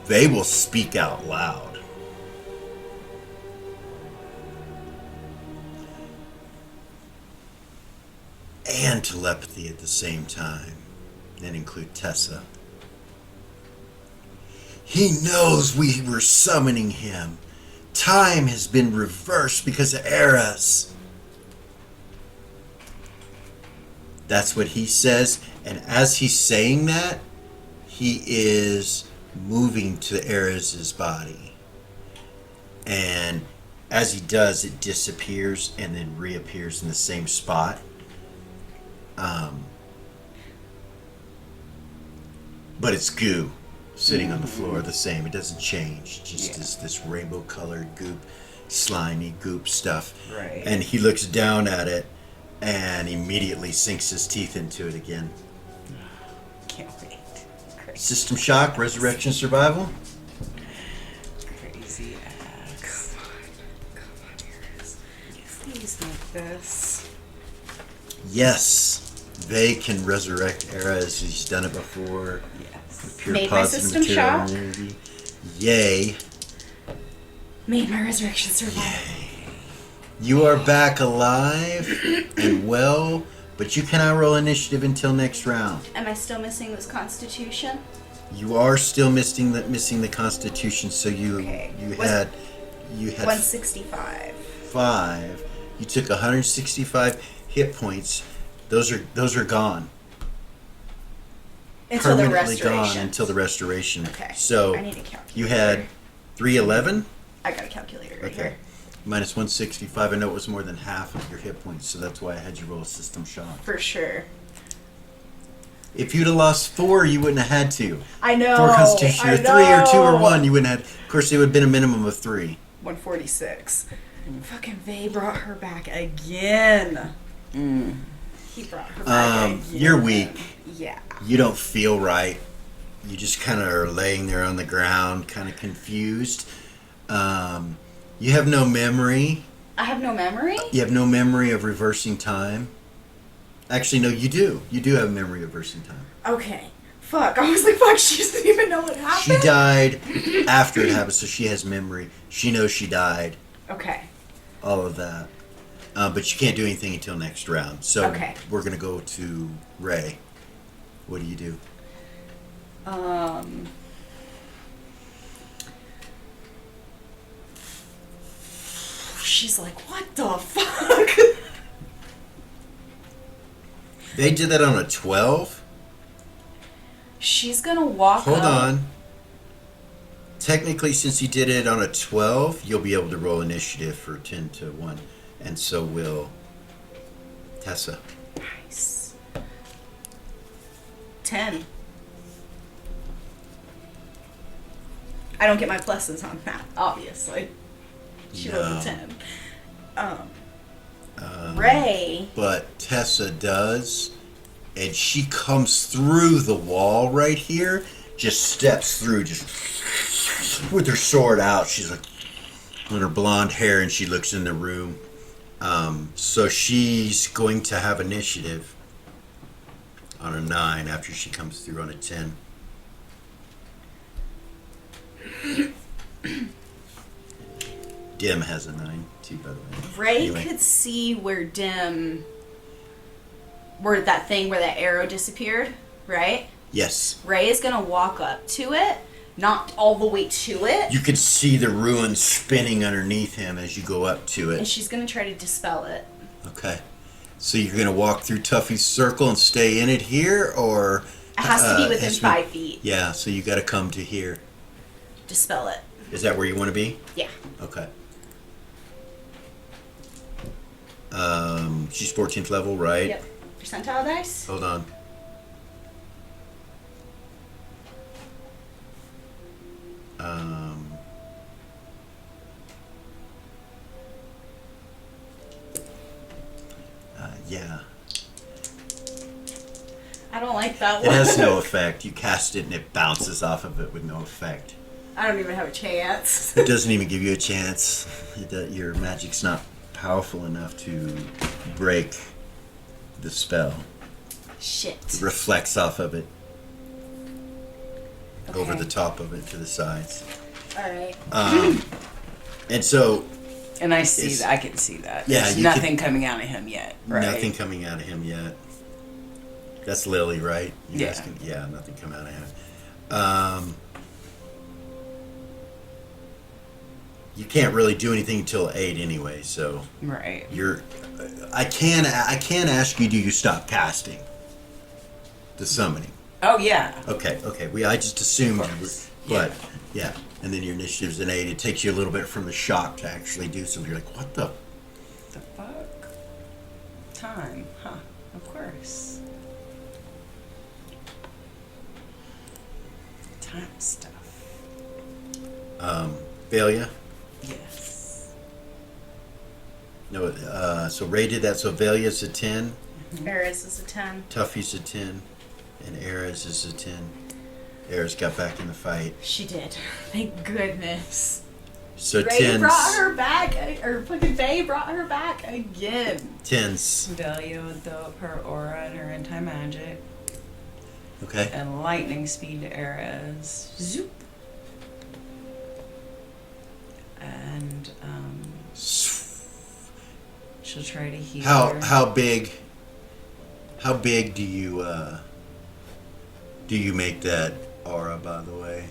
They will speak out loud. And telepathy at the same time. And include Tessa. He knows we were summoning him. Time has been reversed because of Eris. That's what he says. And as he's saying that, he is moving to Eris's body. And as he does, it disappears and then reappears in the same spot. But it's goo sitting on the floor the same. It doesn't change. Just this rainbow colored goop, slimy goop stuff. Right. And he looks down at it and immediately sinks his teeth into it again. Can't wait. Crazy. System shock, resurrection, survival. Crazy ass. Come on, Iris. Please make this. Yes. They can resurrect Eris. He's done it before. Yes. With pure Made my positive system material shock. immunity. Yay. Made my resurrection survive. You are back alive and well, but you cannot roll initiative until next round. Am I still missing this constitution? You are still missing the Constitution, so you Okay. you Was- had 165. 5. You took 165 hit points. Those are gone. Until the Permanently restoration. gone until the restoration. Okay. So I need a calculator. you had 311. I got a calculator right Okay. here. Minus 165. I know it was more than half of your hit points, so that's why I had you roll a system shock. For sure. If you'd have lost 4, you wouldn't have had to. I know. 4 Constitution, or 3 or 2 or 1, you wouldn't have. Of course, it would have been a minimum of 3. 146. Fucking Vay brought her back again. He brought her back again. You're weak. Yeah. You don't feel right. You just kind of are laying there on the ground, kind of confused. You have no memory. I have no memory? You have no memory of reversing time. Actually, no, you do. You do have memory of reversing time. Okay. Fuck. I was like, fuck, she doesn't even know what happened. She died after it happened, so she has memory. She knows she died. Okay. all of that. But you can't do anything until next round. So Okay. we're going to go to Ray. What do you do? She's like, what the fuck? They did that on a 12? She's gonna walk Hold up. on. Technically, since he did it on a 12, you'll be able to roll initiative for 10 to 1. And so will Tessa. Nice. 10. I don't get my pluses on that, obviously. She was No. a 10. Ray. But Tessa does, and she comes through the wall right here, just steps through, just with her sword out. She's like, with her blonde hair, and she looks in the room. So she's going to have initiative on a 9 after she comes through on a 10. Dim has a 9 too, by the way. Ray Anyway. could see where where that thing where that arrow disappeared, right? Yes. Ray is gonna walk up to it, not all the way to it, You could see the ruins spinning underneath him as you go up to and it. she's gonna try to dispel it. Okay. So you're going to walk through Tuffy's circle and stay in it here, or... It has to be within has to 5 feet. Yeah, so you got to come to here. Dispel it. Is that where you want to be? Yeah. Okay. She's 14th level, right? Yep. Percentile dice. Hold on. Yeah. I don't like that It one. has no effect. You cast it and it bounces off of it with no effect. I don't even have a chance. It doesn't even give you a chance. Your magic's not powerful enough to break the spell. Shit. It reflects off of it, over Okay. the top of it, to the sides. All right. And so, And I see It's- that. I can see that. Yeah, There's you nothing coming out of him yet. Right? nothing coming out of him yet. That's Lily, right? You guys Yeah. can, nothing coming out of him. You can't really do anything until 8 anyway, so Right. I can ask you, do you stop casting the summoning? Oh yeah. Okay. I just assumed you were, course. but yeah. And then your initiative's an 8. It takes you a little bit from the shock to actually do something. You're like, what the? The fuck? Time, huh? Of course. Time stuff. Valia? Yes. No, so Ray did that. So Valia's a 10, Eris is a 10. Tuffy's a 10, and Ares is a 10. Ares got back in the fight. She did. Thank goodness. So Ray 10s. brought her back, or fucking Faye brought her back again. 10s. Delia would throw up her aura and her anti-magic. Okay. And lightning speed to Ares. Zoop. And she'll try to heal her. How big do you make that aura, by the way?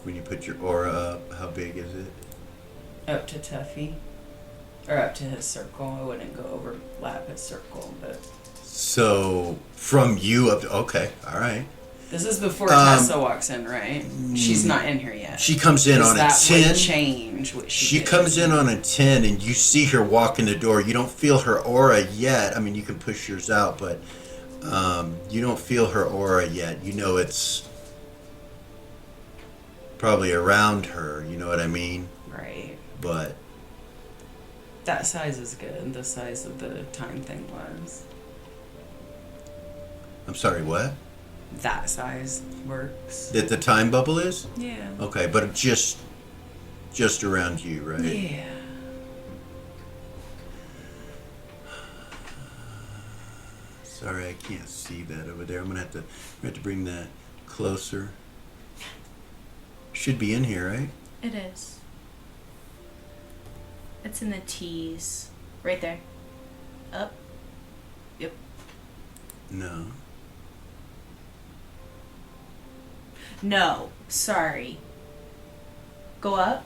When you put your aura up, how big is it? Up to Tuffy. Or up to his circle. I wouldn't go overlap his circle, but So from you up to, okay, all right. this is before Tessa walks in, right? She's not in here yet. She comes in on a that 10. would change what she She did. comes in on a 10 and you see her walk in the door. You don't feel her aura yet. I mean, you can push yours out, but you don't feel her aura yet. You know it's probably around her, you know what I mean? Right. But That size is good. The size of the time thing was. I'm sorry, what? That size works. That the time bubble is? Yeah. Okay, but just around you, right? Yeah. Sorry, I can't see that over there. I'm gonna have to bring that closer. Should be in here, right? It is. It's in the T's. Right there. Up. Yep. No. No. Sorry. Go up.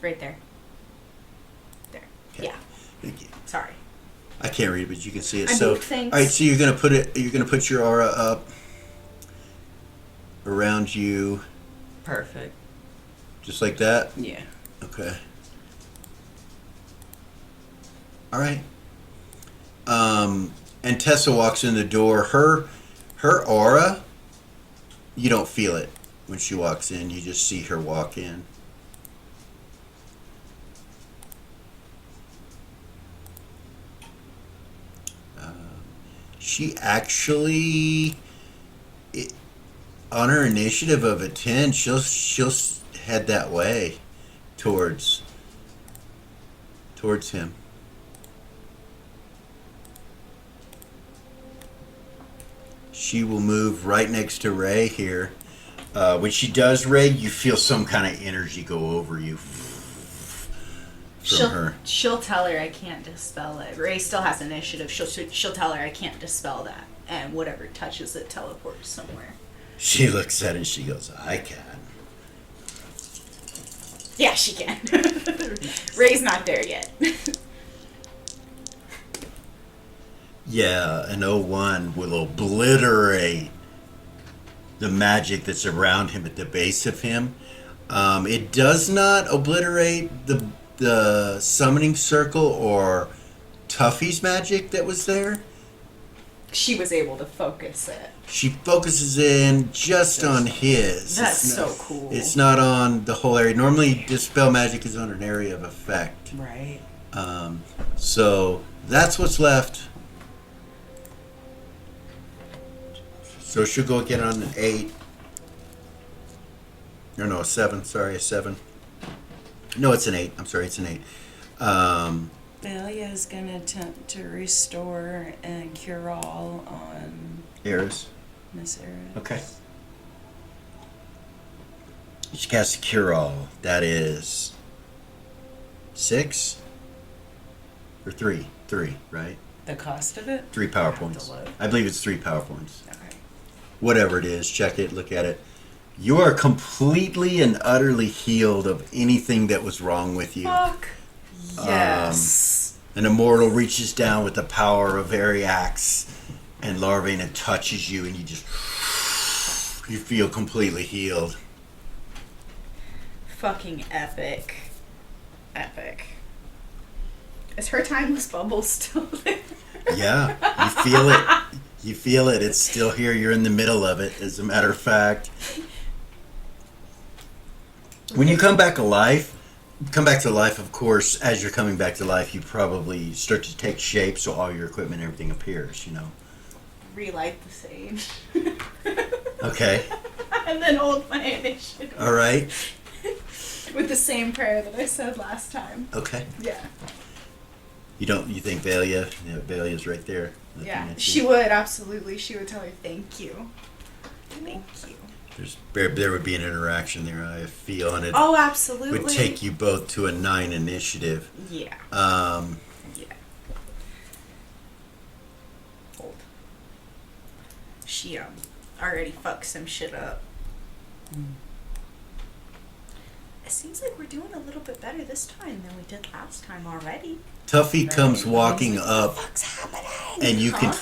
Right there. There. Okay. Yeah. Thank you. Sorry. I can't read it, but you can see it. I So, moved things. all right. So you're gonna put it. You're gonna put your aura up around you, Perfect. just like that. Yeah. Okay. All right. And Tessa walks in the door. Her aura, you don't feel it when she walks in. You just see her walk in. She actually, on her initiative of a 10, she'll head that way towards him. She will move right next to Ray here. When she does, Ray, you feel some kind of energy go over you from her. She'll tell her I can't dispel it. Ray still has initiative. She'll tell her I can't dispel that, and whatever touches it teleports somewhere. She looks at it and she goes, "I can." Yeah, she can. Ray's not there yet. Yeah, an 01 will obliterate the magic that's around him at the base of him. It does not obliterate the summoning circle or Tuffy's magic that was there. She was able to focus it. She focuses in just on his. That's It's so not- cool. It's not on the whole area. Normally, dispel magic is on an area of effect. Right. So that's what's left. So she'll go get on an 8. Or no, a 7. Sorry, a 7. No, it's an 8. I'm sorry, it's an 8. Thalia is going to attempt to restore and cure all on Eris. Miss Eris. Okay. She casts a cure all. That is 6 or 3. 3, right? The cost of it? 3 power I have to points. look. I believe it's 3 power points. Okay. Whatever it is, check it, look at it. You are completely and utterly healed of anything that was wrong with you. Fuck. Yes. An immortal reaches down with the power of Ariax and Larvain and touches you, and you feel completely healed. Fucking epic. Epic. Is her timeless bubble still there? Yeah, you feel it. You feel it. It's still here. You're in the middle of it, as a matter of fact. When you come back to life, of course, as you're coming back to life, you probably start to take shape, so all your equipment and everything appears, Relight the sage. Okay. And then hold my initiative. All right. With the same prayer that I said last time. Okay. Yeah. You think Valia? Yeah, Valia's right there. looking Yeah. at She you. would, absolutely. She would tell her thank you. Thank you. There would be an interaction there, I feel, and it Oh, absolutely. would take you both to a 9 initiative. Yeah. Yeah. Hold. She already fucked some shit up. It seems like we're doing a little bit better this time than we did last time already. Tuffy comes walking up, What's happening? and you can.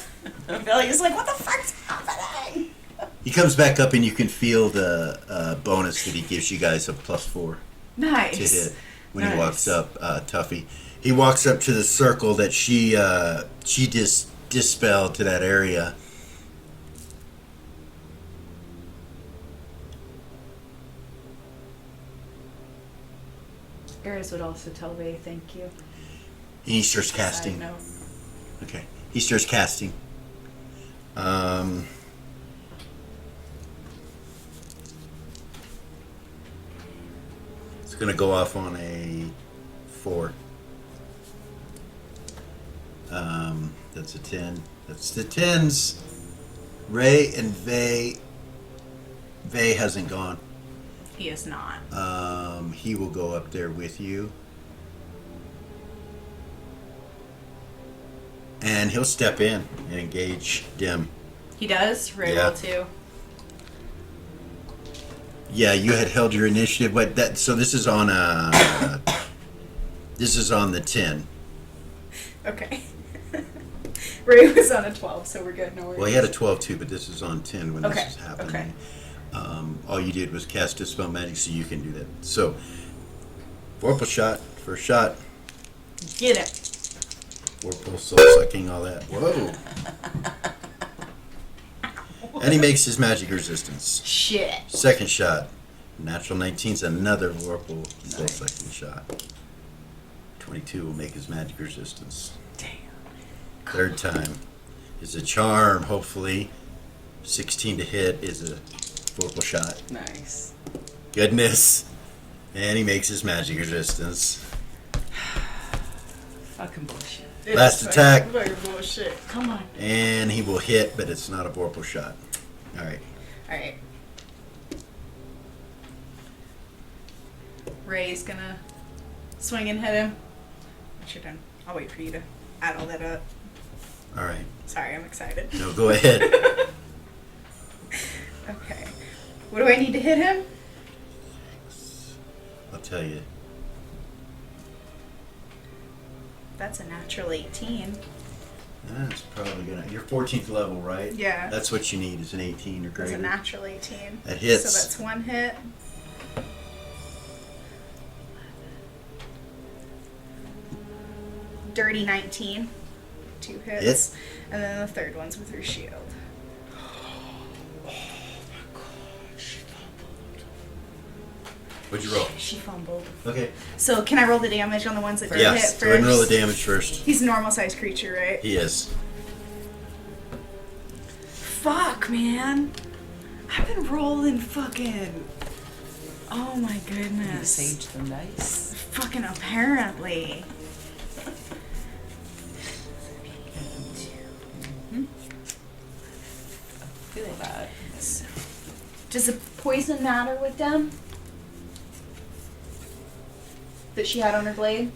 Valia's like, what the fuck's happening? He comes back up, and you can feel the bonus that he gives you guys of +4 Nice. to hit when he Nice. walks up. Tuffy. He walks up to the circle that she just dispelled to that area. Eris would also tell Ray thank you. And he starts casting. Side note. Okay. He starts casting. It's going to go off on a 4. That's a 10. That's the 10s. Ray and Vay. Vay hasn't gone. He is not. He will go up there with you. and he'll step in and engage Dim. He does? Ray Yeah. will too. Yeah, you had held your initiative, but that so this is on this is on the 10. Okay. Ray was on a 12, so we're good. No worries. Well, he had a 12 too, but this is on 10 when Okay, this is happening. okay. All you did was cast Dispel Magic, so you can do that. So, Vorpal shot, first shot. Get it. Vorpal soul sucking, all that. Whoa. And he makes his magic resistance. Shit. Second shot. Natural 19's another Vorpal soul sucking shot. 22 will make his magic resistance. Damn. Third time is a charm, hopefully. 16 to hit is a Vorpal shot. Nice. Goodness. And he makes his magic resistance. Fucking bullshit. Last attack. Fucking bullshit. Come on. And he will hit, but it's not a Vorpal shot. Alright. Alright. Ray's gonna swing and hit him. Once you're done, I'll wait for you to add all that up. Alright. Sorry, I'm excited. No, go ahead. Okay. What do I need to hit him? I'll tell you. That's a natural 18. That's probably gonna. You're 14th level, right? Yeah. That's what you need is an 18 or That's greater. a natural 18. That hits. So that's one hit. Dirty 19. 2 hits. Hit. And then the third one's with her shield. What'd you roll? She fumbled. Okay. So can I roll the damage on the ones that did hit Yes. first? Go ahead and roll the damage first. He's a normal sized creature, right? He is. Fuck, man. I've been rolling fucking. Oh my You goodness. sage them dice. Fucking apparently. Feel that. Does the poison matter with them? That she had on her blade?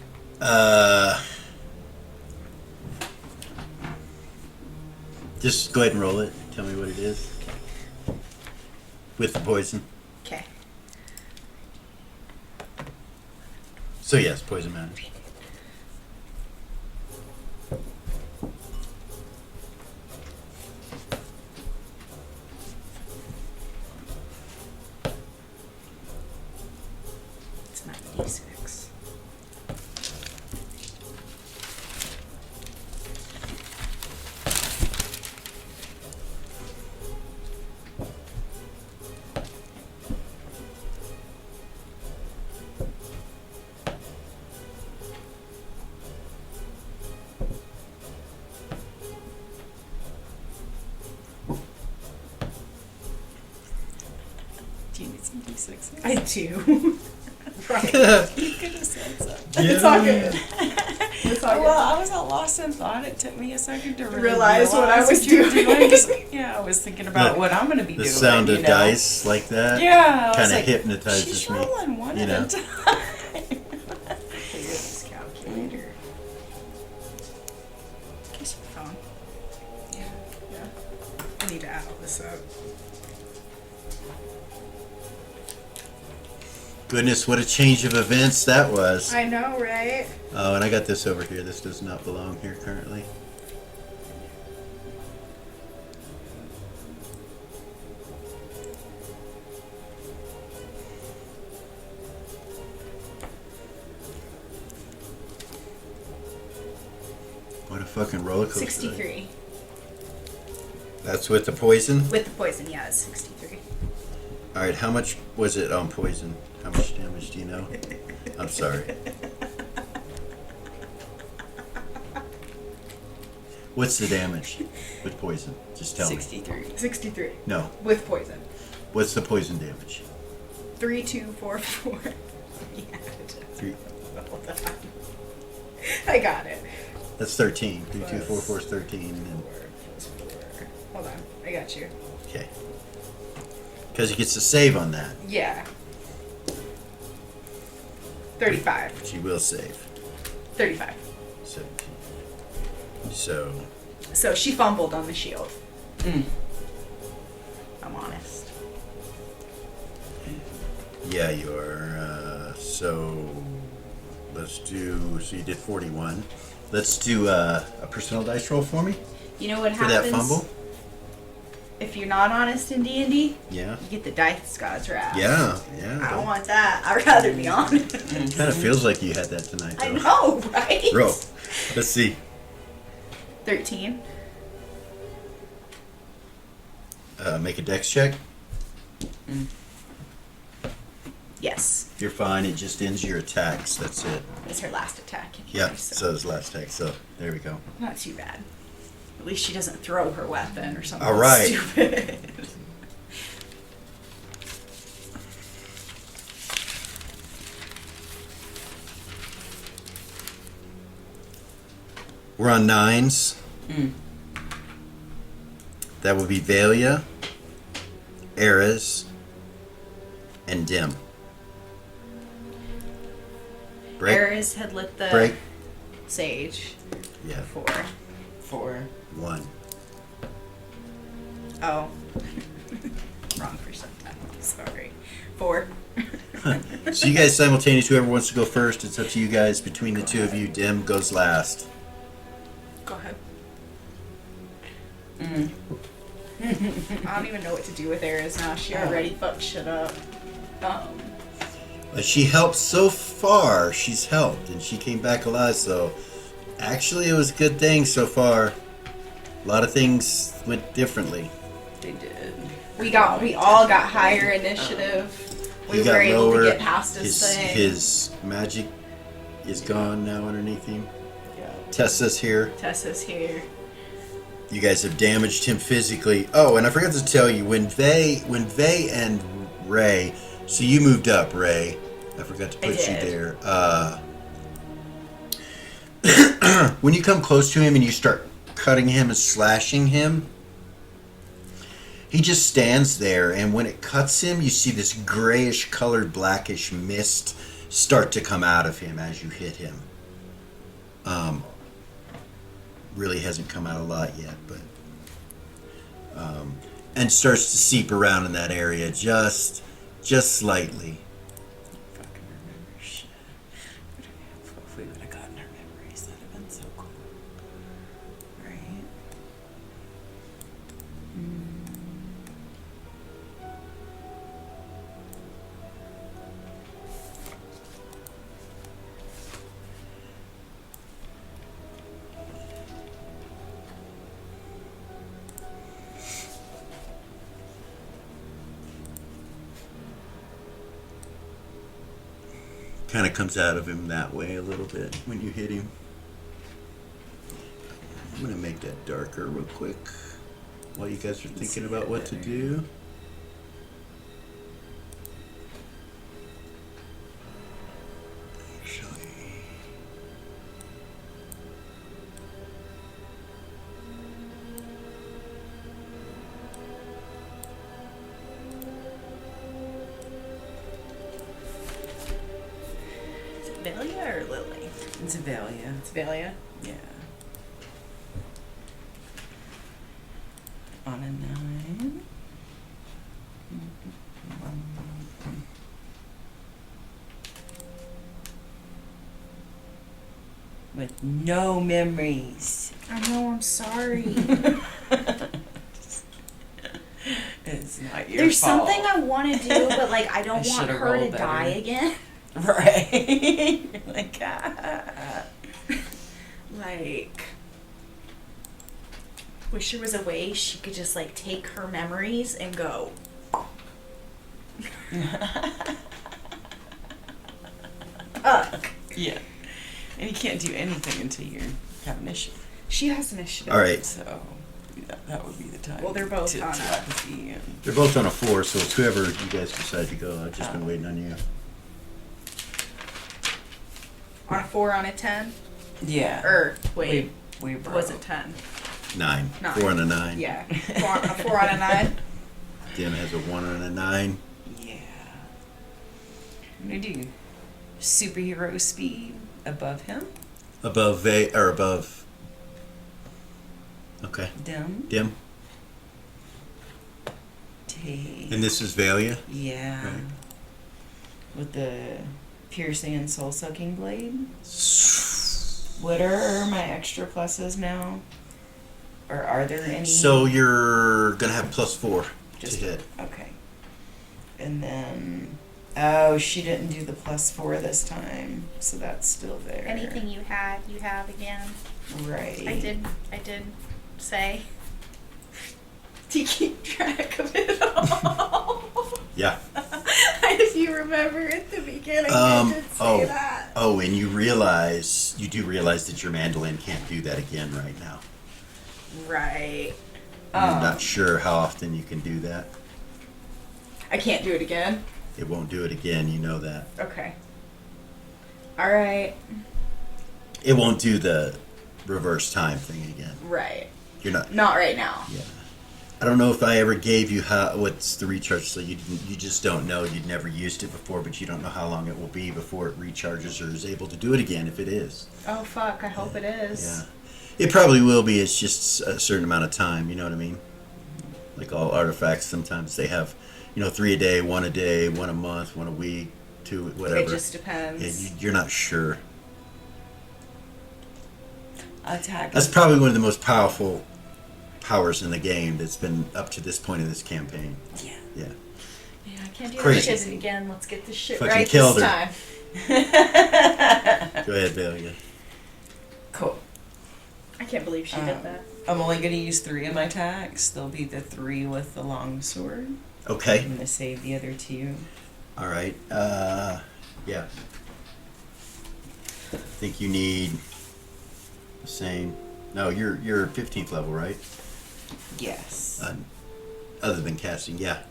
Just go ahead and roll it. Tell me what it is. With the poison. Okay. So yes, poison matters. It's 96. Do you need some D6? I do. Right. You could have said so. It's all good. It's all good. Well, I was all lost in thought. It took me a second to really Realize what I was you were doing. 'cause, yeah, I was thinking about what I'm going to be The doing. sound you of know? dice like that Yeah. I was kind of like, hypnotizes she's me. rolling one you at know. a time. Here's this calculator. Kiss your phone. Yeah. Yeah. I need to add all this up. Goodness, what a change of events that was. I know, right? Oh, and I got this over here. This does not belong here currently. What a fucking roller coaster. 63. That's with the poison? With the poison, yeah, it's 63. Alright, how much was it on poison? How much damage do you know? I'm sorry. What's the damage with poison? Just tell me. 63. 63. No. With poison. What's the poison damage? 3, 2, 4, 4. Yeah. Three. Hold on. I got it. That's 13. 3, 2, 4, 4 is 13. And then, 4 plus 4. Hold on. I got you. okay. Because he gets a save on that. Yeah. 35. She will save. 35. 17. So she fumbled on the shield. I'm honest. Yeah, you are. So let's do. So you did 41. Let's do a personal dice roll for me You know what for happens that fumble. if you're not honest in D&D? Yeah. You get the dice god's wrath. Yeah. I don't want that. I'd rather be honest. Kind of feels like you had that tonight, though. I know, right? Roll. Let's see. 13. Make a dex check. Yes. If you're fine, it just ends your attacks. That's it. It's her last attack in here. Yeah, so it's last attack. So there we go. Not too bad. At least she doesn't throw her weapon or something All right. stupid. We're on 9s. That would be Valia, Eris, and Dim. Break. Eris had lit the Break. sage Yeah. before. 4. 1. Oh. Wrong for some time. Sorry. 4. So you guys simultaneous. Whoever wants to go first, it's up to you guys. Between the two of you, Dim goes last. Go ahead. I don't even know what to do with Eris now. She already fucked shit up. She helped so far. She's helped, and she came back alive. So actually, it was a good thing so far. A lot of things went differently. They did. We all got higher initiative. We He got were able lower. to get past his thing. His magic is gone now underneath him. Yeah. Tessa's here. Tessa's here. You guys have damaged him physically. Oh, and I forgot to tell you, when Vay and Ray, so you moved up, Ray. I forgot to I put you did. there. When you come close to him and you start cutting him and slashing him, he just stands there, and when it cuts him, you see this grayish colored blackish mist start to come out of him as you hit him. Really hasn't come out a lot yet, but and starts to seep around in that area just slightly. Fucking remember shit. If we would have gotten our memories, that'd have been so cool. Right? Kind of comes out of him that way a little bit when you hit him. I'm gonna make that darker real quick while you guys are thinking about what to do. Actually, Is it Velia or Lily? It's Avalia. It's Velia. Yeah. On a 9. With no memories. I know, I'm sorry. It's not your There's fault. something I want to do, but like I don't I want should've her to rolled better. die again. Right. You're like, ah. Like, wish there was a way she could just like take her memories and go. Yeah. And you can't do anything until you have initiative. She has initiative. all right. So that would be the time. Well, they're both to on a- telepathy and They're both on a 4, so it's whoever you guys decide to go. I've just been waiting on you. On a 4, on a 10? yeah. Wait, we broke. was it 10? 9. Nine. 4 and a 9. Yeah. 4 on a 9? Dim has a 1 and a 9. Yeah. I'm gonna do superhero speed above him. Above Okay. Dim. Dim. Take. And this is Valia? Yeah. Right. With the piercing and soul sucking blade. What are my extra pluses now? Or are there any? So you're going to have +4 Just to hit. Okay. And then, oh, she didn't do the +4 this time, so that's still there. Anything you had, you have again. Right. I did say. Do you keep track of it all? Yeah. If you remember at the beginning, I did say that. Oh, and you do realize that your mandolin can't do that again right now. Right. I'm not sure how often you can do that. I can't do it again. It won't do it again, you know that. Okay. All right. It won't do the reverse time thing again. Right. You're not. Not right now. Yeah. I don't know if I ever gave you what's the recharge, so you just don't know. You'd never used it before, but you don't know how long it will be before it recharges or is able to do it again if it is. Oh fuck! I hope it is. Yeah. It probably will be. It's just a certain amount of time. You know what I mean? Like all artifacts, sometimes they have, 3 a day, 1 a day, 1 a month, 1 a week, 2, whatever. It just depends. Yeah, you're not sure. Attack. That's probably one of the most powerful powers in the game that's been up to this point in this campaign. Yeah. Yeah. Yeah, I can't do Crazy. this shit again. Let's get this shit Fucking right killed this her. time. Go ahead, Valia. Cool. I can't believe she did that. I'm only going to use 3 of my attacks. They'll be the 3 with the long sword. Okay. I'm going to save the other 2. All right. Yeah. I think you need the same. No, you're 15th level, right? Yes. Other than casting, yeah.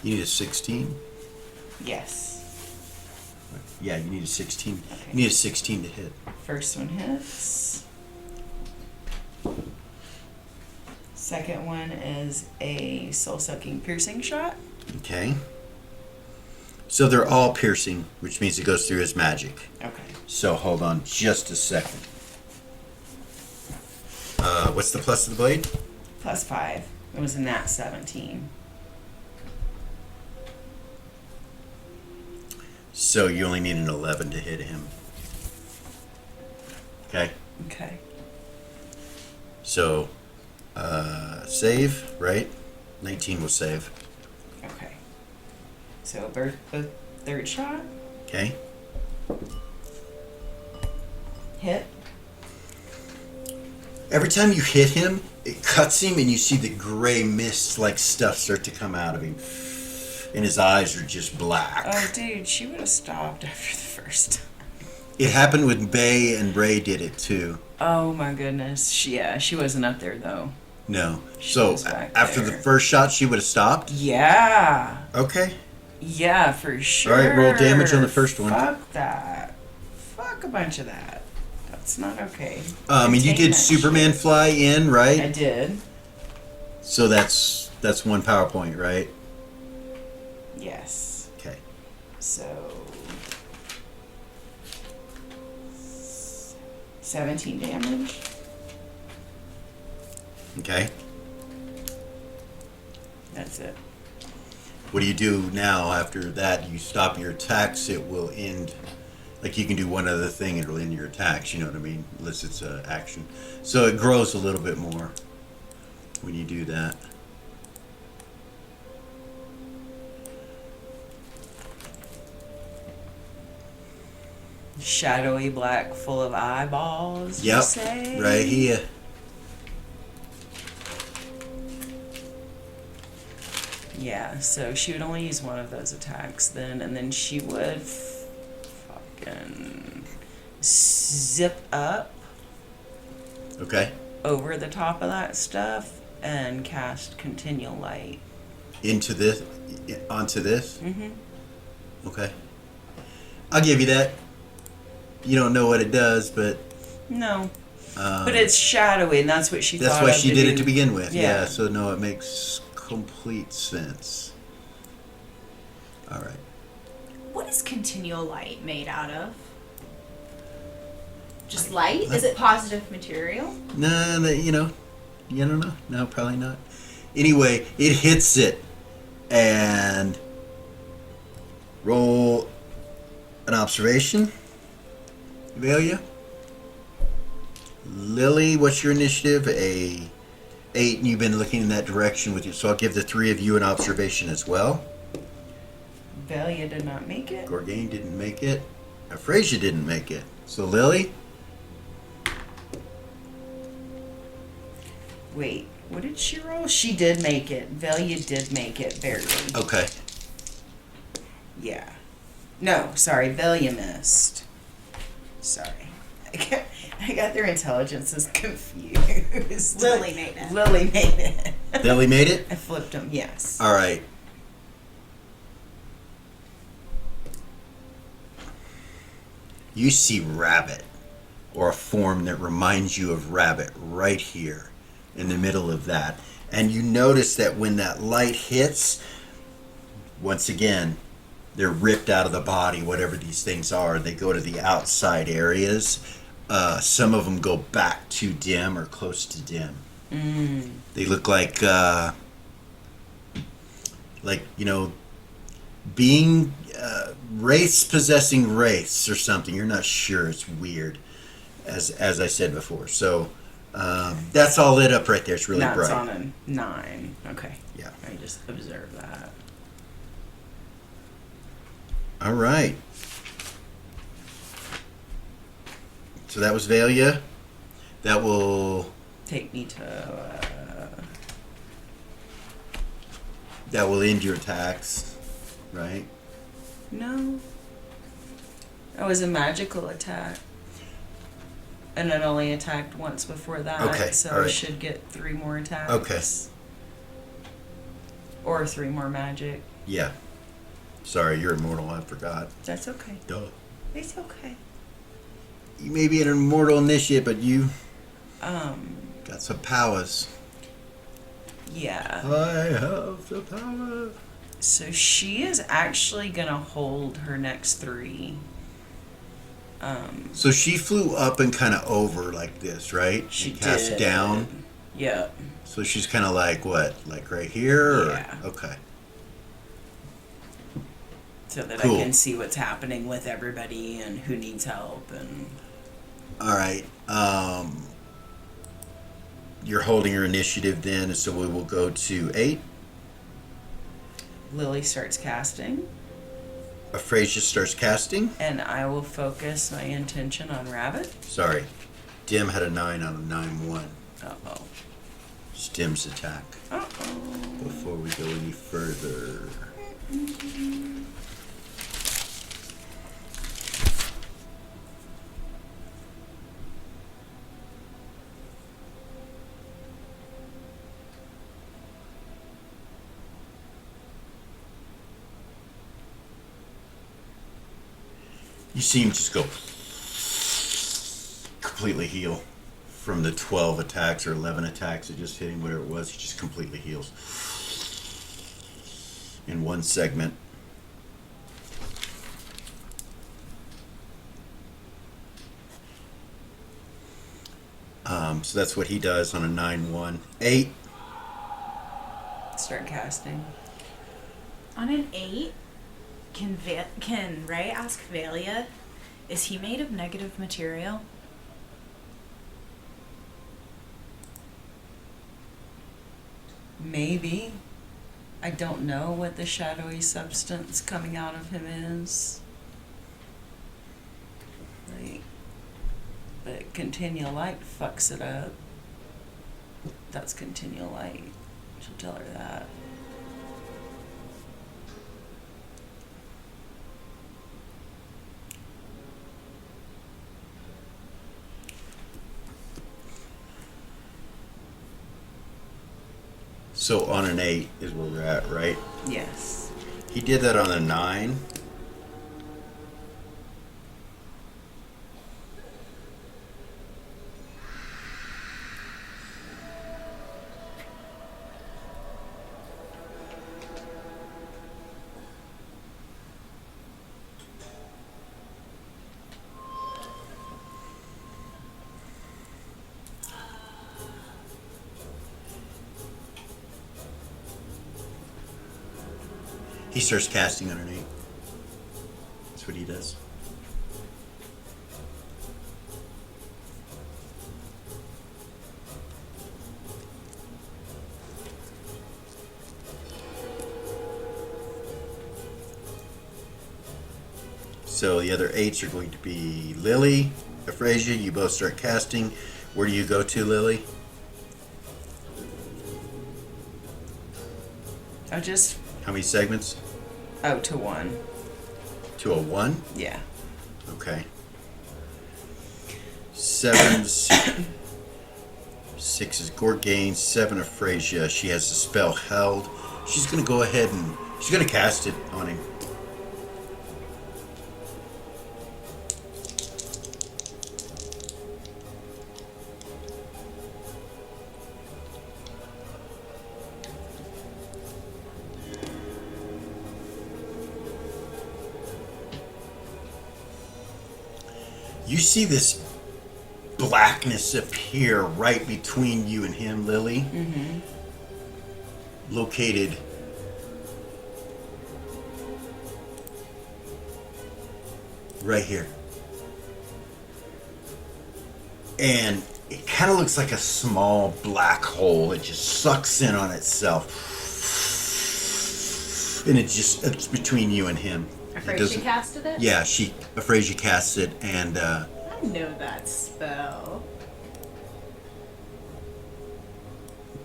You need a 16. Yes. Yeah, you need a 16. Okay. You need a 16 to hit. First one hits. Second one is a soul-sucking piercing shot. Okay. So they're all piercing, which means it goes through his magic. Okay. So hold on just a second. What's the plus of the blade? +5. It was a nat 17. So you only need an 11 to hit him. Okay. Okay. So, save, right? 19 will save. Okay. So, third shot. Okay. Hit. Every time you hit him, it cuts him and you see the gray mist like stuff start to come out of him. And his eyes are just black. Oh, dude, she would have stopped after the first time. It happened with Bay, and Ray did it too. Oh, my goodness. She wasn't up there, though. No. She So, was back after the there. first shot, she would have stopped? Yeah. Okay. Yeah, for sure. All right, roll damage on the first one. Fuck that. Fuck a bunch of that. That's not okay. And you did Containment Superman shit. fly in, I right? did. So that's 1 power point, right? Yes. Okay. So 17 damage. Okay. That's it. What do you do now after that? You stop your attacks, it will end. Like you can do one other thing, it'll end your attacks, you know what I mean? Unless it's an action. So it grows a little bit more when you do that. Shadowy black full of eyeballs, you Yep, say? right here. Yeah, so she would only use one of those attacks then, and then she would fucking zip up Okay. over the top of that stuff and cast Continual Light. Onto this? Mm-hmm. Okay. I'll give you that. You don't know what it does, but No. But it's shadowy, and that's what she that's thought why of she to did do. it to begin with. Yeah. Yeah, so no, it makes complete sense. All right. What is continual light made out of? Just light? Is it positive material? No, you don't know. No, probably not. Anyway, it hits it, and roll an observation. Velia. Lily, what's your initiative? A 8, and you've been looking in that direction with you. So I'll give the 3 of you an observation as well. Velia did not make it. Gorgain didn't make it. Euphrasia didn't make it. So Lily, Wait, what did she roll? She did make it. Velia did make it, barely. okay. Yeah. No, sorry, Velia missed. Sorry. I got their intelligences confused. Lily made it. Lily made it. Lily made it? I flipped them, yes. All right. You see rabbit, or a form that reminds you of rabbit right here in the middle of that. And you notice that when that light hits, once again, they're ripped out of the body, whatever these things are. They go to the outside areas. Some of them go back to dim or close to dim. They look like being wraiths possessing wraiths or something. You're not sure. It's weird, as I said before. So that's all lit up right there. It's really That's bright. on a 9. Okay. Yeah. I just observed that. All right. So that was Velia. That will Take me to. end your attacks, right? No. That was a magical attack. And it only attacked once before that. Okay, So all right. I should get 3 more attacks. Okay. Or 3 more magic. Yeah. Sorry, you're immortal. I forgot. That's okay. Duh. It's okay. You may be an immortal initiate, but you Um, got some powers. yeah. I have the power. So she is actually gonna hold her next 3. So she flew up and kind of over like this, right? She and cast did. down. Yep. So she's kind of like what? Like right here? Or? Yeah. Okay. So that Cool. I can see what's happening with everybody and who needs help and All right. You're holding your initiative then, so we will go to 8. Lily starts casting Euphrasia starts casting. and I will focus my intention on Rabbit. Sorry. Dim had a 9 on a 9-1. Uh-oh. It's Dim's attack. Uh-oh. Before we go any further. You see him just go completely heal from the 12 attacks or 11 attacks that just hit him, whatever it was. He just completely heals in one segment. So that's what he does on a 9-1. 8. Start casting. On an 8, can Ray ask Velia, is he made of negative material? Maybe. I don't know what the shadowy substance coming out of him is. Like, but continual light fucks it up. That's continual light. She'll tell her that. So on an 8 is where we're at, right? Yes. He did that on a 9. He starts casting underneath. That's what he does. So the other 8s are going to be Lily, Euphrasia. You both start casting. Where do you go to, Lily? I just How many segments? to 1. To a 1? Yeah. Okay. 7s. 6 is Gorgain. 7 Euphrasia. She has the spell held. She's going to go ahead and she's going to cast it on him. You see this blackness appear right between you and him, Lily. Mm-hmm. Located right here. And it kind of looks like a small black hole. It just sucks in on itself. And it's between you and him. Afraid she casted it? Yeah, afraid she cast it, and I know that spell.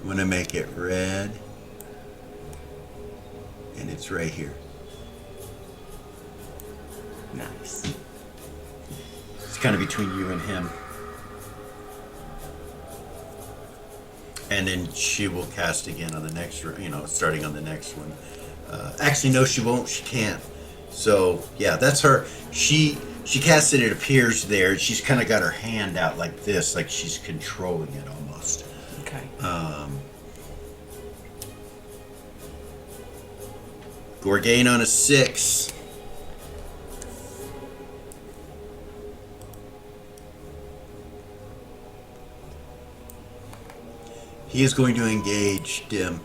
I'm gonna make it red, and it's right here. Nice. It's kind of between you and him. And then she will cast again on the next, starting on the next one. Actually, no, she won't. She can't. So, yeah, that's her. She casts it. It appears there. She's kind of got her hand out like this, like she's controlling it almost. Okay. Gorgain on a 6. He is going to engage Dim.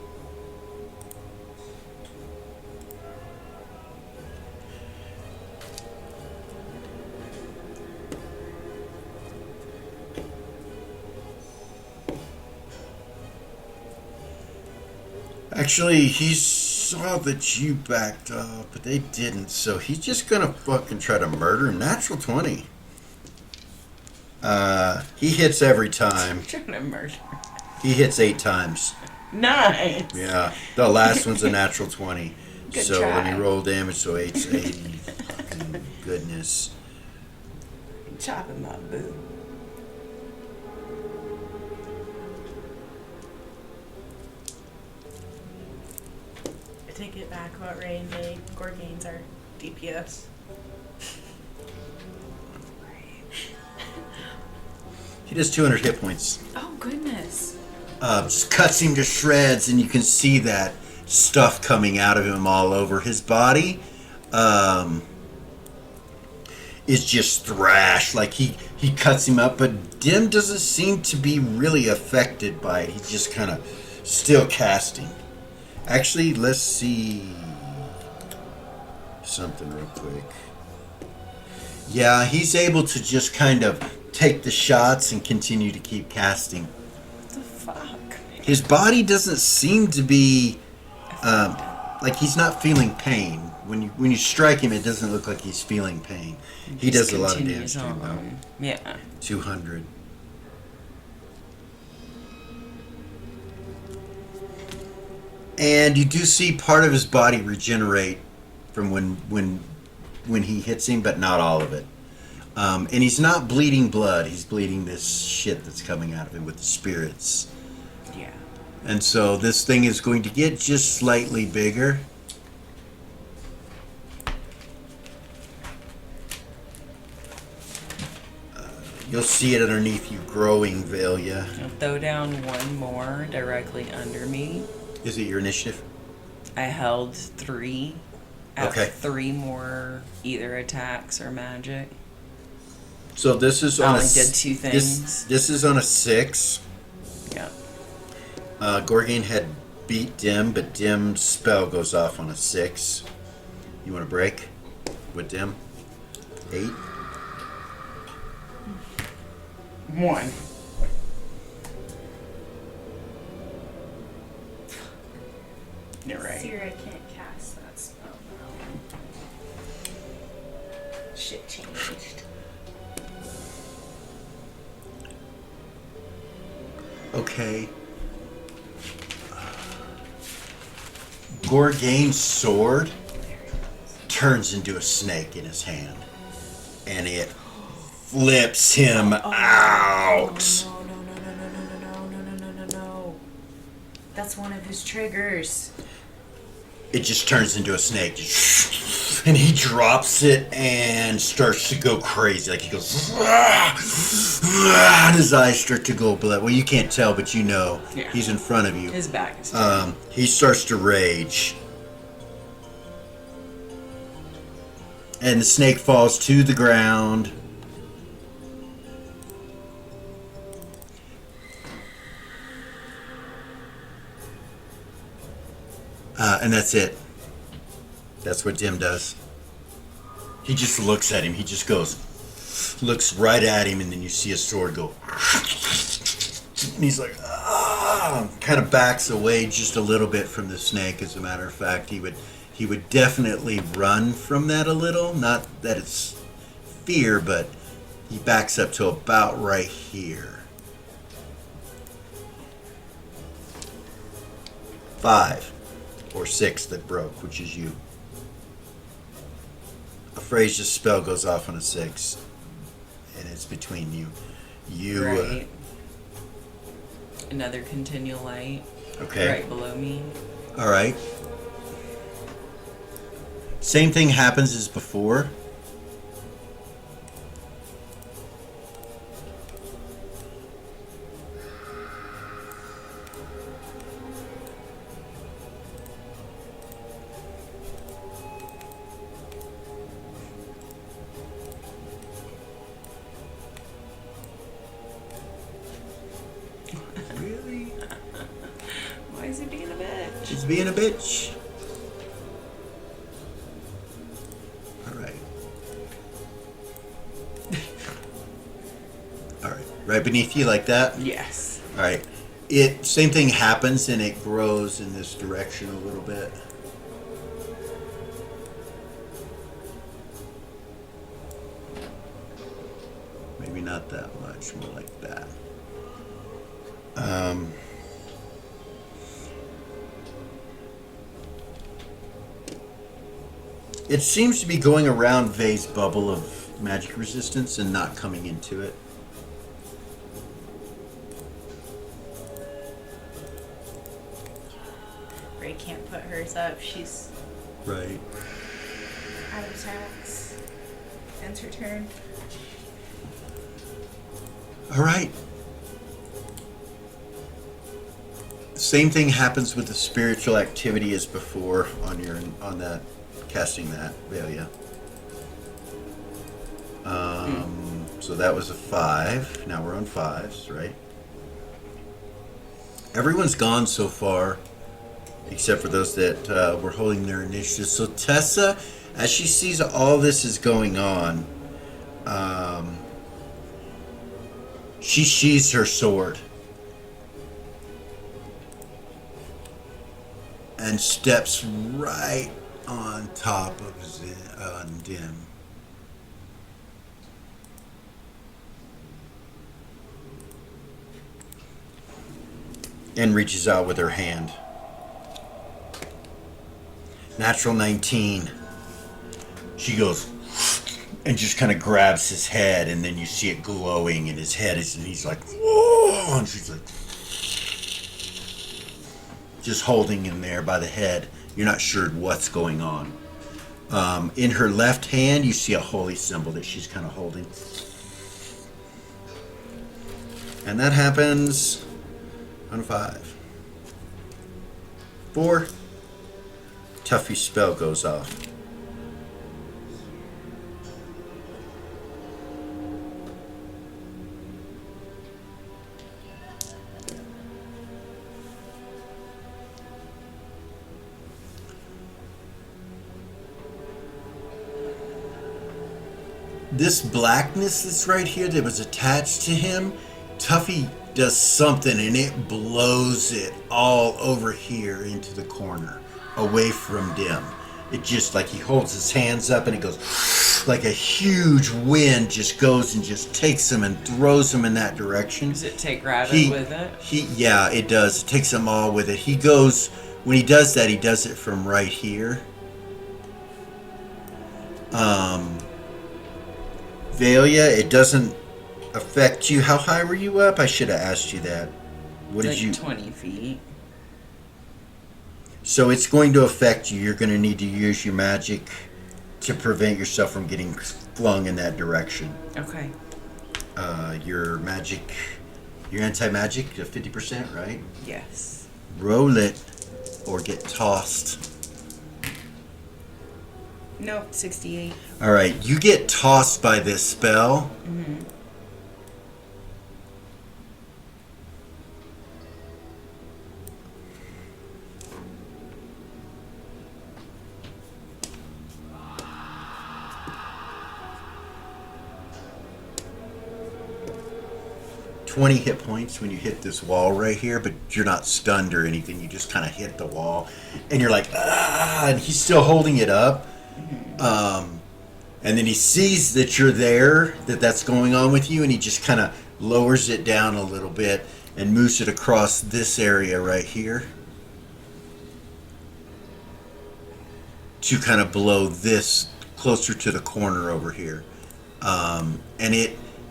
Actually, he saw that you backed up, but they didn't, so he's just gonna fucking try to murder him. Natural 20. He hits every time. Trying to murder. He hits 8 times. Nice. Yeah, the last one's a natural 20. Good So try. when you roll damage, so 8's 80. Fucking goodness. Chop him up, boo. I take it back about Ray and Jay. Gorgains are DPS. He does 200 hit points. Oh, goodness. Just cuts him to shreds, and you can see that stuff coming out of him all over his body. Is just thrashed. Like he cuts him up, but Dim doesn't seem to be really affected by it. He's just kind of still casting. Actually, let's see something real quick. Yeah, he's able to just kind of take the shots and continue to keep casting. What the fuck? His body doesn't seem to be like he's not feeling pain. When you strike him, it doesn't look like he's feeling pain. He does a lot of damage to him, though. Yeah. 200. And you do see part of his body regenerate from when he hits him, but not all of it. And he's not bleeding blood. He's bleeding this shit that's coming out of him with the spirits. Yeah. And so this thing is going to get just slightly bigger. You'll see it underneath you growing, Velia. I'll throw down one more directly under me. Is it your initiative? I held 3. I have Okay. 3 more either attacks or magic. So this is I on only a did 2 things. This is on a 6. Yeah. Gorgain had beat Dim, but Dim's spell goes off on a 6. You want to break with Dim? 8. 1. You're right. Sierra can't cast that spell now. Shit changed. Okay. Gorgane's sword turns into a snake in his hand, and it flips him out. No, no, no, no, no, no, no, no, no, no, no. That's one of his triggers. It just turns into a snake, and he drops it and starts to go crazy. Like he goes, and his eyes start to go blood. Well, you can't tell, but you know Yeah. he's in front of you. His back is He starts to rage, and the snake falls to the ground. And that's it. That's what Dim does. He just looks at him. He just looks right at him, and then you see his sword go. And he's like, kind of backs away just a little bit from the snake. As a matter of fact, he would definitely run from that a little. Not that it's fear, but he backs up to about right here. 5 or 6 that broke, which is you. Aphrasia's spell goes off on a 6, and it's between you. You right. Another continual light. Okay. Right below me. All right. Same thing happens as before. Really? Why is he being a bitch? She's being a bitch. All right. All right. Right beneath you like that? Yes. All right. Same thing happens, and it grows in this direction a little bit. Maybe not that much, more like that. It seems to be going around Vay's bubble of magic resistance and not coming into it. Ray can't put hers up. She's Right. Out of attacks. Ends her turn. All right. Same thing happens with the spiritual activity as before on that casting that Velia. So that was a 5. Now we're on 5s, right? Everyone's gone so far, except for those that were holding their initiative. So Tessa, as she sees all this is going on, she sheathes her sword and steps right on top of Dim. And reaches out with her hand. Natural 19. She goes and just kind of grabs his head, and then you see it glowing in his head, and he's like, whoa! And she's like, just holding him there by the head. You're not sure what's going on. In her left hand, you see a holy symbol that she's kind of holding. And that happens on 5. 4. Tuffy's spell goes off. this blackness that's right here that was attached to him, Tuffy does something and it blows it all over here into the corner, away from Dim. It just like he holds his hands up and it goes like a huge wind just goes and just takes him and throws him in that direction. Does it take Rabbit with it? Yeah, it does. It takes them all with it. He goes, when he does that, he does it from right here. Valia, it doesn't affect you. How high were you up? I should have asked you that. What did you? 20 feet. So it's going to affect you. You're going to need to use your magic to prevent yourself from getting flung in that direction. Okay. Your magic, your anti-magic, 50%, right? Yes. Roll it or get tossed. Nope, 68. All right, you get tossed by this spell. Mm-hmm. "20 hit points when you hit this wall right here, but you're not stunned or anything. You just kind of hit the wall, and you're like, ah, and he's still holding it up. And then he sees that you're there, that's going on with you, and he just kind of lowers it down a little bit and moves it across this area right here to kind of blow this closer to the corner over here. And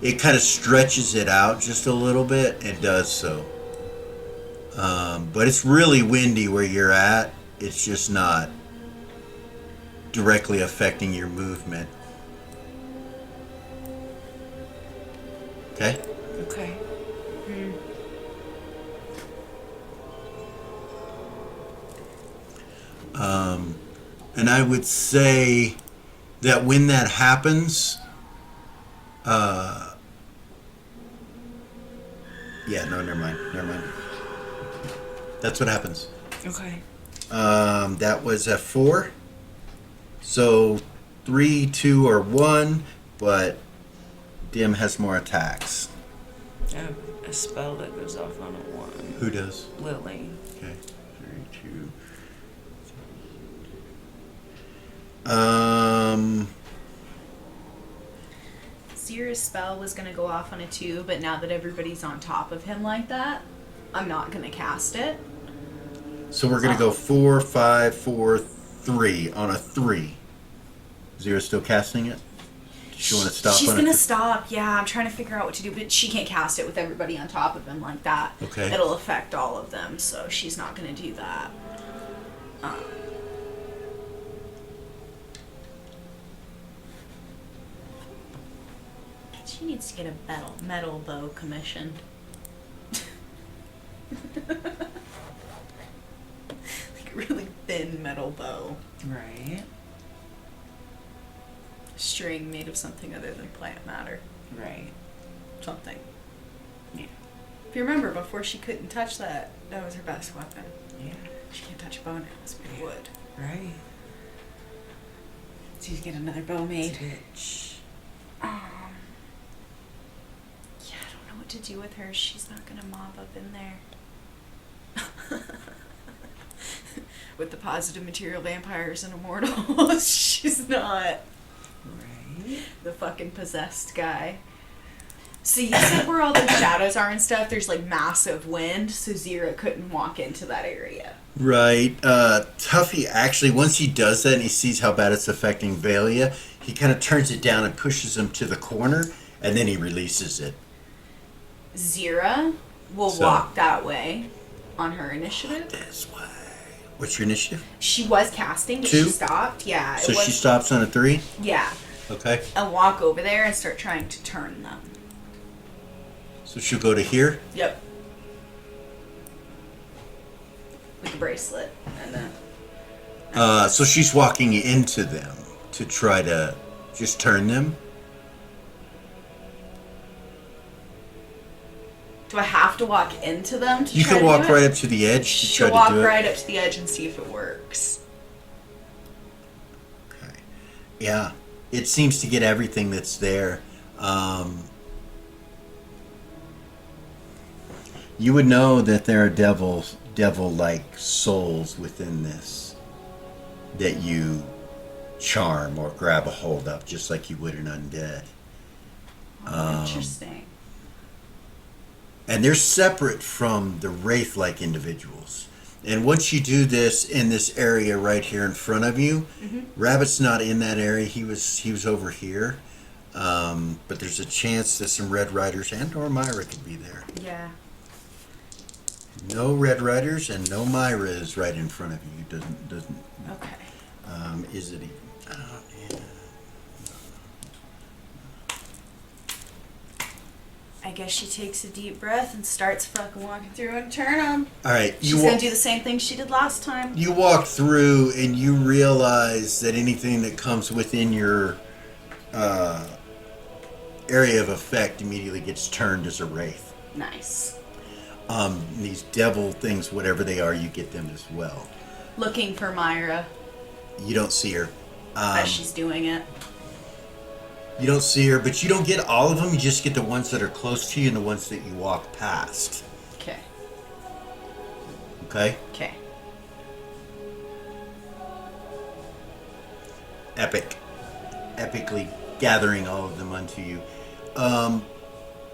it kind of stretches it out just a little bit and does so. But it's really windy where you're at. It's just not directly affecting your movement. Okay? Okay. And I would say that when that happens, yeah, no, never mind. That's what happens. Okay. That was a 4. So 3, 2, or 1, but Dim has more attacks. I have a spell that goes off on a 1. Who does? Lily. Okay. 3, 2. Zira's spell was gonna go off on a 2, but now that everybody's on top of him like that, I'm not gonna cast it. So we're gonna go 4, 5, 4, 3 on a 3. Zero still casting it? Does she want to stop? She's on gonna it? stop. Yeah, I'm trying to figure out what to do, but she can't cast it with everybody on top of him like that. Okay. It'll affect all of them, so she's not gonna do that. She needs to get a metal bow commissioned. Like a really thin metal bow. Right. String made of something other than plant matter. Right. Something. Yeah. If you remember, before she couldn't touch that, that was her best weapon. Yeah. She can't touch a bow now, it's made of wood. Right. So you get another bow made. Bitch. Yeah, I don't know what to do with her. She's not gonna mob up in there. With the positive material vampires and immortals, she's not. Right. The fucking possessed guy. So you said where all those shadows are and stuff, there's like massive wind, so Zira couldn't walk into that area. Right. Tuffy actually, once he does that and he sees how bad it's affecting Valia, he kind of turns it down and pushes him to the corner, and then he releases it. Zira will walk that way on her initiative. This way. What's your initiative? She was casting, but 2? she stopped. Yeah. So she stops on a 3? Yeah. Okay. And walk over there and start trying to turn them. So she'll go to here? Yep. With the bracelet and then. So she's walking into them to try to just turn them? Do I have to walk into them to You try can to walk do it? right up to the edge to She'll try walk to do it. right up to the edge and see if it works. Okay. Yeah. it seems to get everything that's there. You would know that there are devil-like souls within this that you charm or grab a hold of, just like you would an undead. Interesting. And they're separate from the wraith-like individuals. And once you do this in this area right here in front of you, Rabbit's not in that area. He was over here. But there's a chance that some Red Riders and or Myra could be there. Yeah. No Red Riders and no Myra is right in front of you. Doesn't. Okay. Is it even? Yeah. I guess she takes a deep breath and starts fucking walking through and turn on. All right. She's gonna do the same thing she did last time. You walk through and you realize that anything that comes within your area of effect immediately gets turned as a wraith. Nice. These devil things, whatever they are, you get them as well. Looking for Myra You don't see her. as she's doing it. You don't see her, but you don't get all of them. You just get the ones that are close to you and the ones that you walk past. Okay. Okay? Okay. Epically gathering all of them unto you.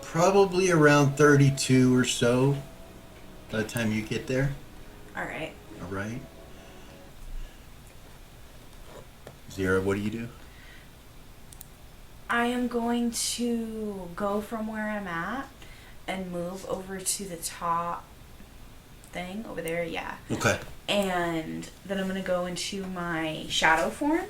Probably around 32 or so by the time you get there. All right. All right. Zira, what do you do? I am going to go from where I'm at and move over to the top thing over there. Yeah. Okay. And then I'm going to go into my shadow form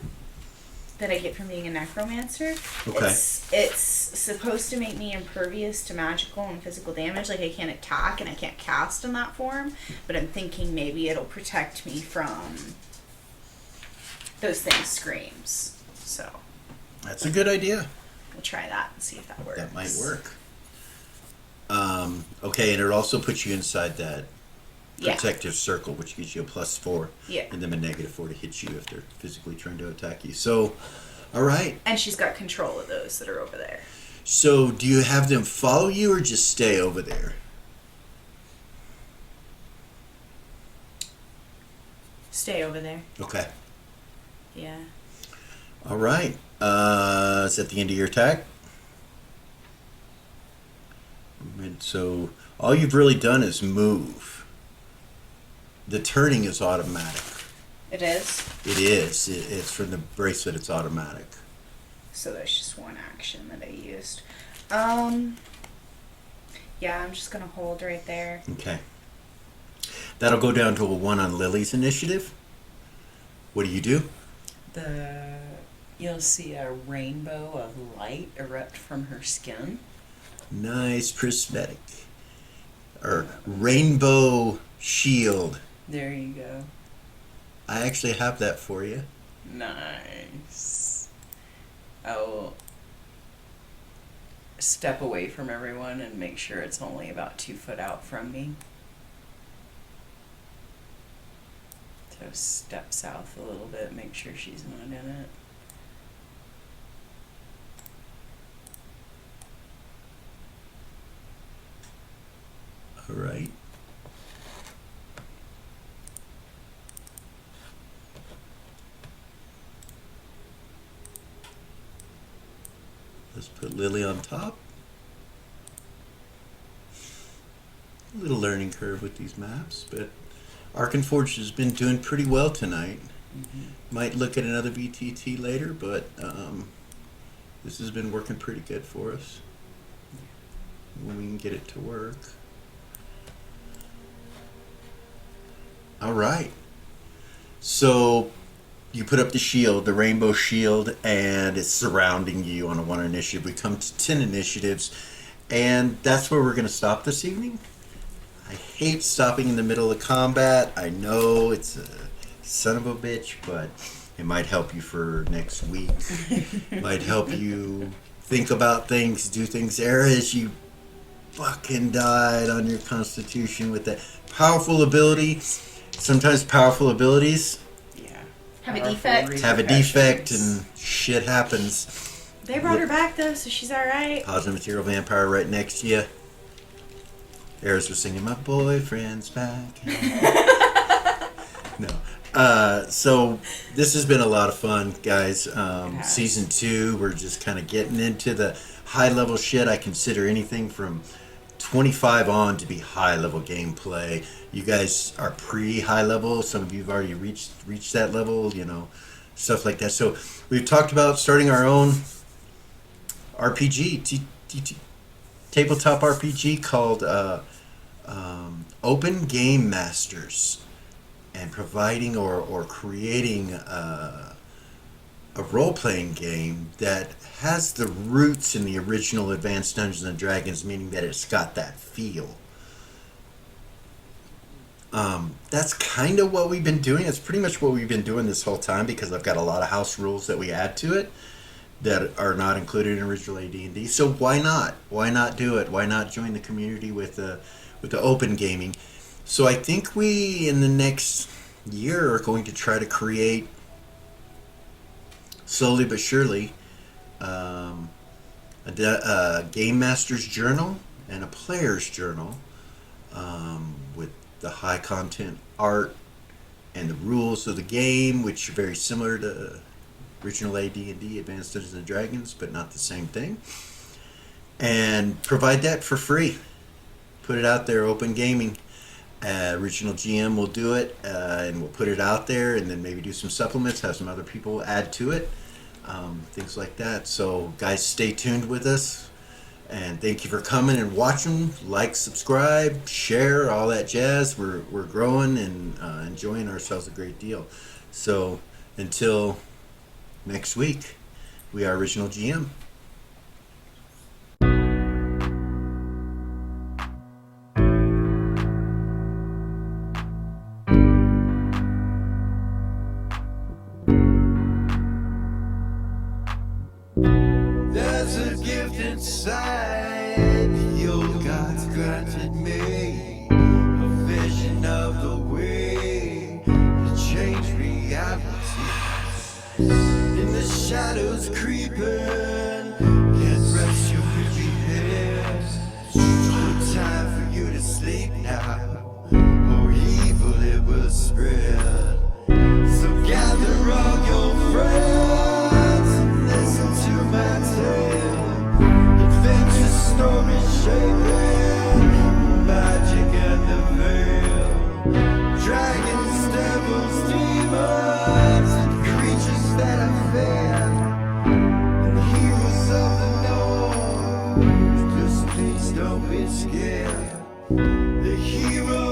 that I get from being a necromancer. Okay. It's supposed to make me impervious to magical and physical damage. Like I can't attack and I can't cast in that form. But I'm thinking maybe it'll protect me from those things' screams. So That's a good idea. we'll try that and see if that works. That might work. Okay, and it also puts you inside that Yeah. protective circle, which gives you a +4. Yeah. And then a -4 to hit you if they're physically trying to attack you. So, all right. And she's got control of those that are over there. So, do you have them follow you or just stay over there? Stay over there. Okay. Yeah. All right. Is that the end of your attack? And so, all you've really done is move. The turning is automatic. It is. It is. It's from the bracelet. It's automatic. So that's just one action that I used. Yeah, I'm just gonna hold right there. Okay. That'll go down to a 1 on Lily's initiative. What do you do? You'll see a rainbow of light erupt from her skin. Nice prismatic. Or rainbow shield. There you go. I actually have that for you. Nice. I'll step away from everyone and make sure it's only about 2 foot out from me. So step south a little bit, make sure she's not in it. All right. Let's put Lily on top. A little learning curve with these maps, but Arkenforge has been doing pretty well tonight. Might look at another VTT later, but this has been working pretty good for us. When we can get it to work. All right. So you put up the shield, the rainbow shield, and it's surrounding you on a 1 initiative. We come to 10 initiatives, and that's where we're going to stop this evening. I hate stopping in the middle of combat. I know it's a son of a bitch, but it might help you for next week. Might help you think about things, do things. Eras, you fucking died on your constitution with that powerful ability. Sometimes powerful abilities Yeah. Have a Powerful defect. have a defect repercussions. and shit happens. They brought her back though, so she's all right. Positive material vampire right next to you. Eris was singing, "My boyfriend's back." No. So this has been a lot of fun, guys. has. Season 2, we're just kind of getting into the high level shit. I consider anything from 25 on to be high level gameplay. You guys are pre high level. Some of you have already reached that level, you know, stuff like that. So we've talked about starting our own RPG, tabletop RPG called Open Game Masters, and providing or creating a role-playing game that has the roots in the original Advanced Dungeons and Dragons, meaning that it's got that feel. That's kind of what we've been doing. That's pretty much what we've been doing this whole time, because I've got a lot of house rules that we add to it that are not included in original AD&D. So why not? Why not do it? Why not join the community with the open gaming? So I think we, in the next year, are going to try to create, slowly but surely, a game master's journal and a player's journal, with the high content art and the rules of the game, which are very similar to original AD&D, Advanced Dungeons and Dragons, but not the same thing. And provide that for free. Put it out there, open gaming. OriginalGM will do it, and we'll put it out there, and then maybe do some supplements, have some other people add to it, things like that. So guys, stay tuned with us, and thank you for coming and watching. Like, subscribe, share, all that jazz. We're growing and enjoying ourselves a great deal. So until next week, we are OriginalGM. There's a gift inside the old gods granted me, a vision of the way to change reality. In the shadows creeping, can't rest your weary head. It's time for you to sleep now, or evil it will spread. So gather all your friends and listen to my tale. Adventure story shaping, magic and the veil. Dragons, devils, demons, and creatures that I fear, and heroes of the known. Just please don't be scared. The hero